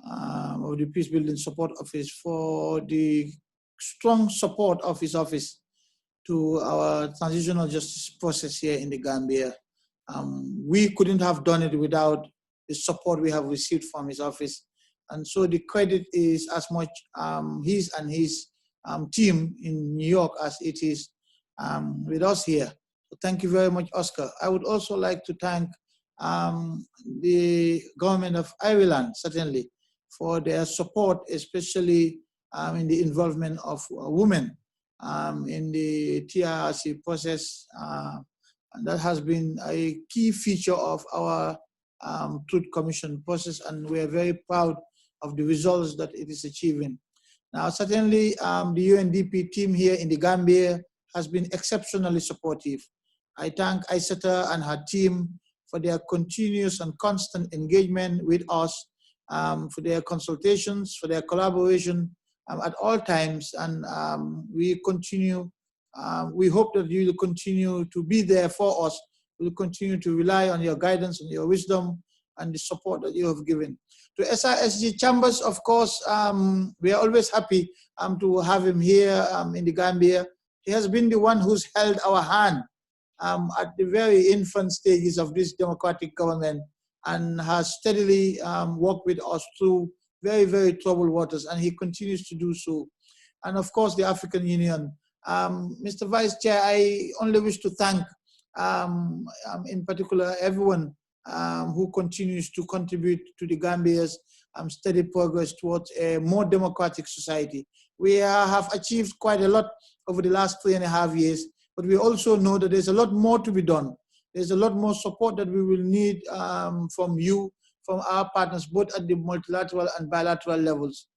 of the Peace Building Support Office for the strong support of his office to our transitional justice process here in the Gambia. We couldn't have done it without the support we have received from his office. And so the credit is as much his and his team in New York as it is with us here. So thank you very much, Oscar. I would also like to thank the government of Ireland, certainly, for their support, especially in the involvement of women in the TRRC process. And that has been a key feature of our Truth Commission process, and we are very proud of the results that it is achieving. Now, certainly, the UNDP team here in the Gambia has been exceptionally supportive. I thank Aissata and her team for their continuous and constant engagement with us, for their consultations, for their collaboration at all times. And we hope that you will continue to be there for us We'll continue to rely on your guidance and your wisdom and the support that you have given. To SRSG Chambers, of course, we are always happy to have him here in the Gambia. He has been the one who's held our hand at the very infant stages of this democratic government and has steadily worked with us through very, very troubled waters, and he continues to do so. And of course, the African Union. Mr. Vice Chair, I only wish to thank, in particular, everyone who continues to contribute to the Gambia's steady progress towards a more democratic society. We have achieved quite a lot over the last 3.5 years, but we also know that there's a lot more to be done. There's a lot more support that we will need from you, from our partners, both at the multilateral and bilateral levels,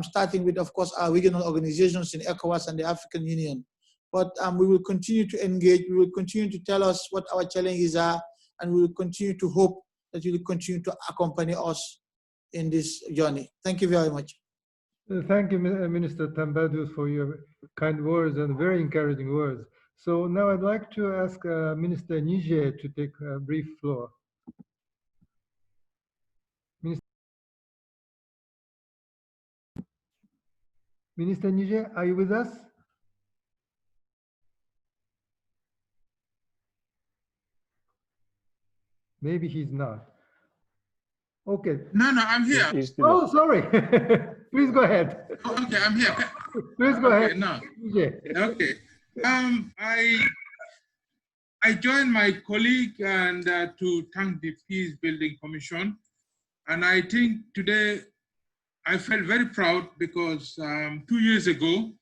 starting with, of course, our regional organizations in ECOWAS and the African Union. But we will continue to engage, we will continue to tell us what our challenges are, and we will continue to hope that you will continue to accompany us in this journey. Thank you very much. Thank you, Minister Tambadou, for your kind words and very encouraging words. So now I'd like to ask Minister Niger to take a brief floor. Minister Niger, are you with us? Maybe he's not. Okay. No, I'm here. Oh, sorry. Please go ahead. Oh, okay, I'm here. Please go ahead. No. Yeah. Okay. I joined my colleague and to thank the Peace Building Commission. And I think today I felt very proud because 2 years ago,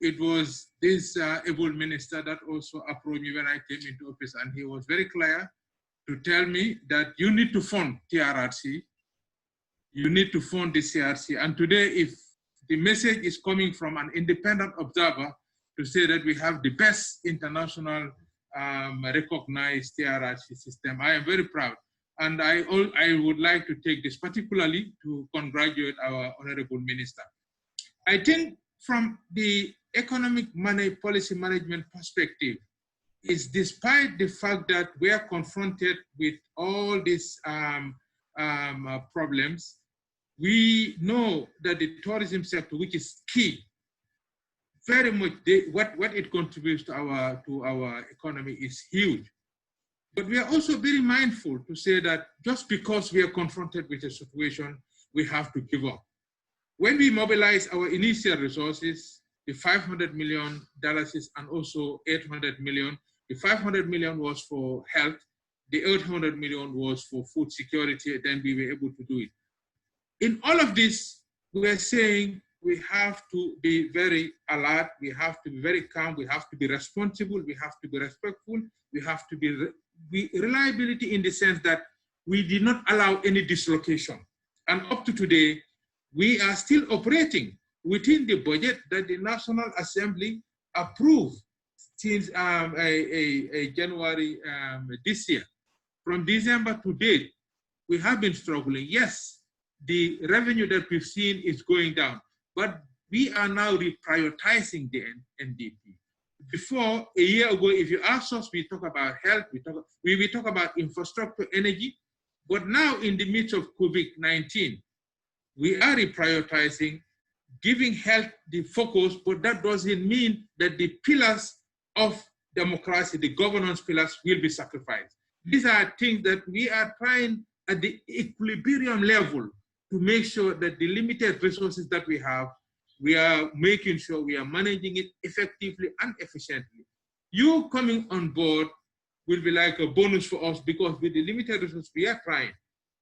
it was this able minister that also approached me when I came into office, and he was very clear to tell me that you need to fund TRRC, you need to fund the CRC. And today, if the message is coming from an independent observer to say that we have the best international recognized TRRC system, I am very proud. And I would like to take this particularly to congratulate our honorable minister. I think from the economic money policy management perspective, is despite the fact that we are confronted with all these problems, we know that the tourism sector, which is key, very much what it contributes to our economy is huge. But we are also very mindful to say that just because we are confronted with a situation, we have to give up. When we mobilize our initial resources, the $500 million and also 800 million, the 500 million was for health, the 800 million was for food security, then we were able to do it. In all of this, we are saying we have to be very alert, we have to be very calm, we have to be responsible, we have to be respectful, we have to be reliability in the sense that we did not allow any dislocation. And up to today, we are still operating within the budget that the National Assembly approved since January this year. From December to date, we have been struggling. Yes, the revenue that we've seen is going down, but we are now reprioritizing the NDP. Before, a year ago, if you ask us, we talk about health, we talk about infrastructure, energy, but now in the midst of COVID-19, we are reprioritizing, giving health the focus, but that doesn't mean that the pillars of democracy, the governance pillars, will be sacrificed. These are things that we are trying at the equilibrium level to make sure that the limited resources that we have, we are making sure we are managing it effectively and efficiently. You coming on board will be like a bonus for us because with the limited resources, we are trying.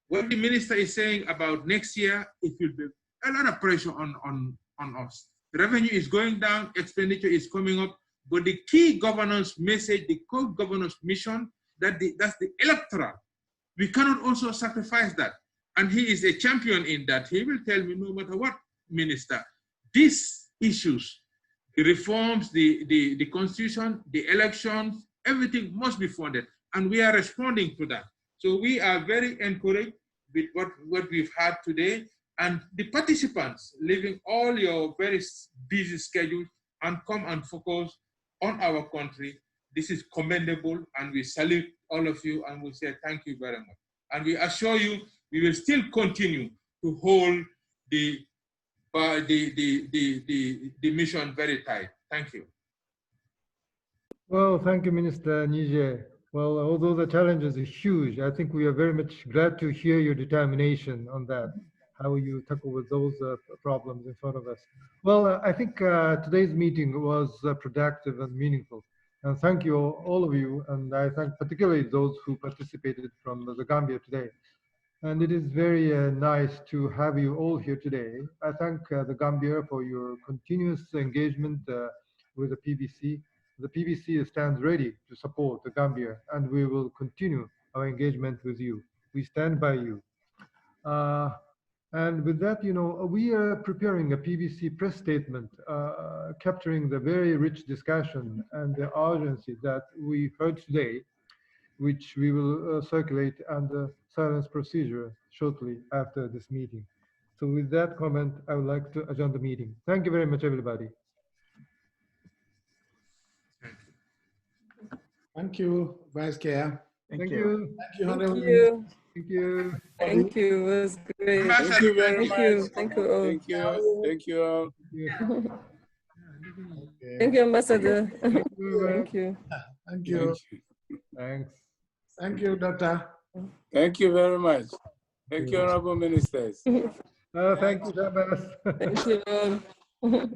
What the minister is saying about next year, it will be a lot of pressure on us. The revenue is going down, expenditure is coming up, but the key governance message, the core governance mission, that's the electoral. We cannot also sacrifice that. And he is a champion in that. He will tell me no matter what, minister, these issues, the reforms, the constitution, the elections, everything must be funded. And we are responding to that. So we are very encouraged with what we've had today. And the participants, leaving all your very busy schedules and come and focus on our country, This is commendable, and we salute all of you, and we say thank you very much. And we assure you, we will still continue to hold the mission very tight. Thank you. Well, thank you, Minister Nije. Well, although the challenges are huge, I think we are very much glad to hear your determination on that, how you tackle with those problems in front of us. Well, I think today's meeting was productive and meaningful. And thank you, all of you, and I thank particularly those who participated from the Gambia today. And it is very nice to have you all here today. I thank the Gambia for your continuous engagement with the PBC. The PBC stands ready to support the Gambia, and we will continue our engagement with you. We stand by you. And with that, you know, we are preparing a PBC press statement capturing the very rich discussion and the urgency that we heard today, which we will circulate under silence procedure shortly after this meeting. So with that comment, I would like to adjourn the meeting. Thank you very much, everybody. Thank you, Vice Chair. Thank you. Thank you, Honorable. Thank you. Thank you. It was great. Thank you very much. Thank you all. Thank you. Thank you all. Thank you, Ambassador. Thank you. Thank you. Thank you. Thanks. Thank you, Doctor. Thank you very much. Thank you, Honorable Ministers. Thank you, Shabas. Thank you all.